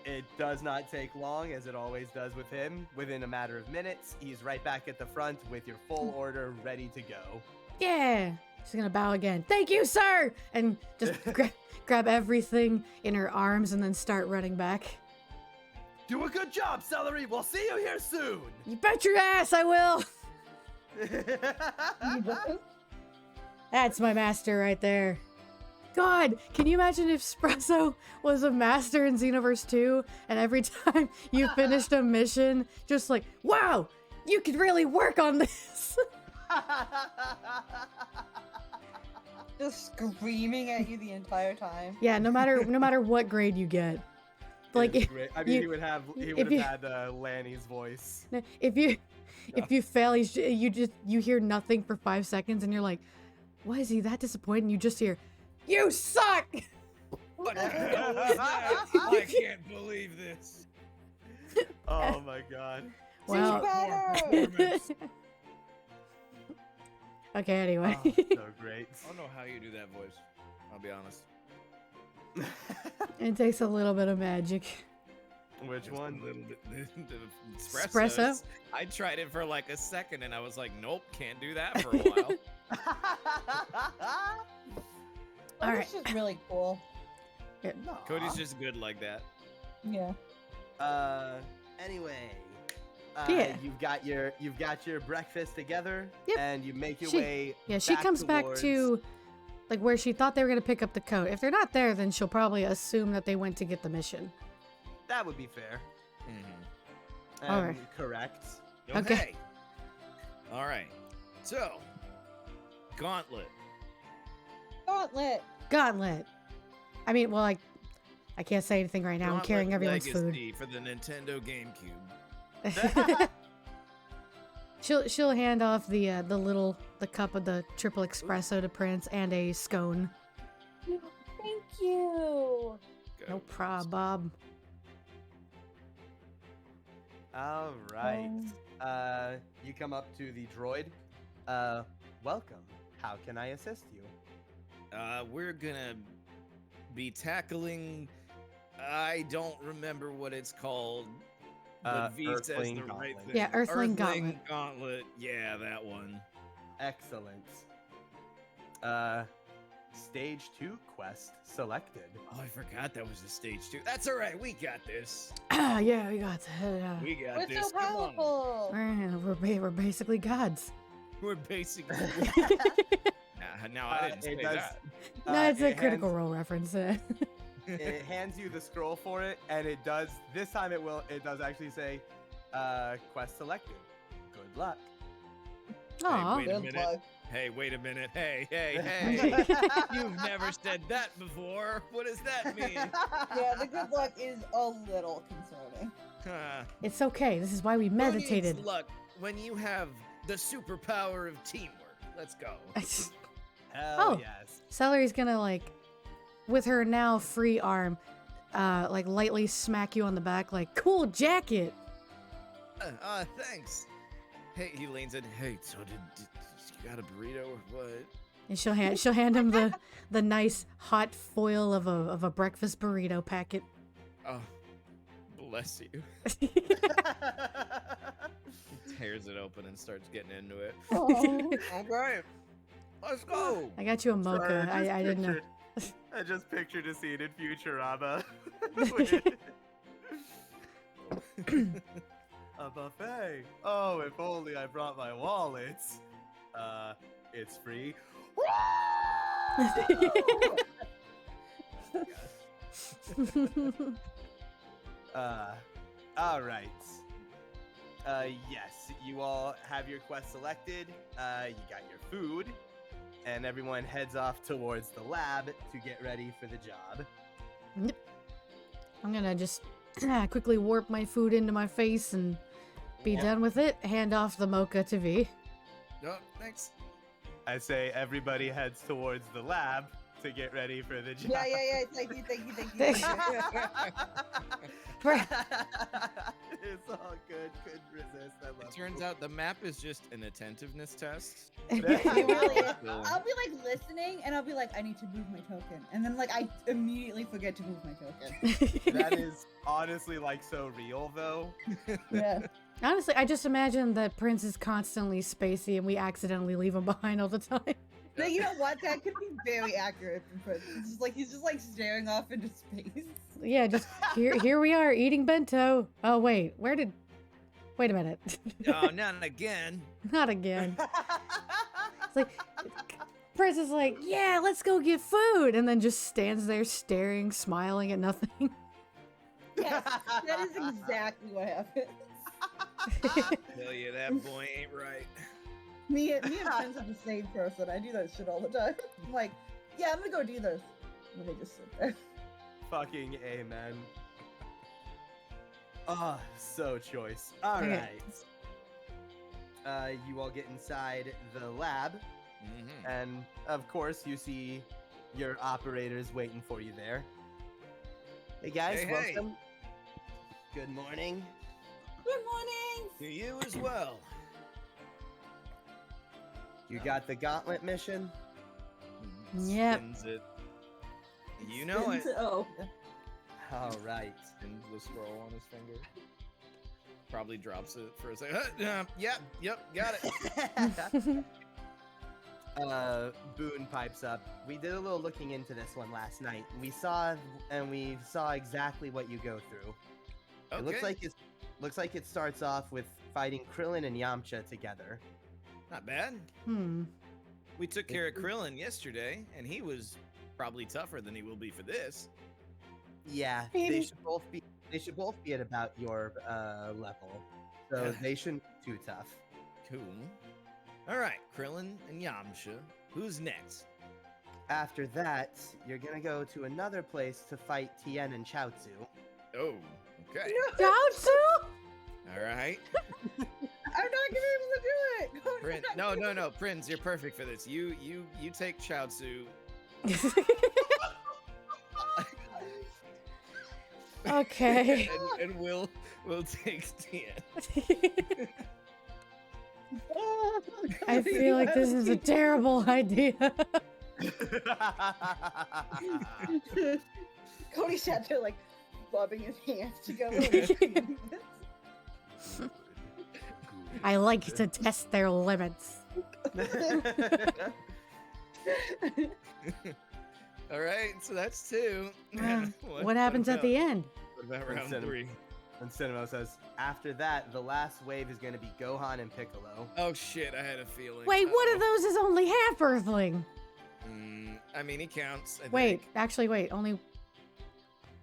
It does not take long, as it always does with him. Within a matter of minutes, he's right back at the front with your full order ready to go. Yeah. She's gonna bow again. "Thank you, sir," and just grab everything in her arms and then start running back. Do a good job, Celery! We'll see you here soon! You bet your ass I will. That's my master right there. God, can you imagine if Espresso was a master in Xenoverse 2 and every time you finished a mission, just like, wow, you could really work on this. Just screaming at you the entire time. Yeah, no matter what grade you get. Like It's great. I mean, you- he would have if you- had Lanny's voice. if you fail, you hear nothing for 5 seconds and you're like, why is he that disappointed? And you just hear, "You suck!" What the hell was that? I can't believe this. Oh my god. Well- Performance. Okay, anyway. Oh, so great. I don't know how you do that voice. I'll be honest. It takes a little bit of magic. Which Just one? A little bit. The Espresso? I tried it for like a second and I was like, nope, can't do that for a while. Oh, All it's just really cool. Cody's just good like that. Yeah. Anyway. Yeah. You've got your breakfast together, Yep. and you make your She- way. Yeah, she comes back towards- to like where she thought they were gonna pick up the coat. If they're not there, then she'll probably assume that they went to get the mission. That would be fair. Mm-hmm. Alright. Correct. Okay. All right. So, Gauntlet. Gauntlet. Gauntlet. I mean, well, I can't say anything right now. I'm Gauntlet carrying everyone's food. Legacy for the Nintendo GameCube. She'll hand off the cup of the triple espresso to Prince and a scone. Thank you. No prob, Bob. All right. You come up to the droid. Welcome. How can I assist you? We're gonna be tackling. I don't remember what it's called. But V says Earthling the right Gauntlet. thing. Yeah, Earthling Gauntlet. Gauntlet. Yeah, that one. Excellent. Stage 2 quest selected. Oh, I forgot that was the stage 2. That's all right. We got this. Yeah, we got that. We got We're this. so Come on. powerful. We're basically gods. We're basically. Now I didn't say it does, that. No, it's a it Critical hands- Role reference. It hands you the scroll for it, and it does. This time it does actually say, quest selected. Good luck. Aw. wait a Good minute. luck. Hey, wait a minute. Hey. You've never said that before. What does that mean? Yeah, the good luck is a little concerning. Huh. It's okay. This is why we Who meditated. needs luck when you have the superpower of teamwork. Let's go. Hell Oh. yes. Celery's gonna like, with her now free arm, like lightly smack you on the back, like cool jacket. Thanks. Hey, he leans in. Hey, so did you got a burrito or what? And she'll hand him the nice hot foil of a breakfast burrito packet. Oh, bless you. Tears it open and starts getting into it. Oh. Okay, let's go. I got you a mocha. I didn't know. I just pictured a scene in Futurama. A buffet. Oh, if only I brought my wallet. It's free. All right. Yes, you all have your quest selected. You got your food, and everyone heads off towards the lab to get ready for the job. I'm gonna just quickly warp my food into my face and be done with it. Hand off the mocha to V. Oh, thanks. I say everybody heads towards the lab to get ready for the job. Yeah. Thank you. Thanks. It's all good. Couldn't resist. I love It turns out the map is just an attentiveness test. It really is. Cool. I'll be like listening, and I'll be like, I need to move my token, and then like I immediately forget to move my token. That is honestly like so real though. Yeah. Honestly, I just imagine that Prince is constantly spacey and we accidentally leave him behind all the time. No, you know what? That could be very accurate for Prince. It's just like he's just like staring off into space. Yeah, just here we are eating bento. Oh wait, wait a minute. Oh, not again. Not again. It's like Prince is like, yeah, let's go get food, and then just stands there staring, smiling at nothing. Yes, that is exactly what happened. Tell you that boy ain't right. Me and Prince are the same person. I do that shit all the time. I'm like, yeah, I'm gonna go do this. And they just sit there. Fucking amen. Oh, so choice. All Okay. right. You all get inside the lab, Mm-hmm. and of course, you see your operators waiting for you there. Hey guys, Hey, hey. welcome. Good morning. Good morning. To you as well. You got the gauntlet mission? Yep. Spins it. You know it. Oh. All right. Spins the scroll on his finger. Probably drops it for a second. Yep, got it. Boone pipes up. We did a little looking into this one last night. We saw exactly what you go through. Okay. It looks like it starts off with fighting Krillin and Yamcha together. Not bad. We took care of Krillin yesterday, and he was probably tougher than he will be for this. Yeah, Maybe. they should both be at about your level, so they shouldn't be too tough. Cool. All right, Krillin and Yamcha. Who's next? After that, you're gonna go to another place to fight Tien and Chaozu. Oh, okay. Jiaozu? All right. I'm not gonna be able to do it. Prince, no, Prins, you're perfect for this. You take Chaozu. Okay. and we'll take Tien. I feel like this is a terrible idea. Cody sat there like bobbing his hands to go. I like to test their limits. All right, so that's two. What happens at the end? What about round Instead of- 3? And Cinema says, after that, the last wave is gonna be Gohan and Piccolo. Oh shit, I had a feeling. Wait, one of Uh-oh. those is only half Earthling. I mean, he counts. I Wait, think. actually, wait. Only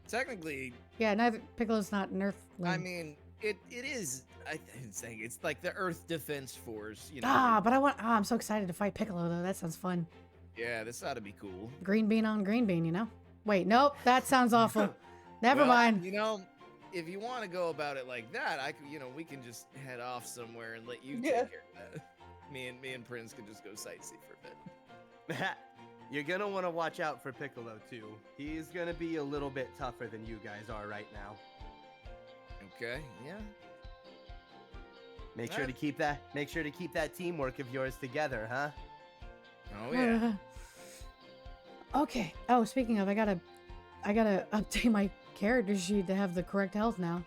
Technically, yeah, neither Piccolo's not an Earthling. I mean, it is. I'm saying it's like the Earth Defense Force. You know. but I'm so excited to fight Piccolo though. That sounds fun. Yeah, this ought to be cool. Green bean on green bean, you know. Wait, nope, that sounds awful. Never Well, mind. You know, if you want to go about it like that, we can just head off somewhere and let you take Yeah. care of that. Me and Prince can just go sightsee for a bit. You're gonna want to watch out for Piccolo too. He's gonna be a little bit tougher than you guys are right now. Okay. Yeah. Make sure to keep that teamwork of yours together, huh? Oh yeah. Okay. Oh, speaking of, I gotta update my character sheet to have the correct health now.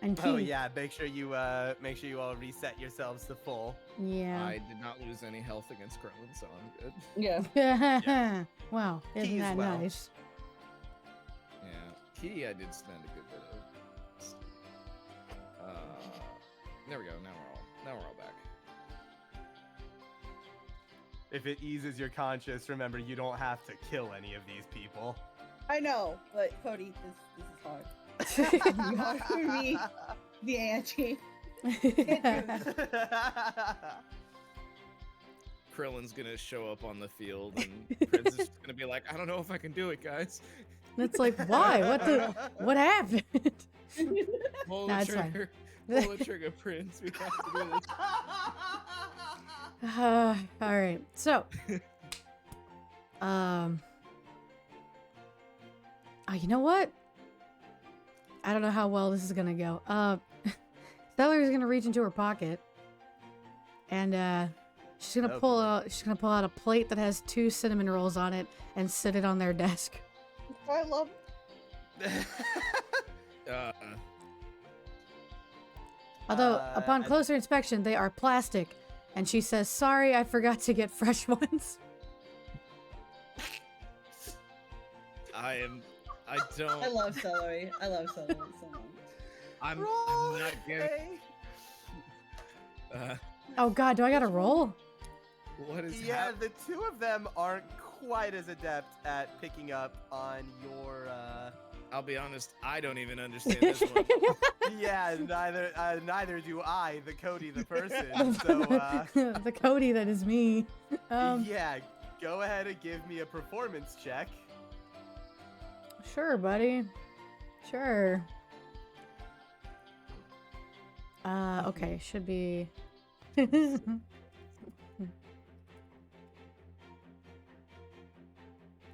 And Oh key. yeah, make sure you all reset yourselves to full. Yeah. I did not lose any health against Krillin, so I'm good. Yeah. Wow, isn't Key as that well. nice? Yeah. Key, I did spend a good bit of. There we go. Now we're all back. If it eases your conscience, remember you don't have to kill any of these people. I know, but Cody, this is hard. You offer me the ante. Krillin's gonna show up on the field, and Prince is just gonna be like, "I don't know if I can do it, guys." It's like, why? What happened? Pull No, the it's fine. trigger. Pull the trigger, Prince. We have to do this. All right. So, you know what? I don't know how well this is gonna go. Celery's gonna reach into her pocket, and she's gonna Oh, pull boy. out. She's gonna pull out a plate that has 2 cinnamon rolls on it and sit it on their desk. I love. Although, upon I- closer inspection, they are plastic. And she says, "Sorry, I forgot to get fresh ones." I don't. I love celery. I love celery so much. I'm Roll not getting. Oh God, do I gotta roll? What is Yeah, happening? the two of them aren't quite as adept at picking up on your. I'll be honest. I don't even understand this one. Yeah, neither do I, the Cody, the person. So, The Cody that is me. yeah, go ahead and give me a performance check. Sure, buddy. Sure. Okay, should be.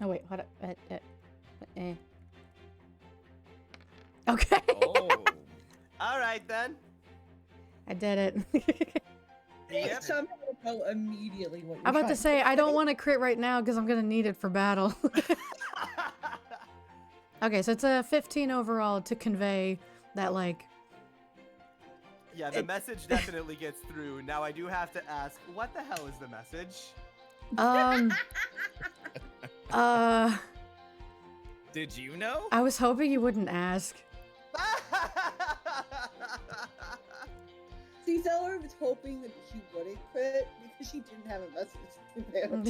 Oh wait, hold up. Okay. Oh. All right then. I did it. Yep. Somehow know immediately what you're I'm about trying to say, I don't want to crit right now because I'm going to need it for battle. Okay, so it's a 15 overall to convey that, like... Yeah, the message definitely gets through. Now I do have to ask, what the hell is the message? Did you know? I was hoping you wouldn't ask. See, Celery was hoping that she wouldn't quit because she didn't have a message to them.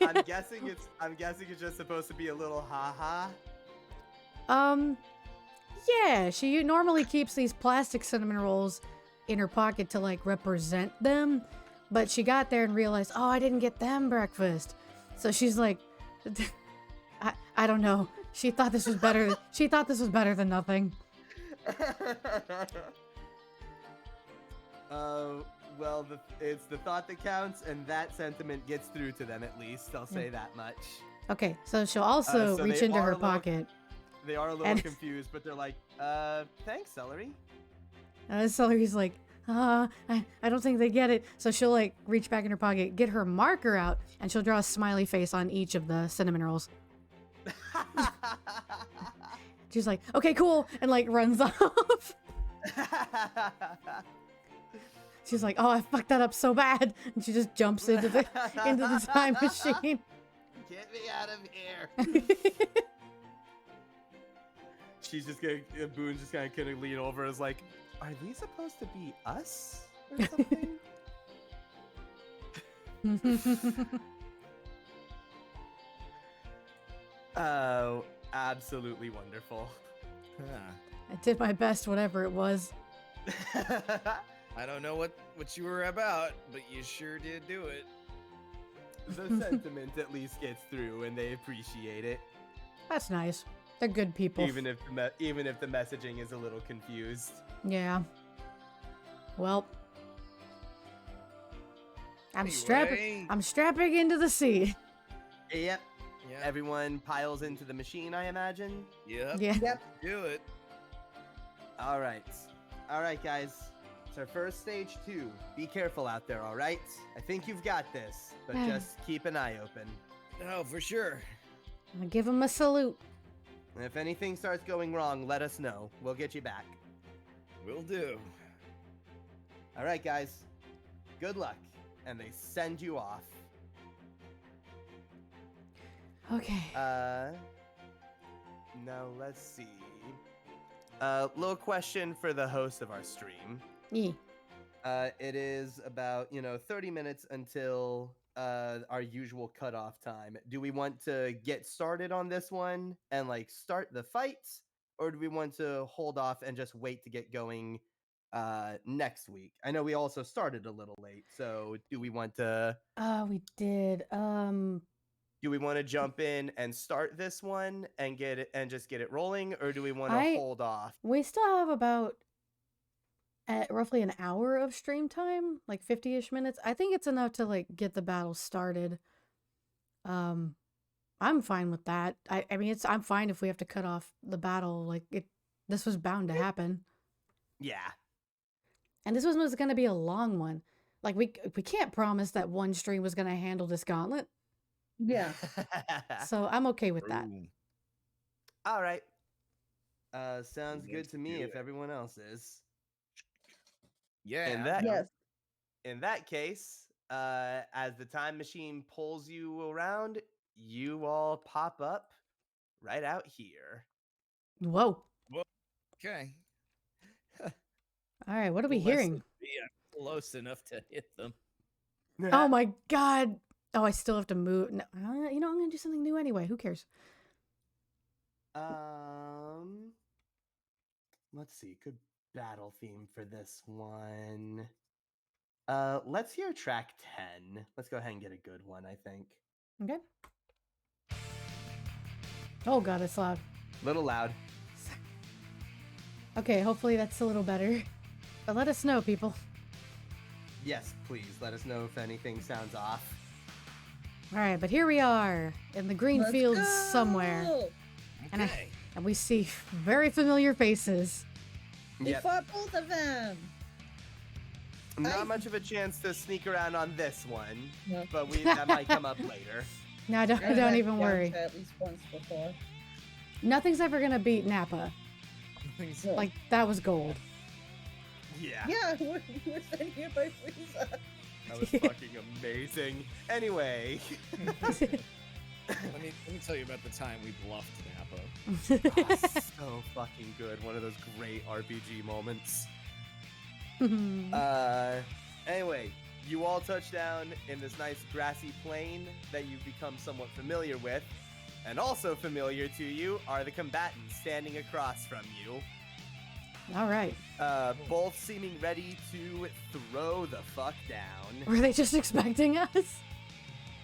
I'm guessing it's just supposed to be a little haha. Yeah, she normally keeps these plastic cinnamon rolls in her pocket to, like, represent them, but she got there and realized, oh, I didn't get them breakfast. So she's like, I don't know. She thought this was better. She thought this was better than nothing. Well, it's the thought that counts, and that sentiment gets through to them at least. I'll say that much. Okay, so she'll also So reach they into are her a little- pocket. They are a little And- confused, but they're like, thanks, Celery. Celery's like, I don't think they get it. So she'll, like, reach back in her pocket, get her marker out, and she'll draw a smiley face on each of the cinnamon rolls. She's like, okay, cool, and, like, runs off. She's like, oh, I fucked that up so bad. And she just jumps into the time machine. Get me out of here. She's just gonna, Boone's just gonna lean over as like, are these supposed to be us or something? Oh, absolutely wonderful. I did my best, whatever it was. I don't know what you were about, but you sure did do it. The sentiment at least gets through, and they appreciate it, That's nice. They're good people. even if the messaging is a little confused. Yeah. Well, I'm Anyway. strapping into the sea. Yep. Yeah. Everyone piles into the machine, I imagine. Yep. Yeah. Yep. Do it. All right, guys. It's our first stage 2. Be careful out there, all right? I think you've got this, but just keep an eye open. Oh, for sure. I'll give him a salute. And if anything starts going wrong, let us know. We'll get you back. Will do. All right, guys. Good luck. And they send you off. Okay. Now let's see. Little question for the host of our stream. Yee. It is about, 30 minutes until our usual cutoff time. Do we want to get started on this one and start the fights, or do we want to hold off and just wait to get going next week? I know we also started a little late, so do we want to We did. do we want to jump in and start this one and just get it rolling, or do we want to hold off? We still have about roughly an hour of stream time, like 50-ish minutes. I think it's enough to get the battle started. I'm fine with that. I mean, I'm fine if we have to cut off the battle. This was bound to happen. Yeah. And this was going to be a long one. We can't promise that one stream was going to handle this gauntlet. Yeah. So I'm okay with that. Ooh. All right. Sounds good Let's to me do if it. everyone else is. Yeah. Yes. In that case, as the time machine pulls you around, you all pop up right out here. Whoa. Okay. All right, what are we Less hearing? than me, I'm close enough to hit them. Oh my god. Oh, I still have to move. No, I'm going to do something new anyway. Who cares? Let's see. Good battle theme for this one. Let's hear track 10. Let's go ahead and get a good one, I think. Okay. Oh god, it's loud. Little loud. Okay, hopefully that's a little better. But let us know, people. Yes, please. Let us know if anything sounds off. All right, but here we are in the green Let's fields go! somewhere. And Okay. And we see very familiar faces. We Yep. fought both of them. Not much of a chance to sneak around on this one, No. but that might come up later. No, don't, I've don't met even worry. Yamcha at least once before. Nothing's ever gonna beat Nappa. Yeah. Like, that was gold. Yeah. Yeah, we were sent here by Frieza. That was fucking amazing. Anyway. Let me tell you about the time we bluffed Nappa. So fucking good. One of those great RPG moments. Hmm. Anyway, you all touch down in this nice grassy plain that you've become somewhat familiar with. And also familiar to you are the combatants standing across from you. All right. Both seeming ready to throw the fuck down. Were they just expecting us?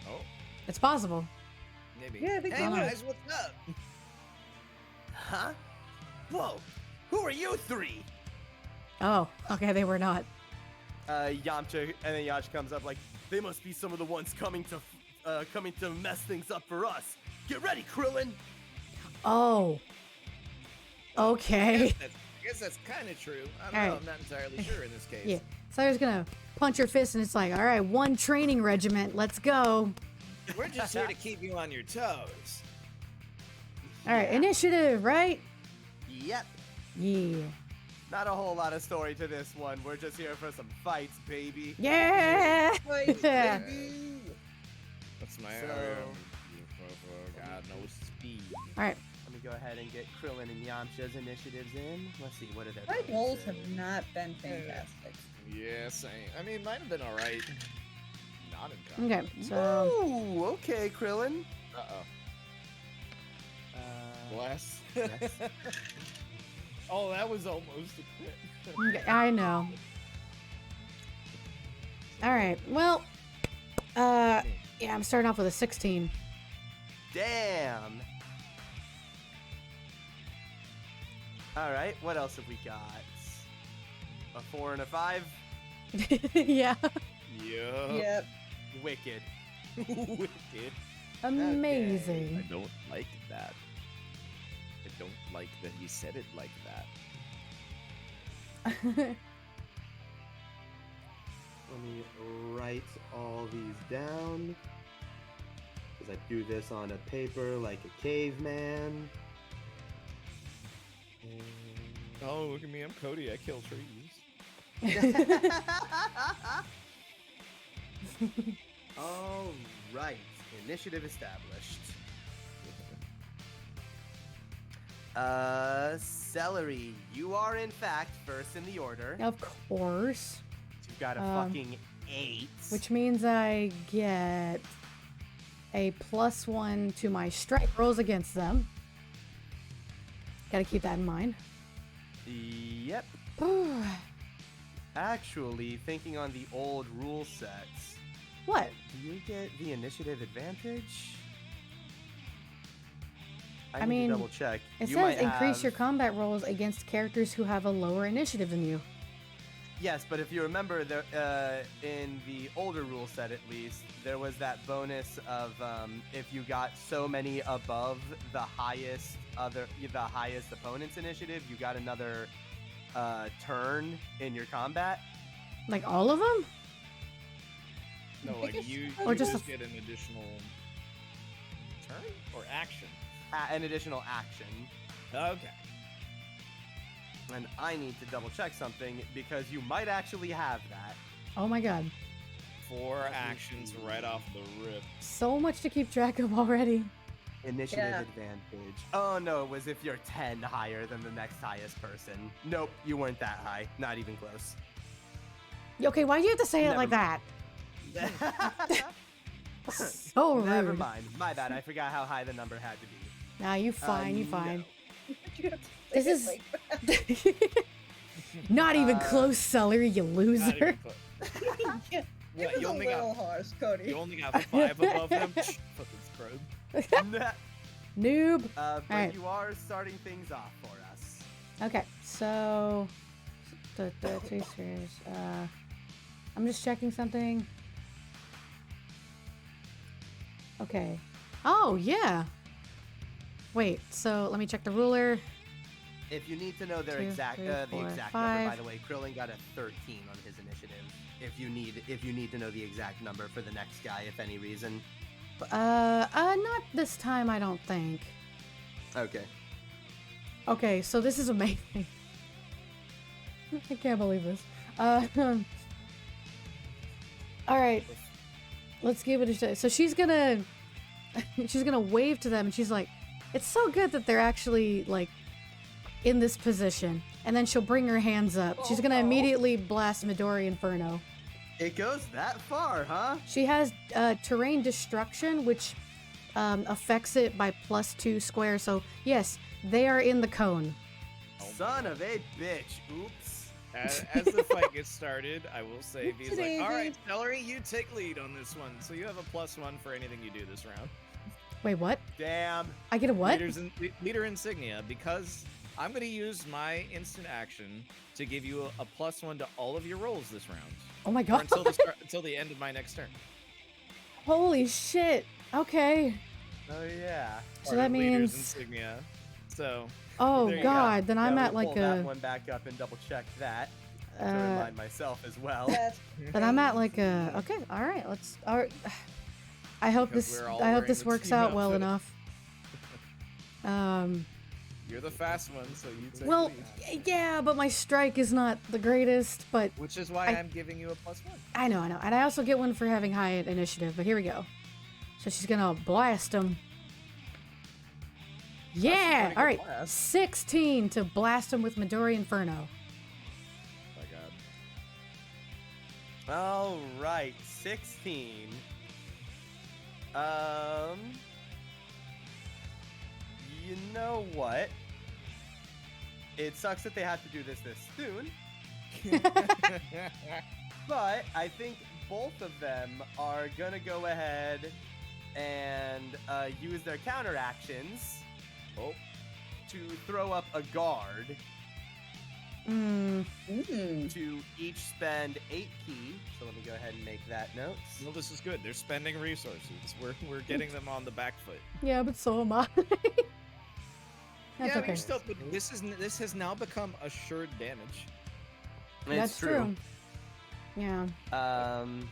Oh, It's possible. maybe. Yeah, I think Hey so. guys, what's up? Huh? Whoa! Who are you three? Oh, okay, they were not. Yamcha, and then Yamcha comes up like, they must be some of the ones coming to mess things up for us. Get ready, Krillin! Oh. Okay. I guess that's kind of true. I don't All know. right. I'm not entirely sure in this case. Yeah. So I was gonna punch your fist, and it's like, all right, one training regiment. Let's go. We're just here to keep you on your toes. All right, initiative, right? Yep. Yeah. Not a whole lot of story to this one. We're just here for some fights, baby. Yeah. Wait, Yeah. baby. What's my So- God knows speed. All right. Let me go ahead and get Krillin and Yamcha's initiatives in. Let's see, what are their My rolls bonuses? have not been fantastic. Yeah, same. I mean, might have been all right. Not in Okay. So Ooh, okay, Krillin. Uh-oh. Uh, Bless. yes. Oh, that was almost a crit. okay, I know. All right. Well, yeah, I'm starting off with a 16. Damn. All right, what else have we got? A 4 and a 5. Yeah. Yeah. Yep. Wicked. Wicked. Amazing. I don't like that. I don't like that he said it like that. Let me write all these down. Because I do this on a paper like a caveman. Oh, look at me. I'm Cody. I kill trees. All right, initiative established. Celery, you are in fact first in the order. Of course. You've got a Um, fucking 8. Which means I get a +1 to my strike rolls against them. Gotta keep that in mind. Yep. Actually, thinking on the old rule sets, What? do you get the initiative advantage? I need mean, to double check. It You says might increase your have- combat rolls against characters who have a lower initiative than you. Yes, but if you remember, in the older rule set at least, there was that bonus of if you got so many above the highest opponent's initiative, you got another turn in your combat. Like all of them? No, like you Or just just get an additional turn or action. An additional action. Okay. And I need to double check something because you might actually have that. Oh my god. 4 actions right off the rip. So much to keep track of already. Initiative Yeah. advantage. Oh no, it was if you're 10 higher than the next highest person. Nope, you weren't that high. Not even close. Okay, why do you have to say it Never like that? So rude. Never mind. My bad. I forgot how high the number had to be. Nah, you fine, you no. fine. You have to This say it is- like that. Not even Uh, close, Celery, you Not loser. even close. Yeah, What, it was you a only little got harsh, Cody. you only got 5 above them. Fucking scrub. Noob. But Alright. you are starting things off for us. Okay, so the 3 spheres. I'm just checking something. Okay. Oh yeah. Wait, so let me check the ruler. If you need to know their 2, exact 3, the 4, exact 5. number, by the way, Krillin got a 13 on his initiative. If you need to know the exact number for the next guy, if any reason. Not this time, I don't think. Okay. Okay, so this is amazing. I can't believe this. Alright. Let's give it a shot. So she's gonna wave to them and she's like, it's so good that they're actually like in this position. And then she'll bring her hands up. She's gonna immediately blast Midori Inferno. It goes that far, huh? She has terrain destruction, which affects it by +2 square. So yes, they are in the cone. Son of a bitch. Oops. As the fight gets started, I will say, he's like, Oopsie all right, daisy. Celery, you take lead on this one. So you have a +1 for anything you do this round. Wait, what? Damn. I get a what? Leader insignia, because I'm going to use my instant action to give you a +1 to all of your rolls this round. Oh my Or god. until the end of my next turn. Holy shit. Okay. Oh yeah. So Part that of Leader's means. insignia. So Oh there you god, then Yeah, I'm we'll at like pull that a. one back up and double check that to Uh, remind myself as well. That's then I'm at like a. Okay, all right. Let's. All right. I hope Because this. we're all I hope wearing this the works team out well outfit. enough. you're the fast one, so you take Well, lead. yeah, but my strike is not the greatest. But Which is why I'm giving you a +1. I know, and I also get one for having high initiative. But here we go. So she's gonna blast him. Yeah. pretty All good right. blast. 16 to blast him with Midori Inferno. Oh my god. All right, 16. You know what? It sucks that they have to do this soon, but I think both of them are gonna go ahead and use their counter actions Oh, to throw up a guard to each spend 8 ki. So let me go ahead and make that note. well, this is good. They're spending resources. We're getting them on the back foot. Yeah, but so am I. That's yeah, but okay. you're still. But this has now become assured damage. That's It's true. Yeah. And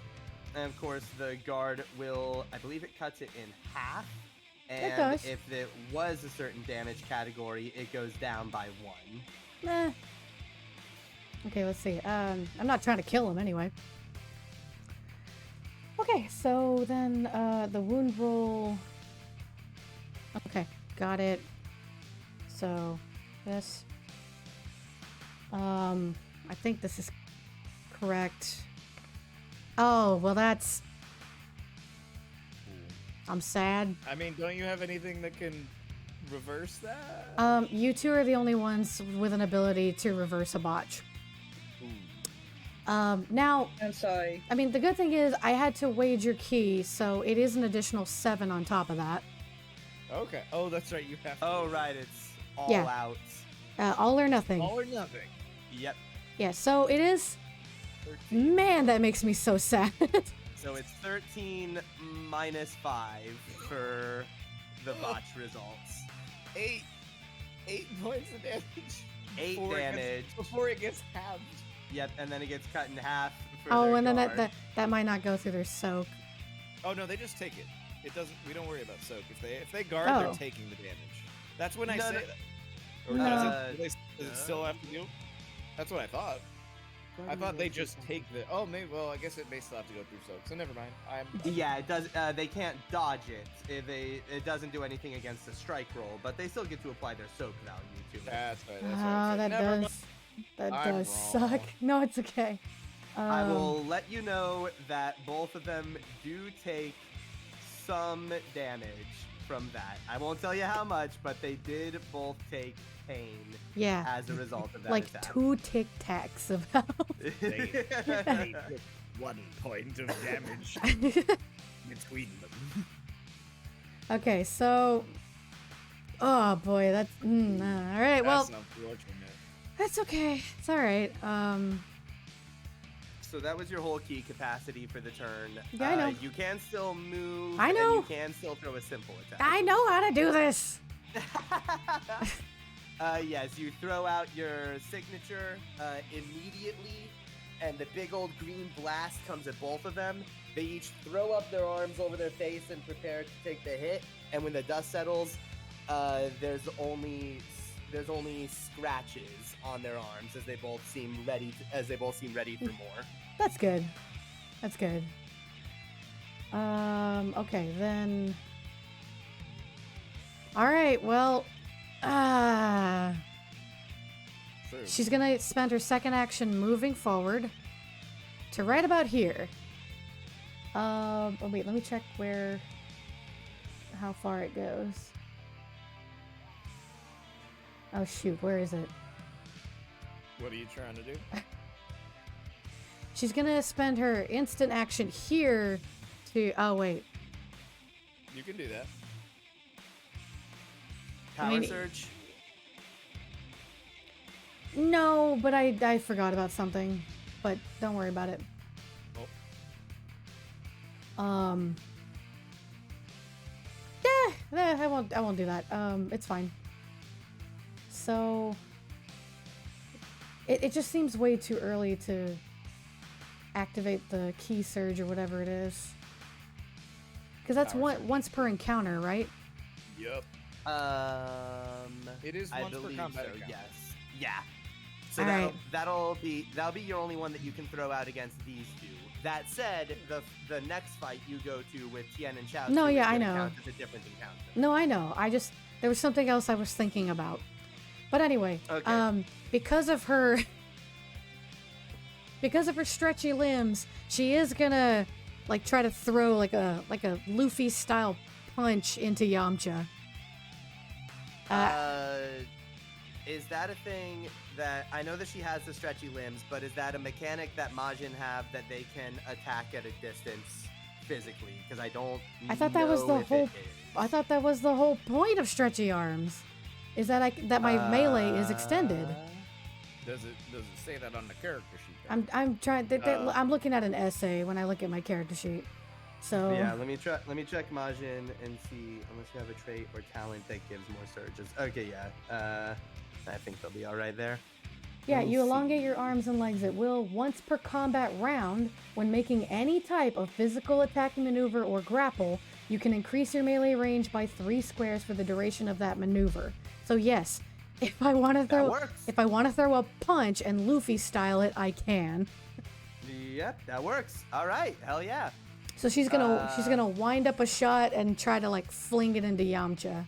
of course, the guard will, I believe it cuts it in half. And does. if it was a certain damage category, it goes down by 1. Nah. Okay, let's see. I'm not trying to kill him anyway. Okay, so then the wound roll. Okay, got it. So this. I think this is correct. Oh, well that's. I'm sad. I mean, don't you have anything that can reverse that? You two are the only ones with an ability to reverse a botch. Now, I'm sorry. I mean, the good thing is I had to wager key, so it is an additional 7 on top of that. Okay. Oh, that's right. You have. To Oh, right, it's all Yeah. out. All or nothing. All or nothing. Yep. Yeah, so it is. 13. Man, that makes me so sad. So it's 13 minus 5 for the botch results. 8 points of damage. 8 Before it gets- damage. before it gets halved. Yep, and then it gets cut in half for Oh, their and then guard. that might not go through their soak. Oh no, they just take it. It doesn't. We don't worry about soak. If they guard, Oh. they're taking the damage. That's when I No, say no. that. Or No. does it still have to do? That's what I thought. I thought they just take the. Oh, maybe. Well, I guess it may still have to go through soak. So never mind. Yeah, it does. They can't dodge it. It doesn't do anything against the strike roll, but they still get to apply their soak value to it. That's right. That's Ah, right. that Never does. mind. That I'm does wrong. suck. No, it's okay. I will let you know that both of them do take some damage from that. I won't tell you how much, but they did both take pain Yeah, as a result of that like attack. 2 Tic Tacs of health. They took 1 point of damage between them. Okay, so. Oh boy, that's. All right, well, That's unfortunate. that's okay. It's all right. So that was your whole key capacity for the turn. Yeah, I know. You can still move. I know. And you can still throw a simple attack. I know how to do this. Yes, you throw out your signature immediately, and the big old green blast comes at both of them. They each throw up their arms over their face and prepare to take the hit. And when the dust settles, there's only scratches on their arms as they both seem ready for more. That's good. That's good. Okay, then. All right, well, True. she's gonna spend her second action moving forward to right about here. Oh wait, let me check how far it goes. Oh shoot, where is it? What are you trying to do? She's gonna spend her instant action here to. Oh wait, You can do that. Power surge. no, but I forgot about something. But don't worry about it. Oh. Yeah, I won't do that. It's fine. So it just seems way too early to activate the key surge or whatever it is. Because that's Power surge. once per encounter, right? Yep. It is I once per believe combat so. encounter. Yes. Yeah. So Alright. that'll be your only one that you can throw out against these two. That said, the next fight you go to with Tien and Xiao. No, Zhu yeah, is I gonna know. count as a different encounter. No, I know. There was something else I was thinking about. But anyway, Okay. because of her stretchy limbs, she is gonna like try to throw like a Luffy style punch into Yamcha. Is that a thing that I know that she has the stretchy limbs, but is that a mechanic that Majin have that they can attack at a distance physically? Because I don't. I thought that was know the if whole. it is. I thought that was the whole point of stretchy arms, is that my melee is extended. Does it say that on the character sheet? I'm trying. I'm looking at an essay when I look at my character sheet. So Yeah, let me check Majin and see unless you have a trait or talent that gives more surges. Okay, yeah. I think they'll be all right there. yeah, We'll you elongate see. your arms and legs at will once per combat round. When making any type of physical attacking maneuver or grapple, you can increase your melee range by 3 squares for the duration of that maneuver. So yes, if I want to throw a punch and Luffy style it, I can. Yep, that works. All right, hell yeah. So she's gonna wind up a shot and try to like fling it into Yamcha.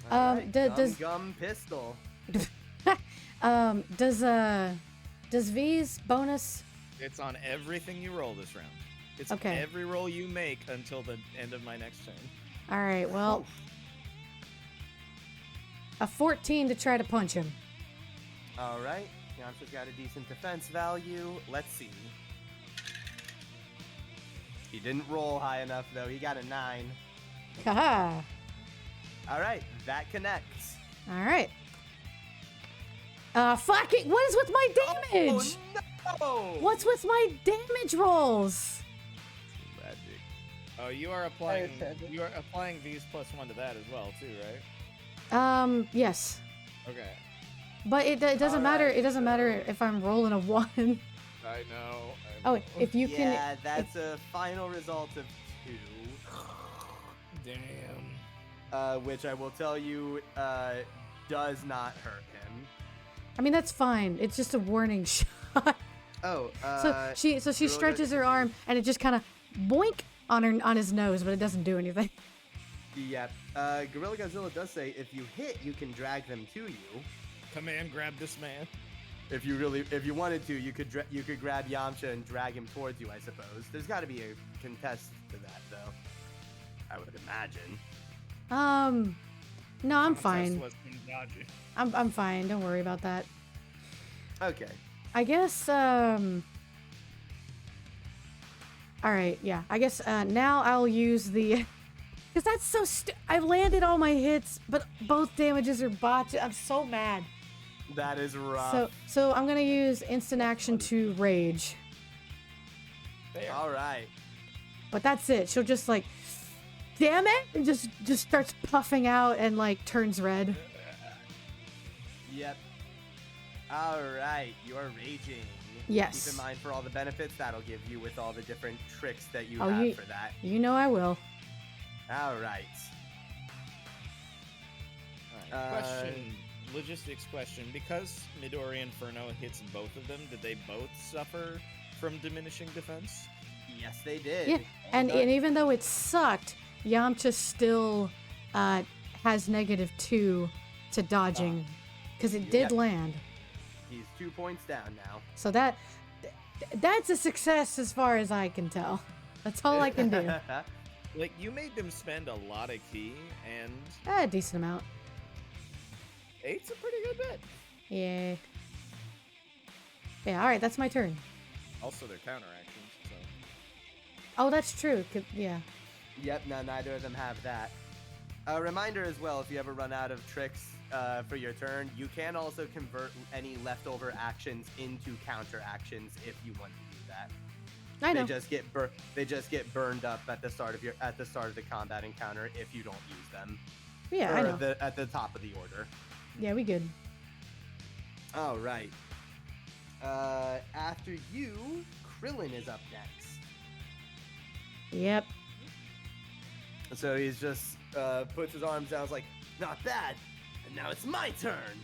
All right, does gum pistol. does V's bonus? It's on everything you roll this round. It's Okay. every roll you make until the end of my next turn. All right, well, a 14 to try to punch him. All right, Yamcha's got a decent defense value. Let's see. He didn't roll high enough though. He got a 9. Haha. All right, that connects. All right. Fuck it. What is with my damage? Oh no! What's with my damage rolls? Magic. Oh, you are applying. Tragic. You are applying these +1 to that as well, too, right? Yes. Okay. But it doesn't matter. Alright, It doesn't matter if I'm rolling a 1. I know. Oh, if you can. Yeah, that's a final result of 2. Damn. Which I will tell you, does not hurt him. I mean, that's fine. It's just a warning shot. Oh, So she Gorilla stretches her Godzilla- arm and it just kind of boink on his nose, but it doesn't do anything. Yeah. Gorilla Godzilla does say if you hit, you can drag them to you. Command grab this man. If you wanted to, you could grab Yamcha and drag him towards you. I suppose there's got to be a contest to that, though. I would imagine. No, I'm fine. What's been dodgy. I'm fine. Don't worry about that. Okay. I guess, all right, yeah. I guess, now I'll use the... Because that's so I've landed all my hits, but both damages are botched. I'm so mad. That is rough. So I'm gonna use instant action to rage. There. All right. But that's it. She'll just, like, damn it! And just starts puffing out and like turns red. Yep. All right, you're raging. Yes. Keep in mind for all the benefits that'll give you with all the different tricks that you Oh, have for that. You know I will. All right. Question, logistics question. Because Midori Inferno hits both of them, did they both suffer from diminishing defense? Yes, they did. Yeah, and even though it sucked, Yamcha still has -2 to dodging because it did land. He's 2 points down now. So that's a success as far as I can tell. That's all I can do. Like, you made them spend a lot of ki, and A decent amount. 8's a pretty good bit. Yeah. Yeah, alright, that's my turn. Also, they're counteractions, so. Oh, that's true. Yeah. Yep, no, neither of them have that. A reminder as well, if you ever run out of tricks for your turn, you can also convert any leftover actions into counter actions if you want to do that. I know. They just get burned up at the start of the combat encounter if you don't use them. Yeah, I know. At the top of the order. Yeah, we good. All right. After you, Krillin is up next. Yep. So he's just puts his arms down. It's like, not bad. And now it's my turn.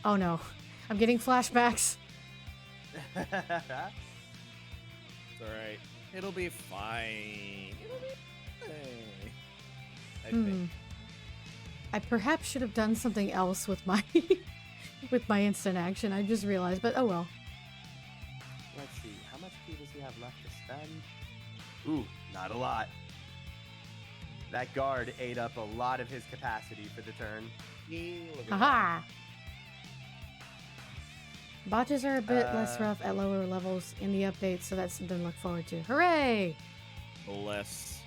Oh no. I'm getting flashbacks. It's alright. It'll be fine. It'll be fine. I think. I perhaps should have done something else with my with my instant action. I just realized, but oh well. Let's see. How much ki does he have left to spend? Ooh, not a lot. That guard ate up a lot of his capacity for the turn. Haha! Botches are a bit less rough at lower levels in the update, so that's something to look forward to. Hooray! Bless.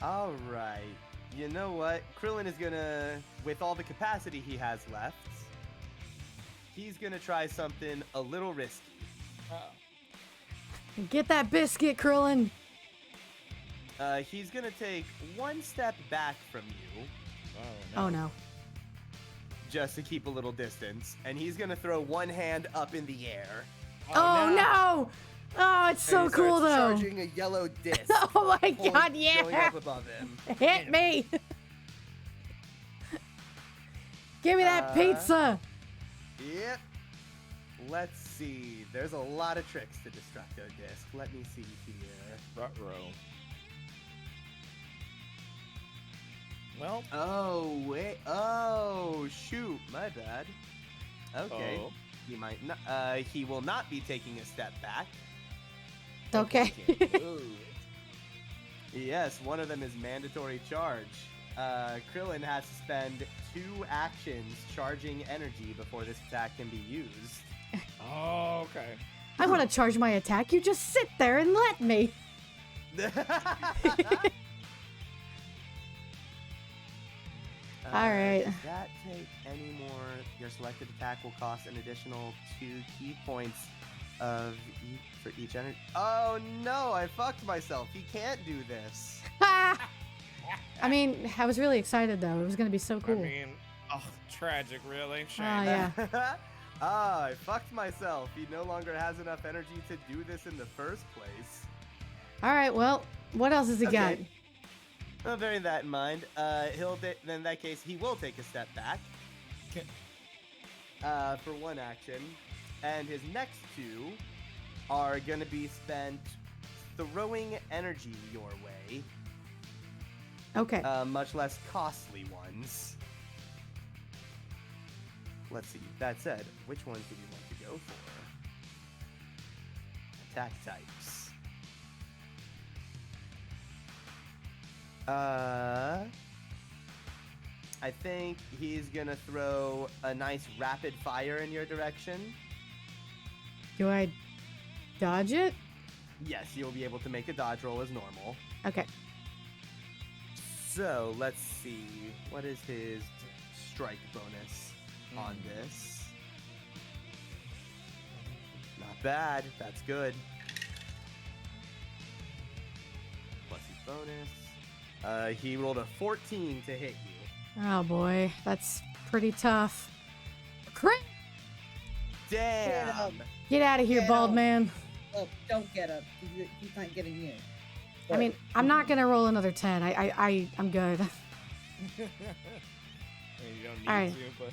All right. You know what? Krillin is gonna, with all the capacity he has left, he's gonna try something a little risky. Get that biscuit, Krillin! He's gonna take one step back from you. Oh no. Just to keep a little distance. And he's gonna throw one hand up in the air. Oh no! Oh, it's so And he cool starts though! charging a yellow disc. Oh my god, going yeah! up above him. Hit me! Give me that pizza! Yep. Let's see. There's a lot of tricks to Destructo Disc. Let me see here. Ruh-roh. Well. Oh, wait. Oh, shoot. My bad. Okay. Oh. He might not. He will not be taking a step back. Okay. Yes, one of them is mandatory charge. Krillin has to spend 2 actions charging energy before this attack can be used. Oh, okay. I want to charge my attack. You just sit there and let me. All right. Does that take any more? Your selected attack will cost an additional 2 ki points for each energy. Oh no, I fucked myself. He can't do this. I mean, I was really excited though. It was gonna be so cool. I mean, tragic, really. Shame. Yeah. I fucked myself. He no longer has enough energy to do this in the first place. All right. Well, what else has he got? Okay. Well, bearing that in mind, then in that case, he will take a step back for 1 action, and his next 2 are gonna be spent throwing energy your way. Okay. Much less costly ones. Let's see. That said, which ones do we want to go for? Attack types. I think he's gonna throw a nice rapid fire in your direction. Do I dodge it? Yes, you'll be able to make a dodge roll as normal. Okay. So let's see. What is his strike bonus on this? Not bad. That's good. Plus his bonus. He rolled a 14 to hit you. Oh boy, that's pretty tough. Crit! Damn. Get out of here, Get bald out. man. Oh, don't get him. He's not getting you. I mean, I'm not gonna roll another 10. I'm good. I mean, you don't need Alright. to, but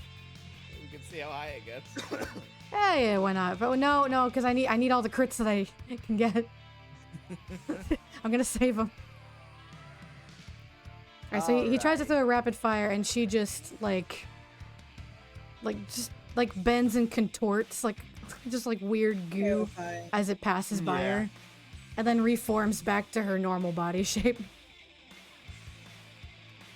we can see how high it gets. Yeah, why not? But no, because I need all the crits that I can get. I'm gonna save them. Alright, so he tries to Alright. throw a rapid fire, and she just bends and contorts, just like weird goo Terrifying. as it passes by Yeah. her, and then reforms back to her normal body shape.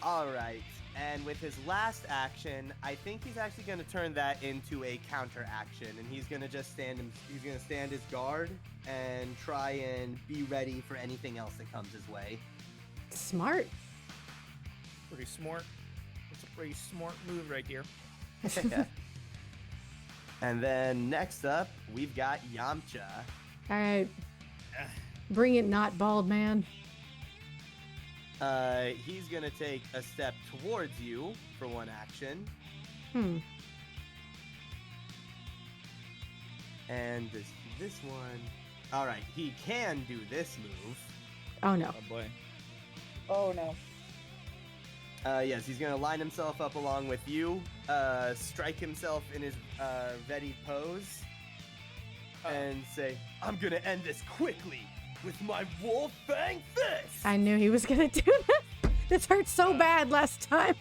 All right. And with his last action, I think he's actually going to turn that into a counter action, and he's going to just stand his guard and try and be ready for anything else that comes his way. Smart. Pretty smart. It's a pretty smart move right here. And then next up, we've got Yamcha. Alright. Bring it, not bald man. He's gonna take a step towards you for one action, and this one. All right, he can do this move. Oh no. Oh boy. Oh no. Yes, he's gonna line himself up along with you, strike himself in his ready pose, and say, "I'm gonna end this quickly with my wolf fang fist." I knew he was gonna do this. This hurt so bad last time.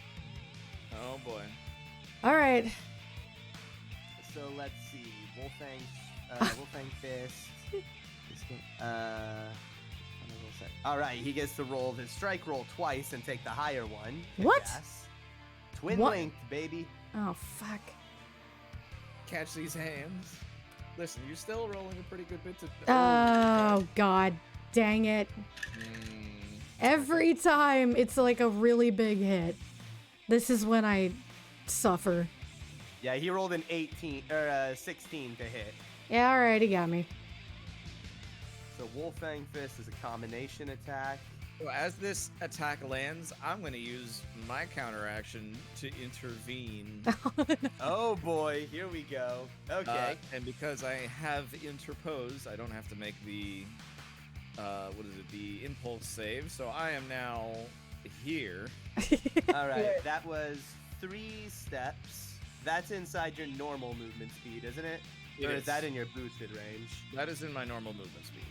Oh boy. Alright. So let's see, Wolfang fist. All right, he gets to roll his strike roll twice and take the higher one. What? Yes. Twin What? linked, baby. Oh fuck. Catch these hands. Listen, you're still rolling a pretty good bit to. Oh god dang it. Every time it's like a really big hit. This is when I suffer. Yeah, he rolled an 16 to hit. Yeah, alright, he got me. So Wolfang fist is a combination attack. So as this attack lands, I'm going to use my counteraction to intervene. Oh boy, here we go. Okay. And because I have interposed, I don't have to make the the impulse save. So I am now here. All right, that was 3 steps. That's inside your normal movement speed, isn't it? It Or is is. that in your boosted range? That is in my normal movement speed.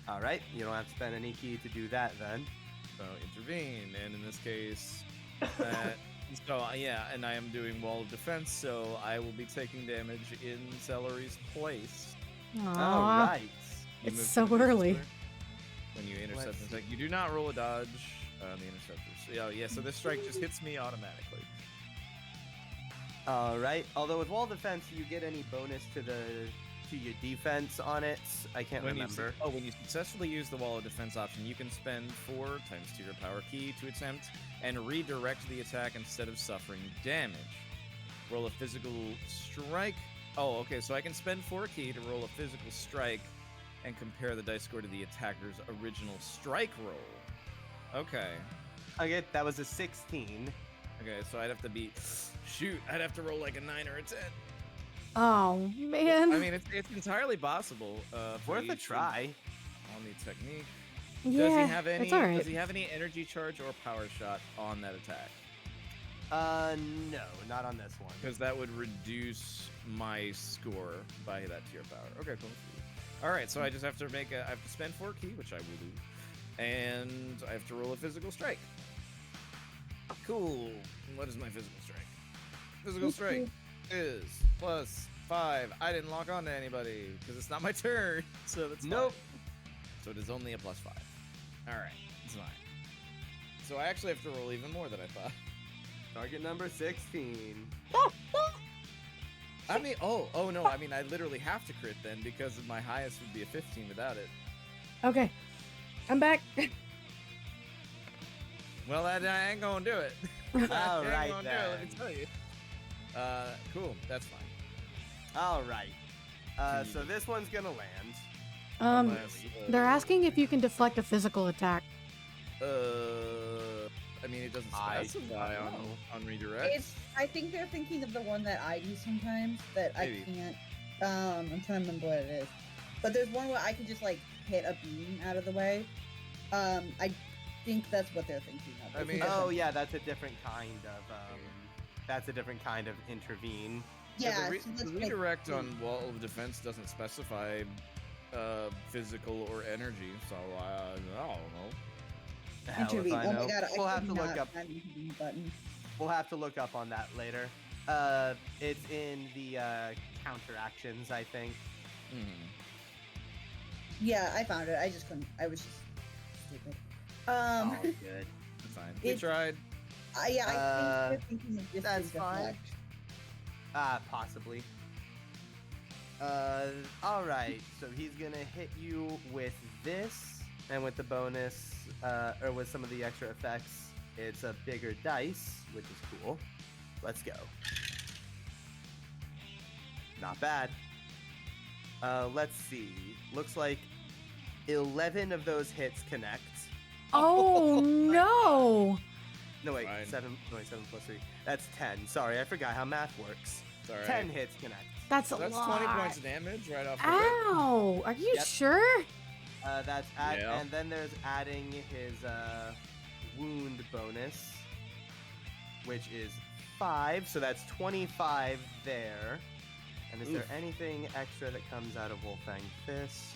All right, you don't have to spend any key to do that then. So intervene, and in this case, yeah, and I am doing wall of defense, so I will be taking damage in Celery's place. All Aww. right. You It's move so to the distance early. square when you intercept Let's an attack. You do not roll a dodge on the interceptors. Yeah, so this strike just hits me automatically. All right. Although with wall defense, you get any bonus to your defense on it? I can't remember. When you successfully use the wall of defense option, you can spend 4 times to your power key to attempt and redirect the attack instead of suffering damage. Roll a physical strike. Oh, okay, so I can spend 4 key to roll a physical strike and compare the dice score to the attacker's original strike roll. Okay. Okay, that was a 16. Okay, so I'd have to be... Shoot, I'd have to roll like a 9 or a 10. Oh man. I mean, it's entirely possible. Worth a try. On the technique. yeah, Does he have any? it's alright. Does he have any energy charge or power shot on that attack? No, not on this one. Because that would reduce my score by that tier power. Okay, cool. All right, so I just have to I have to spend 4 key, which I will do, and I have to roll a physical strike. Cool. What is my physical strike? Physical strike is +5. I didn't lock on to anybody because it's not my turn, so that's Nope. fine. So it is only a +5. All right, it's fine. So I actually have to roll even more than I thought. Target number 16. I mean, oh no, I mean I literally have to crit then because my highest would be a 15 without it. Okay. I'm back. Well, I ain't gonna do it. All I right, ain't gonna do it, let me then. tell you. Cool, that's fine. All right. So this one's gonna land. Unless, They're asking if you can deflect a physical attack. I mean, it doesn't I specify don't know. on redirect. I think they're thinking of the one that I do sometimes that Maybe. I can't. I'm trying to remember what it is. But there's one where I can just like hit a beam out of the way. I think that's what they're thinking of. I mean- Oh yeah, that's a different kind of intervene. yeah. the, so that's the like- redirect on wall of defense doesn't specify physical or energy, so I don't know. Hell if intervene. I Oh know. my god! We'll I have could to look not up. find the intervene button. We'll have to look up on that later. It's in the counter actions, I think. Yeah, I found it. I just couldn't. I was just stupid. Oh, good. That's fine. We It- tried. Yeah, I think they're thinking of just that's the fine. deflect. Possibly. All right. So he's gonna hit you with this, and with the bonus, or with some of the extra effects, it's a bigger dice, which is cool. Let's go. Not bad. Let's see. Looks like 11 of those hits connect. Oh no! No wait, Fine. 7 plus 3. That's 10. Sorry, I forgot how math works. It's all right. 10 hits connect. That's a That's lot. 20 points of damage right off the rip. Ow! Are you Yep. sure? That's add, Yeah. and then there's adding his wound bonus, which is 5. So that's 25 there. And is there Oof. anything extra that comes out of Wolfang Fist?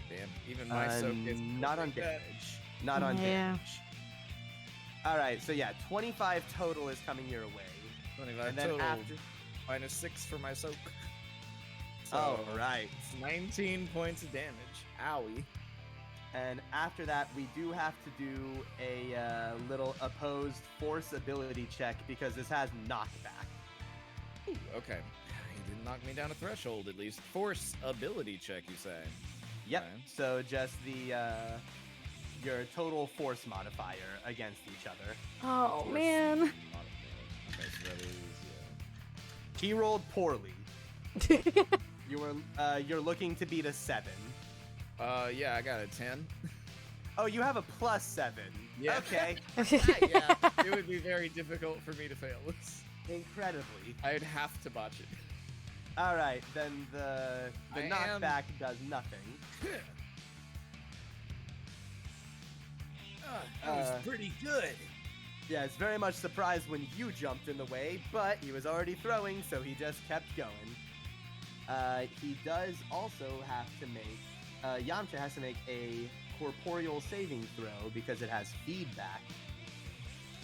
Damn, even my soak is Not on that. damage. Not on Yeah. damage. All right, so yeah, 25 total is coming your way. 25 And then total, after, minus 6 for my soak. So all right, it's 19 points of damage. Owie. and after that, we do have to do a little opposed force ability check because this has knockback. Ooh, okay. He didn't knock me down a threshold, at least. Force ability check, you say? Yep. Okay. So just the your total force modifier against each other. Oh Force man. modifier. Okay, so that is, He rolled poorly. You're looking to beat a 7. yeah, I got a 10. Oh, you have a plus 7. Yeah. Okay. Yeah, it would be very difficult for me to fail this. Incredibly. I'd have to botch it. All right, then the I am- knockback does nothing. That was Uh, pretty good. Yeah, it's very much surprised when you jumped in the way, but he was already throwing, so he just kept going. He does also have to make, Yamcha has to make a corporeal saving throw because it has feedback.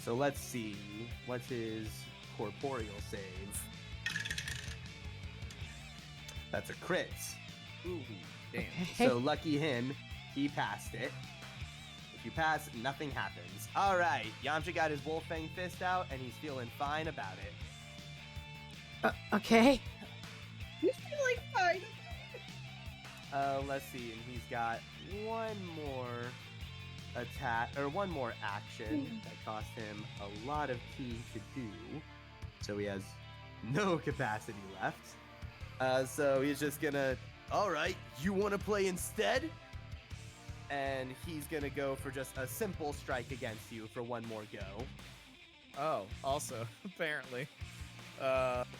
So let's see, what's his corporeal save? That's a crit. Ooh, damn. So lucky him, he passed it. If you pass, nothing happens. All right, Yamcha got his Wolfang Fist out, and he's feeling fine about it. Okay. You feel like fine. Let's see, and he's got one more attack, or one more action that cost him a lot of key to do. So he has no capacity left. So he's just gonna, all right, you want to play instead? And he's gonna go for just a simple strike against you for one more go. Oh, also, apparently,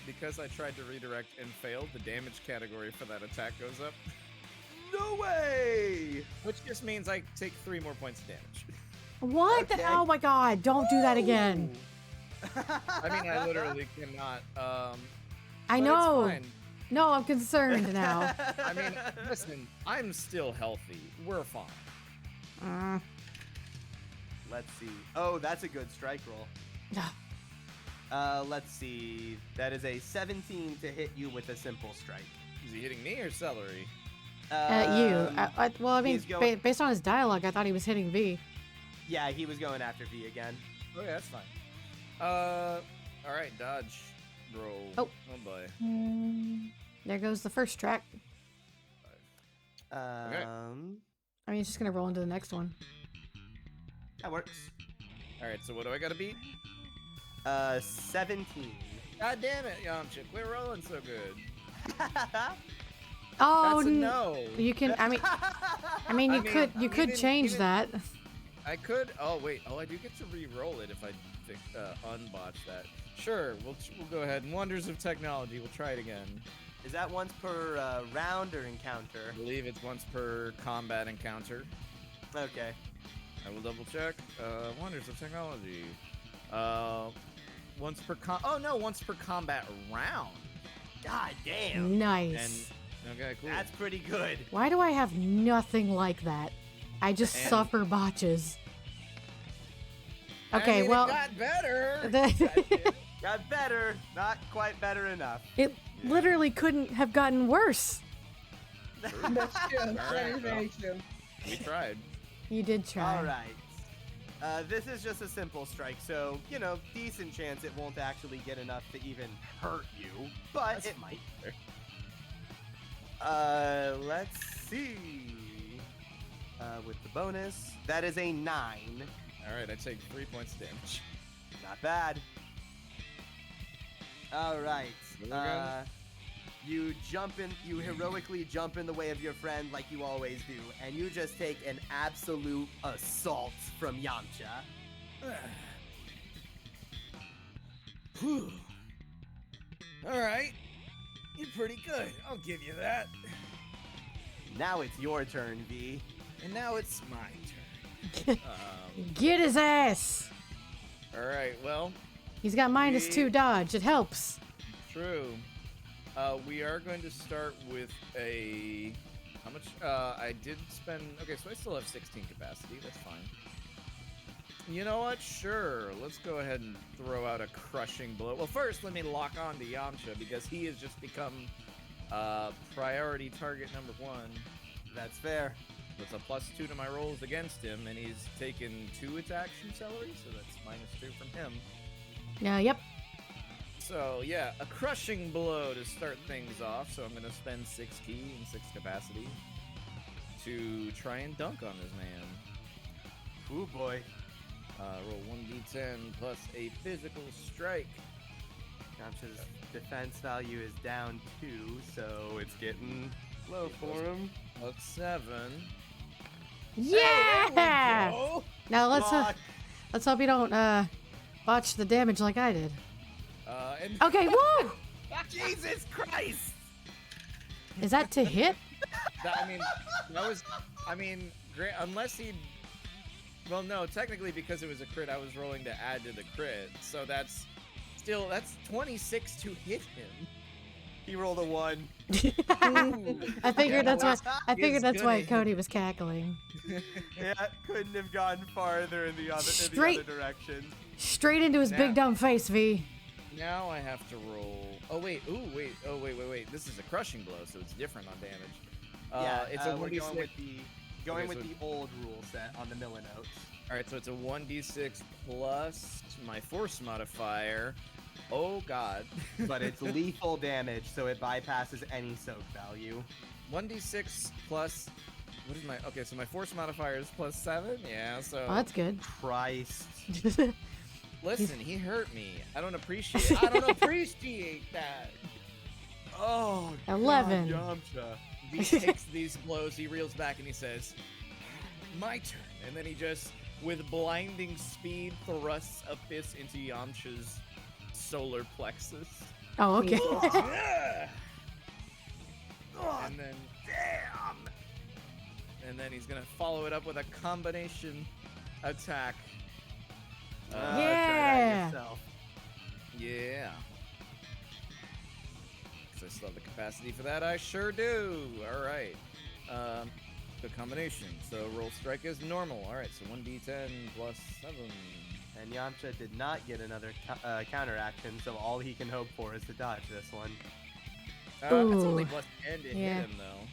because I tried to redirect and failed, the damage category for that attack goes up, No way! which just means I take 3 more points of damage. What? Okay. Oh my god! Don't do that again. I mean, I literally cannot. I but it's know. fine. No, I'm concerned now. I mean, listen, I'm still healthy. We're fine. Let's see. Oh, that's a good strike roll. Let's see. That is a 17 to hit you with a simple strike. Is he hitting me or Celery? At you. Well, I mean, he's going- based on his dialogue, I thought he was hitting V. Yeah, he was going after V again. Okay, that's fine. All right, dodge roll. Oh. Boy. There goes the first track. Um, I mean, he's just gonna roll into the next one. that works. All right, so what do I gotta beat? 17. God damn it, Yamcha, quit rolling so good. Oh, That's a no. you can. You could even- change even- that. I could. Oh wait. Oh, I do get to re-roll it if I unbotch that. Sure. We'll go ahead. Wonders of technology. We'll try it again. Is that once per round or encounter? I believe it's once per combat encounter. Okay. I will double check. Wonders of technology. Once per once per combat round. God damn. Nice. Okay, cool. That's pretty good. Why do I have nothing like that? I just And- suffer botches. I Okay, mean, well, it got better. Got better. Not quite better enough. it literally couldn't have gotten worse. That's true. That Alright, is very true. We tried. You did try. All right. This is just a simple strike, so, decent chance it won't actually get enough to even hurt you, but That's it might. Let's see. With the bonus, that is a 9. All right, I take 3 points of damage. Not bad. All right. There we go. You heroically jump in the way of your friend like you always do, and you just take an absolute assault from Yamcha. Whew. All right, you're pretty good. I'll give you that. Now it's your turn, V. And now it's my turn. Get his ass. All right, well, He's got -2 dodge. It helps. true. We are going to start with a. How much? I did spend. Okay, so I still have 16 capacity. That's fine. You know what? Sure. Let's go ahead and throw out a crushing blow. Well, first, let me lock on to Yamcha because he has just become priority target number 1. That's fair. That's a +2 to my rolls against him, and he's taken 2 attacks from Celery, so that's -2 from him. Yep. So, yeah, a crushing blow to start things off, so I'm going to spend 6 key and 6 capacity to try and dunk on this man. Ooh, boy. Roll 1d10 plus a physical strike. Yamcha's defense value is down 2, so it's getting low for him. Plus 7. Yeah. Oh! Now Block. let's hope you don't botch the damage like I did. And Okay, woo! Jesus Christ! Is that to hit? Unless he. Well, no, technically because it was a crit, I was rolling to add to the crit, so that's 26 to hit him. He rolled a 1. I figured that's why. I figured Is that's gonna why hit. Cody was cackling. Yeah, couldn't have gone farther in the other Straight- direction. Straight into his big Now- dumb face, V. Now I have to roll. Oh wait. Wait. This is a crushing blow, so it's different on damage. It's a we're 1d6. going Okay, with so- the old rule set on the Miller notes. All right, so it's a 1d6 plus my force modifier. Oh god. But it's lethal damage, so it bypasses any soak value. 1d6 plus. What is my? Okay, so my force modifier is +7. Yeah. So Oh, that's good. Christ. listen, he hurt me. I don't appreciate. I don't appreciate that. Oh, 11. God, Yamcha. He takes these blows, he reels back and he says, "My turn." And then he just, with blinding speed, thrusts a fist into Yamcha's solar plexus. Oh, okay. Yeah. Oh, And then, damn. and then he's gonna follow it up with a combination attack. Try that Yeah. yourself. Yeah. So I still have the capacity for that. I sure do. All right. The combination. So roll strike is normal. All right. So 1d10 plus 7. And Yamcha did not get another counter action, so all he can hope for is to dodge this one. That's only Ooh. plus 10 to Yeah. hit him though.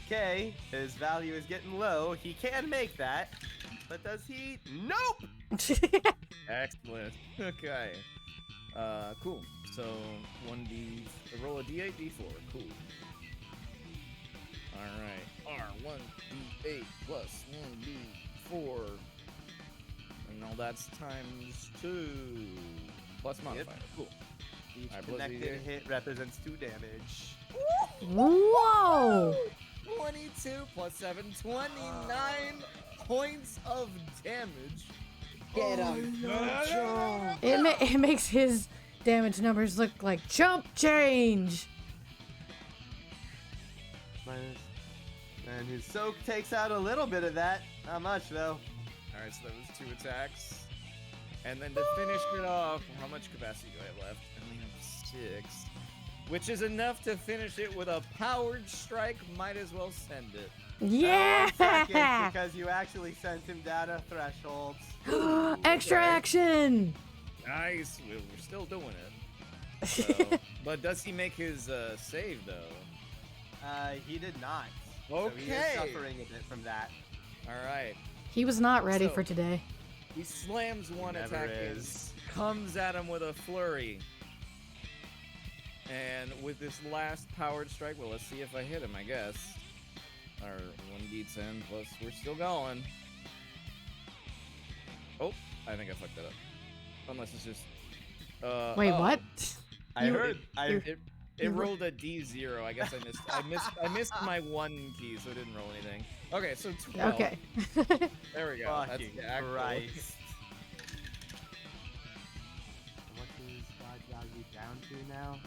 Okay, his value is getting low. He can make that, but does he? Nope. Excellent. Okay. Cool. So roll a d8, d4. Cool. All right. R1d8 plus 1d4, and all that's times 2 plus modifier. Cool. Each Alright, Blizzy, connected yeah. hit represents 2 damage. Whoa! 22 plus 7, 29 points of damage. Get him. It makes his damage numbers look like chump change. Minus. And his soak takes out a little bit of that. Not much though. Alright, so that was 2 attacks. And then to finish it off, how much capacity do I have left? I only have 6. Which is enough to finish it with a powered strike. Might as well send it. Yeah! 1 second, because you actually sent him down a threshold. Extra Okay. action! Nice. We're still doing it. So, but does he make his save though? He did not. So he is Okay. suffering a bit from that. All right. He was not ready So- for today. He slams one Never attack is. in, comes at him with a flurry. And with this last powered strike, well, let's see if I hit him, I guess. Or 1d10 plus, we're still going. Oh, I think I fucked that up. Unless it's just. Wait, oh. what? I You- heard. It You ro- rolled a D0. I guess I missed my 1 key, so it didn't roll anything. Okay, so 12. Okay. There we go. That's Fucking the actual. Christ. What is God value down to now?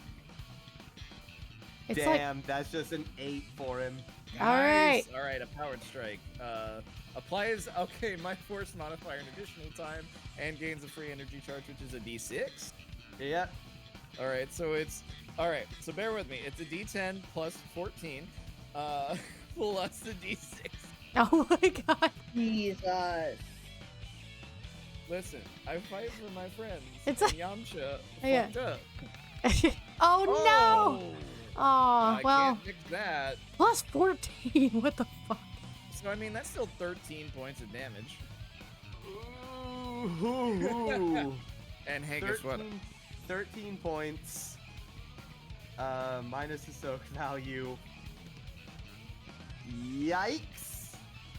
It's like, Damn, that's just an 8 for him. Alright. All right, a powered strike. Applies, okay, my force modifier an additional time and gains a free energy charge, which is a D6. Yep. All right, so it's, all right, so bear with me. It's a D10 plus 14, plus the D6. oh my god. Jesus. Listen, I fight for my friends. It's and Yamcha Yeah. fucked up. oh no! Oh, I well, can't fix that. plus 14. What the fuck? So I mean, that's still 13 points of damage. Ooh. And hey, guess what? 13 points. Minus the soak value. Yikes!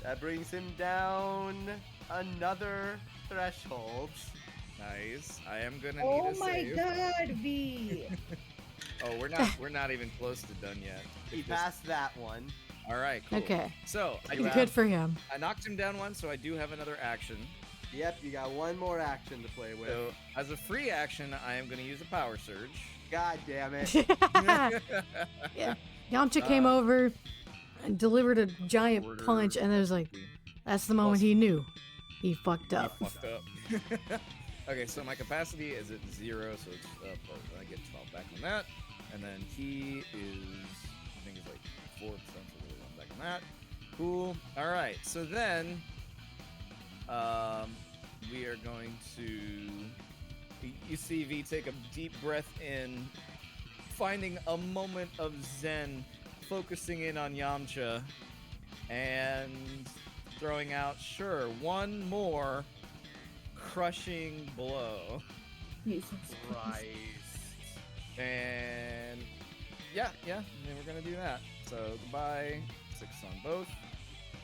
That brings him down another threshold. Nice. I am gonna Oh need a my save. god, V. Oh, we're not even close to done yet. He If this- passed that one. All right, cool. Okay. So I, You do have- Good for him. I knocked him down once, so I do have another action. Yep, you got one more action to play with. So as a free action, I am gonna use a power surge. God damn it. Yeah. Yamcha came over and delivered a giant Order- punch, and it was like, that's the moment Plus- he knew he fucked up. He fucked up. Okay, so my capacity is at 0, so it's I get 12 back on that, and then he is, I think it's like 4%, so really one back on that. Cool. All right, so then, we are going to. You see V take a deep breath in, finding a moment of zen, focusing in on Yamcha, and throwing out, sure, one more crushing blow. Jesus. Christ. And yeah, then we're gonna do that. So goodbye, 6 on both,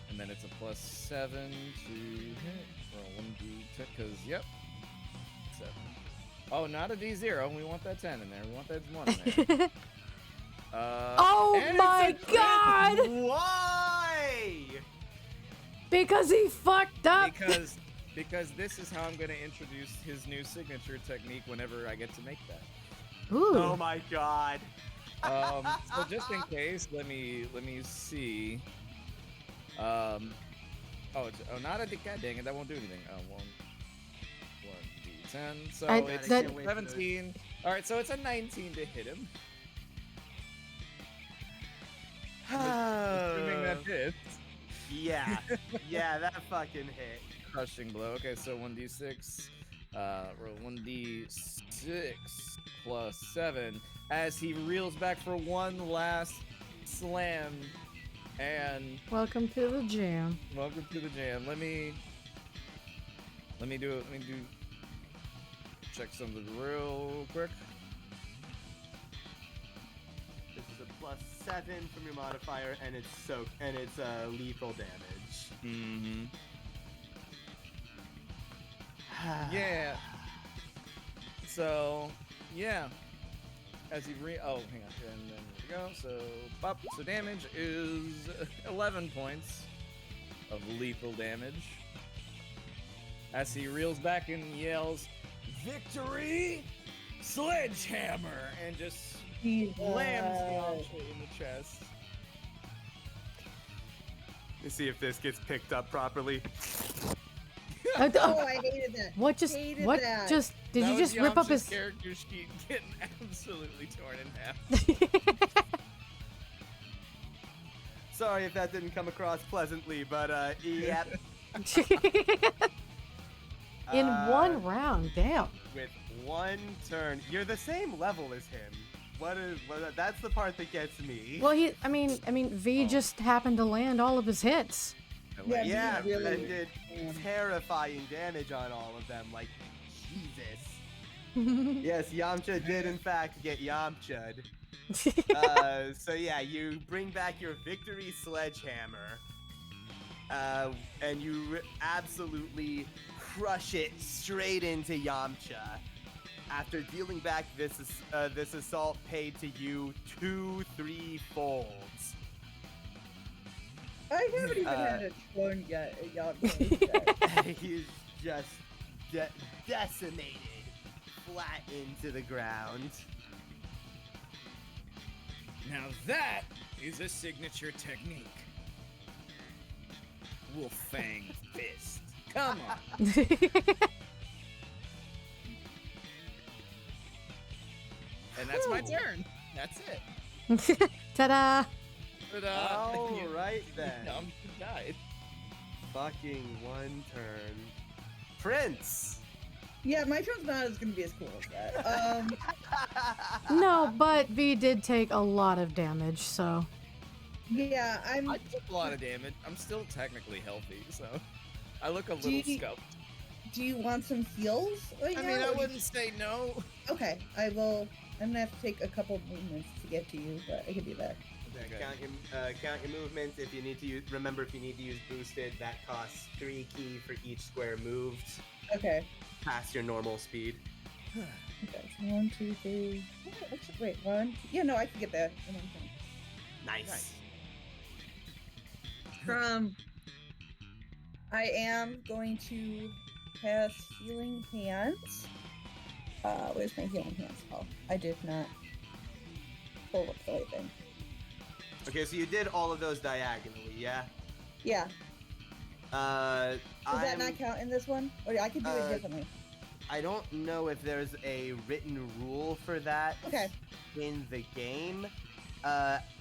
and then it's a plus 7 to hit. Roll 1d10, because yep, 7. Oh, not a D0. We want that 10 in there. We want that 1 in there. Oh and my it's a crit. god! Why? Because he fucked up! Because this is how I'm gonna introduce his new signature technique whenever I get to make that. Ooh. Oh my god. So just in case, let me see. Oh, not a god dang it, that won't do anything. Oh, 1d10. So I- it's that- 17. All right, so it's a 19 to hit him. Assuming that hits. Yeah. Yeah, that fucking hit. Crushing blow. Okay, so 1d6. Roll 1d6 plus 7 as he reels back for one last slam. And Welcome to the jam. welcome to the jam. Let me check something real quick. This is a plus 7 from your modifier, and it's soak, and it's lethal damage. Mm-hmm. Yeah. So, yeah. as he oh, hang on, and then there we go. So, bop. So damage is 11 points of lethal damage. As he reels back and yells, "Victory! Sledgehammer!" and just slams Yamcha in the chest. Let's see if this gets picked up properly. Oh, I hated that. What just? Hated What that. just? Did That you was just rip up Yamcha's his? character sheet getting absolutely torn in half. Sorry if that didn't come across pleasantly, but yep. In one round, damn. With one turn, you're the same level as him. That's the part that gets me. Well, I mean, V just happened to land all of his hits. Yeah, Yeah, really- and did terrifying damage on all of them. Like, Jesus. Yes, Yamcha did in fact get Yamcha'd. So yeah, you bring back your victory sledgehammer, and you absolutely crush it straight into Yamcha. After dealing back this assault paid to you 2-3 folds. I haven't even had a turn yet. He's just decimated flat into the ground. Now that is a signature technique. Wolf Fang Fist. Come on. And that's my turn. That's it. Ta-da! All right then. Yamcha died. Fucking one turn. Prince. Yeah, my turn's not as gonna be as cool as that. No, but V did take a lot of damage, so. Yeah, I took a lot of damage. I'm still technically healthy, so I look a little scuffed. Do you want some heals? Right I now, mean, I or do you- wouldn't say no. Okay, I will. I'm gonna have to take a couple movements to get to you, but I can do that. Okay. Count your movements. If you need to use, remember if you need to use boosted, that costs 3 ki for each square moved Okay. past your normal speed. Okay. So 1, 2, 3. Oh, actually, wait. 1. 2, yeah, no, I can get there in one turn. Nice. I am going to cast Healing Hands. Where's my Healing Hands? Oh, I did not pull up the right thing. Okay, so you did all of those diagonally, yeah? Yeah. Does Does that not count in this one? Or I could do it differently. I don't know if there's a written rule for that Okay. in the game.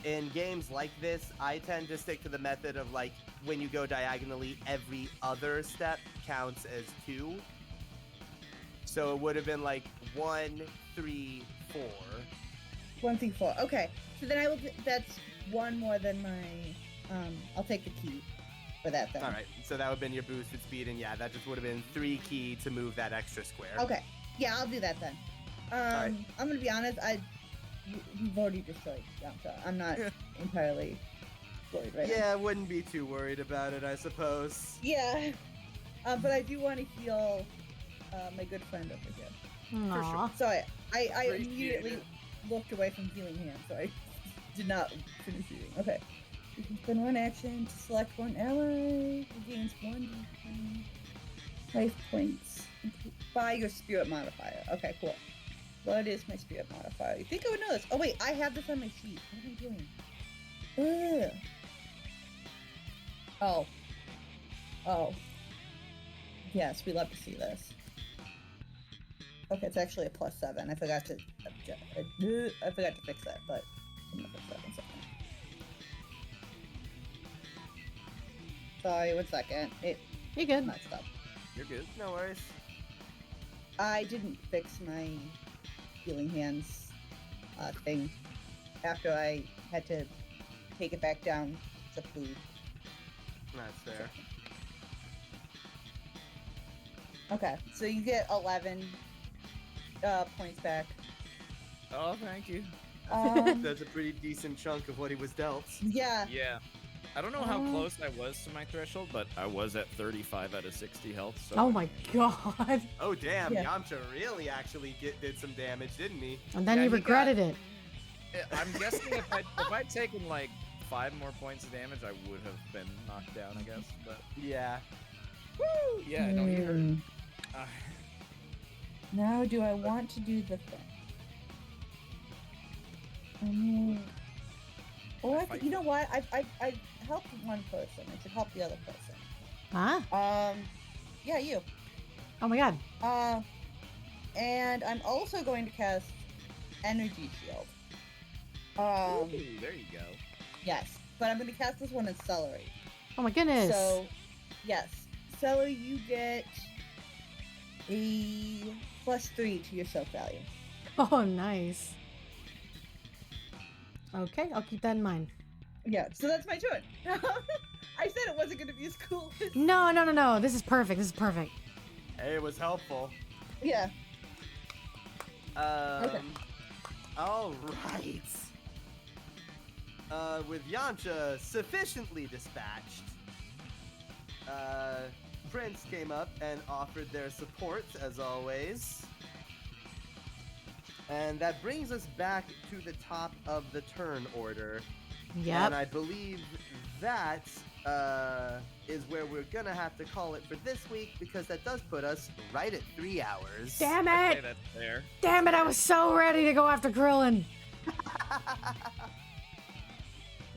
In games like this, I tend to stick to the method of like when you go diagonally, every other step counts as 2. So it would have been like 1, 3, 4. 1 through 4. Okay. So then I will. That's one more than my. I'll take the key for that then. All right, so that would have been your boosted speed, and yeah, that just would have been 3 ki to move that extra square. Okay. Yeah, I'll do that then. right. I'm gonna be honest. You've already destroyed Yamcha. I'm not entirely worried right now. Yeah, I wouldn't be too worried about it, I suppose. Yeah. But I do want to heal my good friend over here. Aw. So I Appreciate immediately it. looked away from healing hand, so I did not finish shooting. Okay. You can spend one action to select one ally who gains 1d10 life points by your spirit modifier. Okay, cool. What is my spirit modifier? You think I would know this? Oh wait, I have this on my sheet. What am I doing? Ugh. Oh. Yes, we love to see this. Okay, it's actually a +7. I forgot to fix that, but I'm gonna fix that in a second. Sorry, 1 second. It You good? messed up. You're good. No worries. I didn't fix my healing hands thing after I had to take it back down to food. That's fair. Okay, so you get 11 points back. Oh, thank you. Um, That's a pretty decent chunk of what he was dealt. yeah, Yeah. I don't know how close I was to my threshold, but I was at 35 out of 60 health. So Oh my god. Oh damn, Yeah. Yamcha really actually did some damage, didn't he? And then Yeah, he he regretted it. I'm guessing if I'd taken like 5 more points of damage, I would have been knocked down, I guess. But Yeah. woo, yeah, no, he hurt. Hmm. Uh, Now, do I want to do the thing? I mean, or I Fight you know what? I've helped one person. I should help the other person. Huh? Yeah, you. Oh my god. And I'm also going to cast Energy Shield. ooh, there you go. Yes, but I'm going to cast this one as Celery. Oh my goodness. So, yes, Celery, you get a +3 to your soak value. Oh, nice. Okay, I'll keep that in mind. Yeah, so that's my turn. I said it wasn't going to be as cool. No. This is perfect. This is perfect. Hey, it was helpful. Yeah. Okay. All right. With Yamcha sufficiently dispatched, Prince came up and offered their support as always. And that brings us back to the top of the turn order. Yep. And I believe that is where we're gonna have to call it for this week, because that does put us right at 3 hours. Damn I'd say it! that's fair. Damn it! I was so ready to go after Krillin.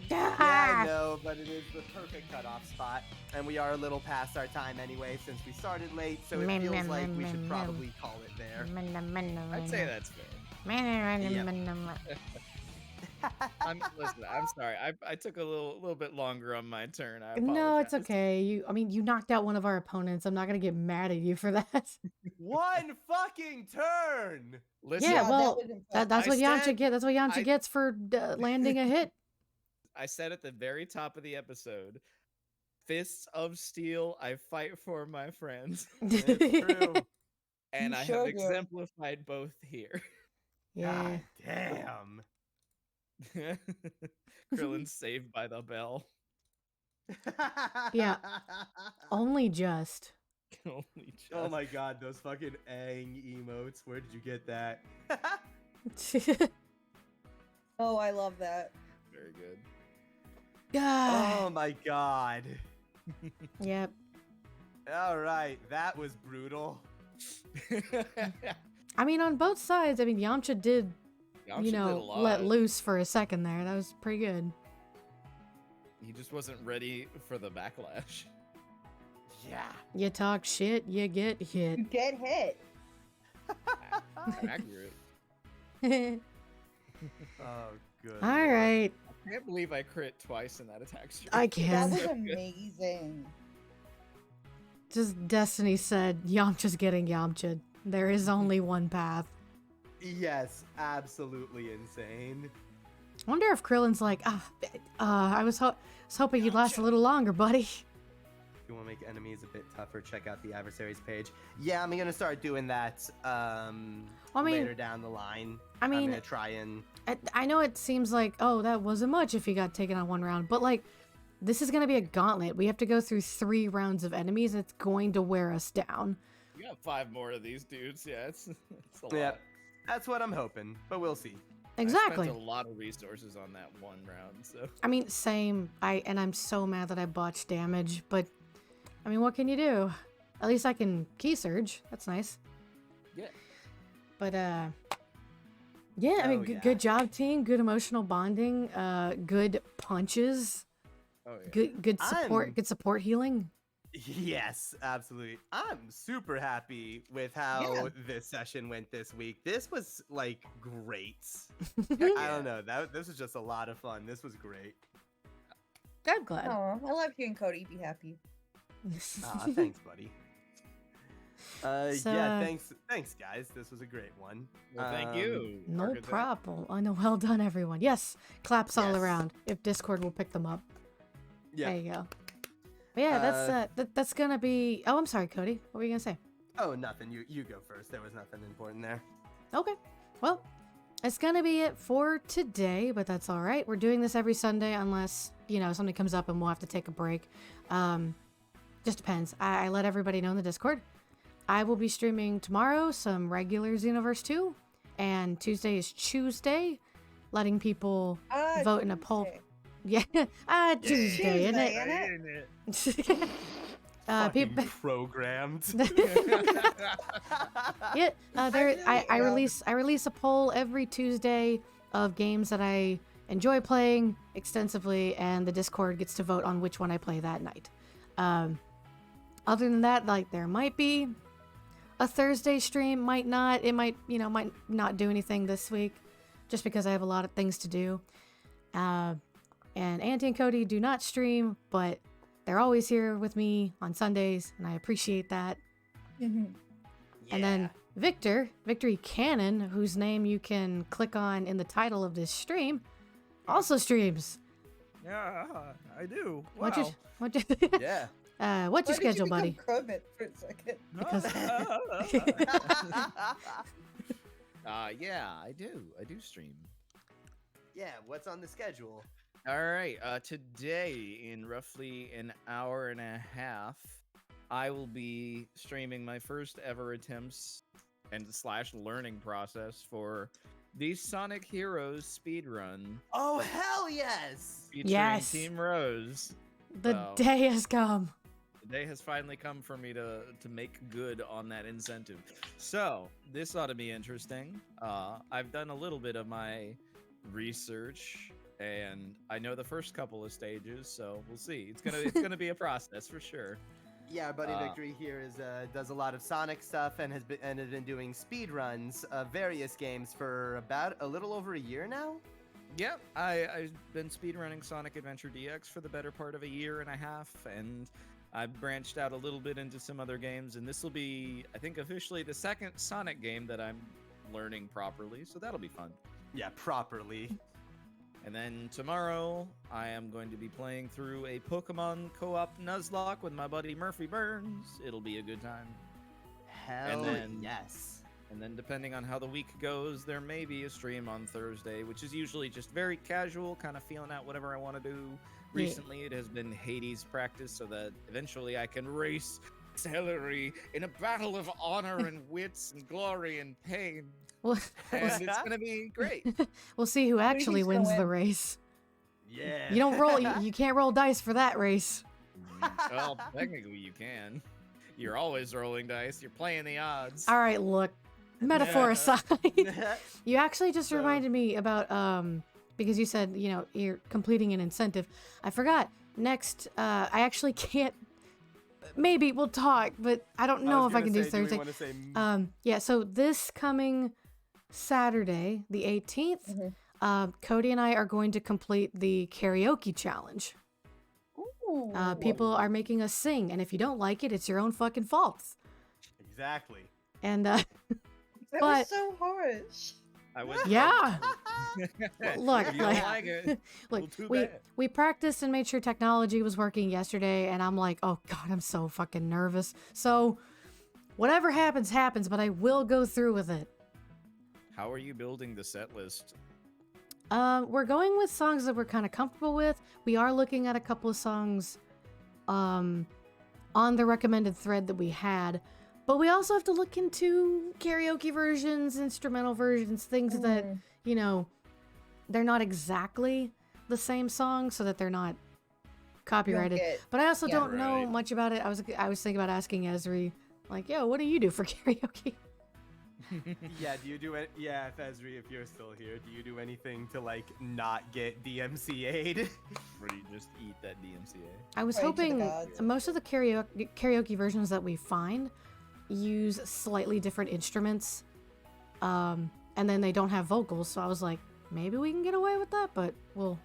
Yeah, Ah! I know, but it is the perfect cutoff spot, and we are a little past our time anyway since we started late, so it feels like we should probably call it there. I'd say that's fair. Listen, I'm sorry. I took a little bit longer on my turn. I apologize. No, it's okay. You knocked out one of our opponents. I'm not gonna get mad at you for that. One fucking turn! Listen, Yeah, that well, was impressive. that's what Yamcha said- gets. That's what Yamcha I- gets for landing a hit. I said at the very top of the episode, fists of steel, I fight for my friends. It's true. And You I sure have do. exemplified both here. Yeah. God damn. Krillin's saved by the bell. Yeah. Only just. Only just. Oh my god, those fucking Aang emotes. Where did you get that? Oh, I love that. Very good. Oh my god. Yep. All right, that was brutal. I mean, on both sides. I mean, Yamcha did, Yamcha you did a know, lot. let loose for a second there. That was pretty good. He just wasn't ready for the backlash. Yeah. You talk shit, you get hit. You get hit. Accurate. Oh, good. All lord. right. I can't believe I crit twice in that attack streak. I That can. was amazing. Just Destiny said, Yamcha's getting Yamcha. There is only one path. Yes, absolutely insane. I wonder if Krillin's like, I was hoping you'd last a little longer, buddy. If you want to make enemies a bit tougher, check out the adversaries page. Yeah, I'm gonna start doing that I mean- later down the line. I I'm mean, gonna try and I know it seems like, oh, that wasn't much if he got taken on one round, but like, this is gonna be a gauntlet. We have to go through 3 rounds of enemies. It's going to wear us down. We got 5 more of these dudes. Yeah, it's a lot. yeah, that's what I'm hoping, but we'll see. Exactly. I spent a lot of resources on that one round, so. I mean, same. I'm so mad that I botched damage, but I mean, what can you do? At least I can key surge. That's nice. Yeah. But yeah. I mean, Oh, yeah. good job, team. Good emotional bonding. Good punches. Oh, yeah. Good support. I'm- Good support healing. Yes, absolutely. I'm super happy with how Yeah. this session went this week. This was like great. Yeah. I don't know. This was just a lot of fun. This was great. I'm glad. Oh, I love hearing Cody be happy. Aw, thanks, buddy. So, Yeah, thanks, guys. This was a great one. Well, thank you. No Architect. problem. Oh no, well done, everyone. Yes, claps all Yes. around. If Discord will pick them up. Yeah. There you go. But yeah, that's gonna be. Oh, I'm sorry, Cody. What were you gonna say? Oh, nothing. You go first. There was nothing important there. Okay. Well, It's gonna be it for today, but that's all right. We're doing this every Sunday unless, something comes up and we'll have to take a break. Just depends. I let everybody know in the Discord. I will be streaming tomorrow some regular Xenoverse 2, and Tuesday is Tuesday, letting people vote in a poll. Tuesday. Yeah, Tuesday, isn't it? People Programmed. Yeah, I release a poll every Tuesday of games that I enjoy playing extensively, and the Discord gets to vote on which one I play that night. Other than that, like, there might be a Thursday stream, might not. It might not do anything this week, just because I have a lot of things to do. And Auntie and Cody do not stream, but they're always here with me on Sundays, and I appreciate that. Mm-hmm. And then Victory Cannon, whose name you can click on in the title of this stream, also streams. Yeah, I do. Wow. Yeah. What's your Why did schedule, you buddy? become Kermit for a second? Because yeah, I do stream. Yeah, what's on the schedule? All right, today in roughly an hour and a half, I will be streaming my first ever attempts and / learning process for the Sonic Heroes speedrun. Oh, hell yes! Featuring Yes. Team Rose. the So, day has come. the day has finally come for me to make good on that incentive. So, this ought to be interesting. I've done a little bit of my research, and I know the first couple of stages, so we'll see. It's gonna be a process for sure. Yeah, our buddy Victory here does a lot of Sonic stuff and has been doing speed runs of various games for about a little over a year now. Yep, I've been speedrunning Sonic Adventure DX for the better part of a year and a half, and I've branched out a little bit into some other games, and this will be, I think, officially the second Sonic game that I'm learning properly, so that'll be fun. Yeah, properly. And then tomorrow, I am going to be playing through a Pokemon co-op Nuzlocke with my buddy Murphy Burns. It'll be a good time. Hell then- yes. And then depending on how the week goes, there may be a stream on Thursday, which is usually just very casual, kind of feeling out whatever I want to do. Recently, it has been Hades practice so that eventually I can race Celery in a battle of honor and wits and glory and pain. Well, And it's going to be great. we'll see who actually he's gonna wins the win. race. Yeah. You don't roll. You can't roll dice for that race. Well, technically you can. You're always rolling dice. You're playing the odds. All right, look. Metaphor aside, you actually just So- reminded me about because you said you're completing an incentive. I forgot. Next, I actually can't. Maybe we'll talk, but I don't know if I can do Thursday. Yeah. So this coming Saturday, the 18th, Cody and I are going to complete the karaoke challenge. Ooh. People are making us sing, and if you don't like it, it's your own fucking fault. Exactly. And That but- was so harsh. I was yeah. Look, if you don't like it, Look, well, too we bad. we practiced and made sure technology was working yesterday, and I'm like, oh god, I'm so fucking nervous. So whatever happens, happens, but I will go through with it. How are you building the set list? We're going with songs that we're kind of comfortable with. We are looking at a couple of songs on the recommended thread that we had, but we also have to look into karaoke versions, instrumental versions, things that, they're not exactly the same song, so that they're not copyrighted. But I also Yeah. don't know Right. much about it. I was thinking about asking Ezri, like, yo, what do you do for karaoke? Yeah, do you do it? Yeah, Ezri, if you're still here, do you do anything to like not get DMCA'd? Or do you just eat that DMCA? I was Pray to the hoping gods. most of the karaoke versions that we find use slightly different instruments, and then they don't have vocals. So I was like, maybe we can get away with that, but we'll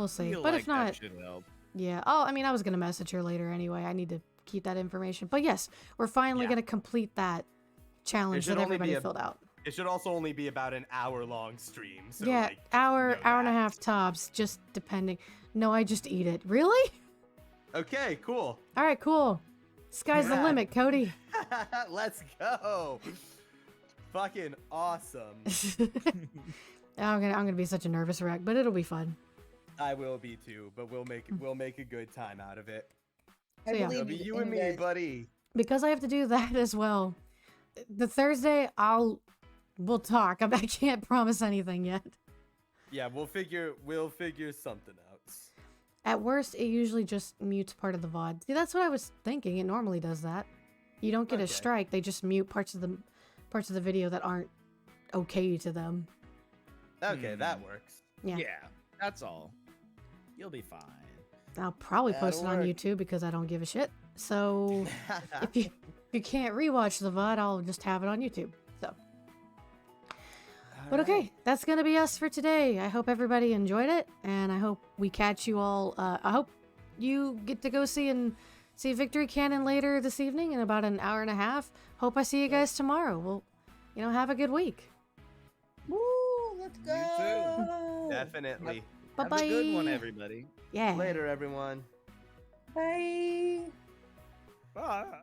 see. Feel But like if not, that should help. yeah. Oh, I mean, I was gonna message her later anyway. I need to keep that information. But yes, we're finally Yeah. gonna complete that challenge should that only be everybody a- filled out. It should also only be about an hour-long stream. So Yeah, like, hour know and a that. half tops, just depending. No, I just eat it. Really? Okay, cool. All right, cool. Sky's the Yeah. limit, Cody. Let's go. fucking awesome. I'm gonna be such a nervous wreck, but it'll be fun. I will be too, but we'll make a good time out of it. So, yeah. It'll be you and me, buddy. Because I have to do that as well. The Thursday, we'll talk. I can't promise anything yet. Yeah, we'll figure something out. At worst, it usually just mutes part of the VOD. See, that's what I was thinking. It normally does that. You don't get a strike. They just mute parts of the video that aren't okay to them. Okay, that works. Yeah. Yeah, that's all. You'll be fine. I'll probably post it That'll on work. YouTube because I don't give a shit. So if you can't rewatch the VOD, I'll just have it on YouTube. So. But okay, that's gonna be us for today. I hope everybody enjoyed it, and I hope we catch you all. I hope you get to go see Victory Cannon later this evening in about an hour and a half. Hope I see you guys tomorrow. Well, have a good week. Woo, let's go. too. Definitely. Bye bye. Have a good one, everybody. Yeah. Later, everyone. Bye. Bye.